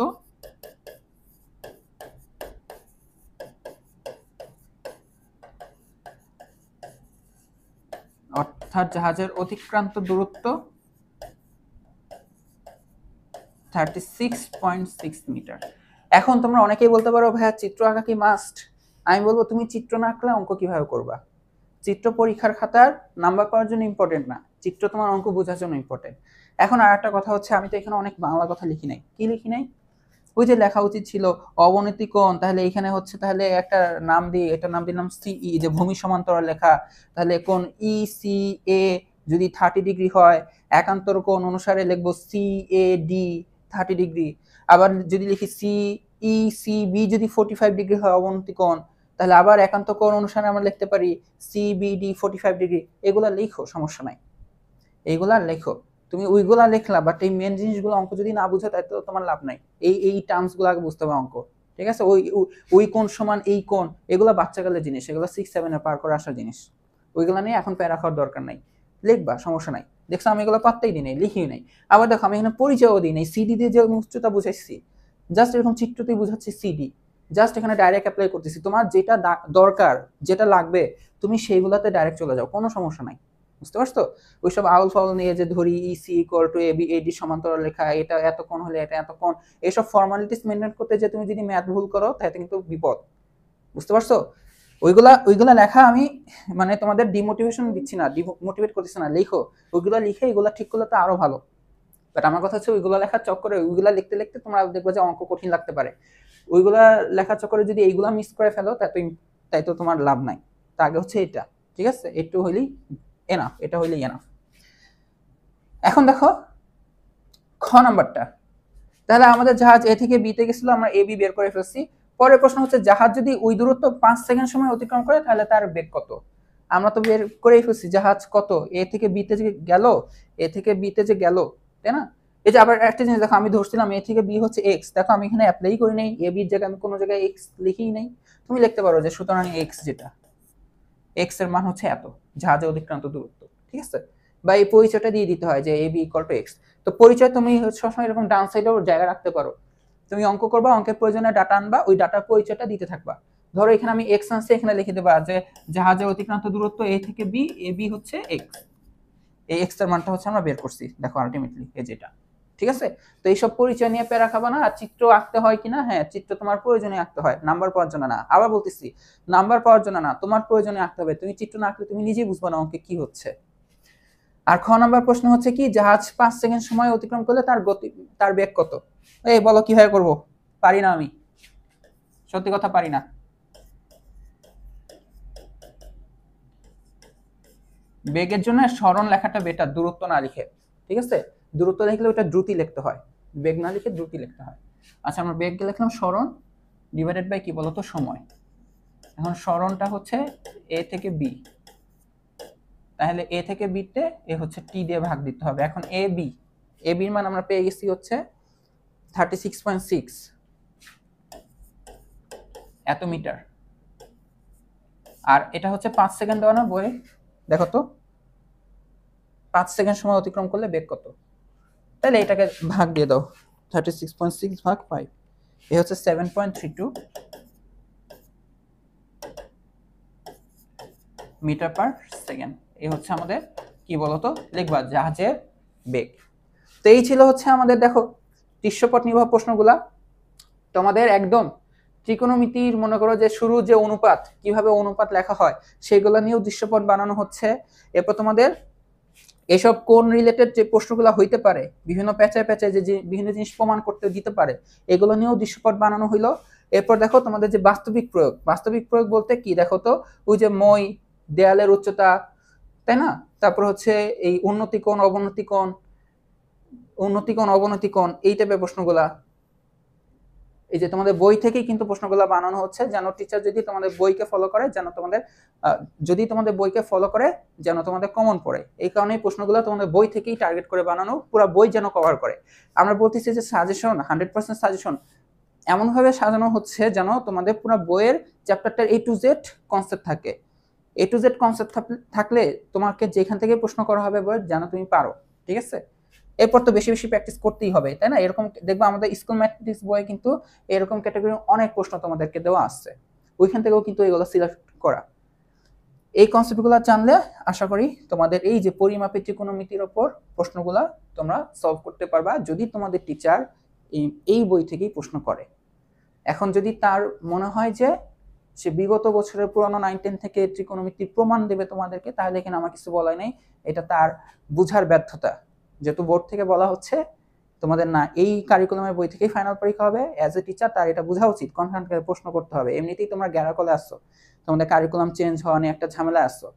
জাহাজের অতিক্রান্ত দূরত্ব 36.6 মিটার। এখন তোমরা অনেকেই বলতে পারো ভাইয়া চিত্র আঁকা কি মাস্ট, আমি বলবো তুমি চিত্র না আঁকলে অঙ্ক কিভাবে করবা, চিত্র পরীক্ষার খাতার নাম্বার পাওয়ার জন্য ইম্পর্টেন্ট না, চিত্র তোমার অঙ্ক বোঝার জন্য ইম্পর্টেন্ট। এখন আর একটা কথা হচ্ছে, আমি তো এখানে অনেক বাংলা কথা লিখি নাই, কি লিখি নাই, ওই যে লেখা উচিত ছিল অবনতি কোণ, তাহলে এখানে হচ্ছে তাহলে একটা নাম দিই, এটা নাম দিলাম সিই, যে ভূমি সমান্তরাল লেখা, তাহলে কোণ ইসিএ যদি 30 ডিগ্রি হয়, একান্তর কোণ অনুসারে লিখবো সিএডি 30 ডিগ্রি, আবার যদি লিখি সিইসিবি যদি 45 ডিগ্রি হয় অবনতি কোণ, তাহলে আবার একান্ত কোণ অনুসারে আমরা লিখতে পারি সিবিডি 45 ডিগ্রি। এগুলা লিখো, সমস্যা নাই, এইগুলা লেখো, তুমি ওইগুলা লিখলা, বাট এই মেন জিনিসগুলো অঙ্ক যদি না বুঝো তাই তো তোমার লাভ নাই, এই টার্মস গুলো আগে বুঝতে হবে অঙ্ক, ঠিক আছে, ওই কোণ সমান এই কোণ, এগুলো বাচ্চাকালের জিনিস, এগুলো 6-7 এ পার করে আসার জিনিস, ওইগুলা নিয়ে এখন প্যারা খাওয়ার দরকার নাই, লিখবা সমস্যা নাই। দেখছো আমি এগুলো পাত্তাই দিই নাই, লিখিও নাই। আবার দেখো আমি এখানে পরিচয়ও দিই নাই, সিডি দিয়ে যে উচ্চতা বুঝাইছি, জাস্ট এরকম চিত্রতেই বুঝাচ্ছি সিডি, জাস্ট এখানে ডাইরেক্ট অ্যাপ্লাই করতেছি, তোমার যেটা দরকার যেটা লাগবে তুমি সেইগুলাতে ডাইরেক্ট চলে যাও, কোনো সমস্যা নাই, বুঝতে পারছো। ওইসব আউল ফাউল নিয়ে যে ধরি ইসি ইকুয়াল টু এবি এডি সমান্তরাল লেখা, এটা এত কোণ হলে এটা এত কোণ, এইসব ফর্মালিটিস মেনটেন করতে যে তুমি যদি ম্যাথ ভুল করো তাহলে কিন্তু বিপদ, বুঝতে পারছো। ওইগুলা লেখা আমি মানে তোমাদের ডিমোটিভেশন দিচ্ছি না, ডিমোটিভেট করতেছি না, লিখো, ওইগুলা লিখে এগুলা ঠিক করলে তো আরো ভালো। বাট আমার কথা হচ্ছে ওইগুলা লেখার চক্করে ওইগুলা লিখতে লিখতে তোমরা দেখবে যে অঙ্ক কঠিন লাগতে পারে, ওইগুলা লেখার চক্করে যদি এইগুলা মিস করে ফেলো তাই তো তোমার লাভ নাই। তা আগে হচ্ছে এটা, ঠিক আছে, একটু হইলেই এনাফ, এটা হইলেই এনাফ। এখন দেখো খ নাম্বারটা, তাহলে আমাদের জাহাজ এ থেকে বি তে গেছিল, আমরা এ বি বের করে ফেলছি। পরের প্রশ্ন হচ্ছে জাহাজ যদি ওই দূরত্ব 5 সেকেন্ড সময় অতিক্রম করে তাহলে তার বেগ কত। আমরা তো বের করেই ফেলছি জাহাজ কত এ থেকে বি তে যে গেল, এ থেকে বি তে যে গেল, তাই না। এই যে আবার একটা জিনিস দেখো, আমি ধরছিলাম এ থেকে বি হচ্ছে এক্স, দেখো আমি এখানে অ্যাপ্লাই করি নাই, এ বির জায়গায় আমি কোনো জায়গায় এক্স লিখিই নাই, তুমি লিখতে পারো যে সুতরাং এক্স, যেটা এক্স এর মান হচ্ছে এত, জাহাজে অতিক্রান্ত দূরত্ব, ঠিক আছে, বা এই পরিচয়টা দিয়ে দিতে হয় যে A B equal to x. তো পরিচয় তুমি সবসময় এরকম ডান সাইডেও জায়গা রাখতে পারো, তুমি অঙ্ক করবা, অঙ্কের প্রয়োজনে ডাটা আনবা, ওই ডাটার পরিচয়টা দিতে থাকবা। ধরো এখানে আমি এক্স আনছি, এখানে লিখে দেবা যে জাহাজের অতিক্রান্ত দূরত্ব এ থেকে বি, এ বি হচ্ছে এক্স, এই এক্স এর মানটা হচ্ছে আমরা বের করছি, দেখো আলটিমেটলি এই যেটা, ঠিক আছে। তো এইসব পরিচয় নিয়ে প্যারা খাবা না। আর চিত্র আঁকতে হয় কিনা, হ্যাঁ চিত্র তোমার প্রয়োজনে আঁকতে হয়, নাম্বার পাওয়ার জন্য না। আবার বলতেছি নাম্বার পাওয়ার জন্য না, তোমার প্রয়োজনে আঁকতে হবে, তুমি চিত্র না আঁকলে তুমি নিজেই বুঝবে না অঙ্কে কি হচ্ছে। আর খ নাম্বার প্রশ্ন হচ্ছে কি, জাহাজ 5 সেকেন্ড সময় অতিক্রম করলে তার বেগ কত। এই বলো কিভাবে করব, পারি না আমি, সত্যি কথা পারি না। বেগের জন্য সরণ লেখাটা বেটার, দূরত্ব না লিখে, ঠিক আছে, দূরত্ব লিখলে ওটা দ্রুতি লিখতে হয়, বেগ না লিখে দ্রুতি লিখতে হয়। আচ্ছা আমরা বেগ লিখলাম সরণ ডিভাইডেড বাই কি বলতো, সময়। এখন সরণটা হচ্ছে এ থেকে বি, তাহলে এ থেকে বি তে এ হচ্ছে টি দিয়ে ভাগ দিতে হবে। এখন এ বির মান আমরা পেয়ে গেছি হচ্ছে 36.6, এত মিটার। আর এটা হচ্ছে 5 সেকেন্ড দেওয়া না বইয়ে, দেখো তো 5 সেকেন্ড সময় অতিক্রম করলে বেগ কত। তাহলে এটাকে ভাগ দিয়ে দাও, 36.6 ভাগ 5, এ হচ্ছে 7.32 মিটার পার সেকেন্ড। এ হচ্ছে আমাদের কি বলতো লিখবা জাহাজের বেগ। তো এই ছিল হচ্ছে আমাদের দেখো দৃশ্যপট নির্ভর প্রশ্নগুলা। তোমাদের একদম ত্রিকোণমিতির মনে করো যে শুরু যে অনুপাত, কিভাবে অনুপাত লেখা হয় সেগুলো নিয়েও দৃশ্যপট বানানো হচ্ছে। এরপর তোমাদের এসব কোন রিলেটেড যে প্রশ্নগুলো হইতে পারে, বিভিন্ন প্যাচায় প্যাচায় যে বিভিন্ন জিনিস প্রমাণ করতে দিতে পারে, এগুলো নিয়েও দৃশ্যপট বানানো হইলো। এরপর দেখো তোমাদের যে বাস্তবিক প্রয়োগ, বাস্তবিক প্রয়োগ বলতে কি দেখো তো, ওই যে মই, দেয়ালের উচ্চতা, তাই না, তারপর হচ্ছে এই উন্নতিকোণ অবনতিকোণ, উন্নতিকোণ অবনতিকোণ, এই টাইপের প্রশ্নগুলা। এই যে তোমাদের বই থেকেই কিন্তু প্রশ্নগুলো বানানো হচ্ছে, যেন টিচার যদি তোমাদের বইকে ফলো করে, যেন তোমাদের যদি তোমাদের বইকে ফলো করে যেন তোমাদের কমন পড়ে। এই কারণে প্রশ্নগুলো তোমাদের বই থেকেই টার্গেট করে বানানো, পুরো বই যেন কভার করে। আমরা বলতেছি যে সাজেশন 100% সাজেশন এমনভাবে সাজানো হচ্ছে যেন তোমাদের পুরো বইয়ের চ্যাপ্টারটার A to Z কনসেপ্ট থাকে। A to Z কনসেপ্ট থাকলে তোমাকে যেখান থেকে প্রশ্ন করা হবে বই যেন তুমি পারো, ঠিক আছে। এরপর তো বেশি বেশি প্র্যাকটিস করতেই হবে, তাই না। এরকম দেখবা আমাদের স্কুল ম্যাথমেটিক্স বইয়ে কিন্তু এরকম ক্যাটাগরি অনেক প্রশ্ন তোমাদেরকে দেওয়া আসছে, ওইখান থেকেও কিন্তু এগুলো সিলেক্ট করা। এই কনসেপ্টগুলো জানলে আশা করি তোমাদের এই যে পরিমাপের ত্রিকোণমিতির ওপর প্রশ্নগুলা তোমরা সলভ করতে পারবা, যদি তোমাদের টিচার এই বই থেকেই প্রশ্ন করে। এখন যদি তার মনে হয় যে সে বিগত বছরের পুরনো 9-10 থেকে ত্রিকোণমিতির প্রমাণ দেবে তোমাদেরকে, তাহলে এখানে আমার কিছু বলাই নেই, এটা তার বুঝার ব্যর্থতা। যেহেতু বোর্ড থেকে বলা হচ্ছে তোমাদের না এই কারিকুলামের বই থেকেই ফাইনাল পরীক্ষা হবে, অ্যাজ এ টিচার তার এটা বোঝা উচিত, কনফারেন্ট প্রশ্ন করতে হবে। এমনিতেই তোমরা গ্যারাকলে আসছো, তোমাদের কারিকুলাম চেঞ্জ হওয়া নিয়ে একটা ঝামেলা আসছো,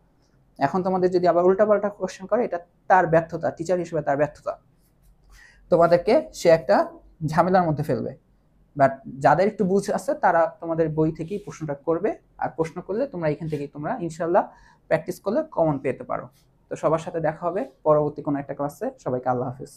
এখন তোমাদের যদি আবার উল্টাপাল্টা কোশ্চেন করে, এটা তার ব্যর্থতা, টিচার হিসেবে তার ব্যর্থতা, তোমাদেরকে সে একটা ঝামেলার মধ্যে ফেলবে। বাট যাদের একটু বুঝ আছে তারা তোমাদের বই থেকেই প্রশ্নটা করবে, আর প্রশ্ন করলে তোমরা এখান থেকেই তোমরা ইনশাল্লাহ প্র্যাকটিস করলে কমন পেতে পারো। তো সবার সাথে দেখা হবে পরবর্তী কোনো একটা ক্লাসে। সবাইকে আল্লাহ হাফিজ।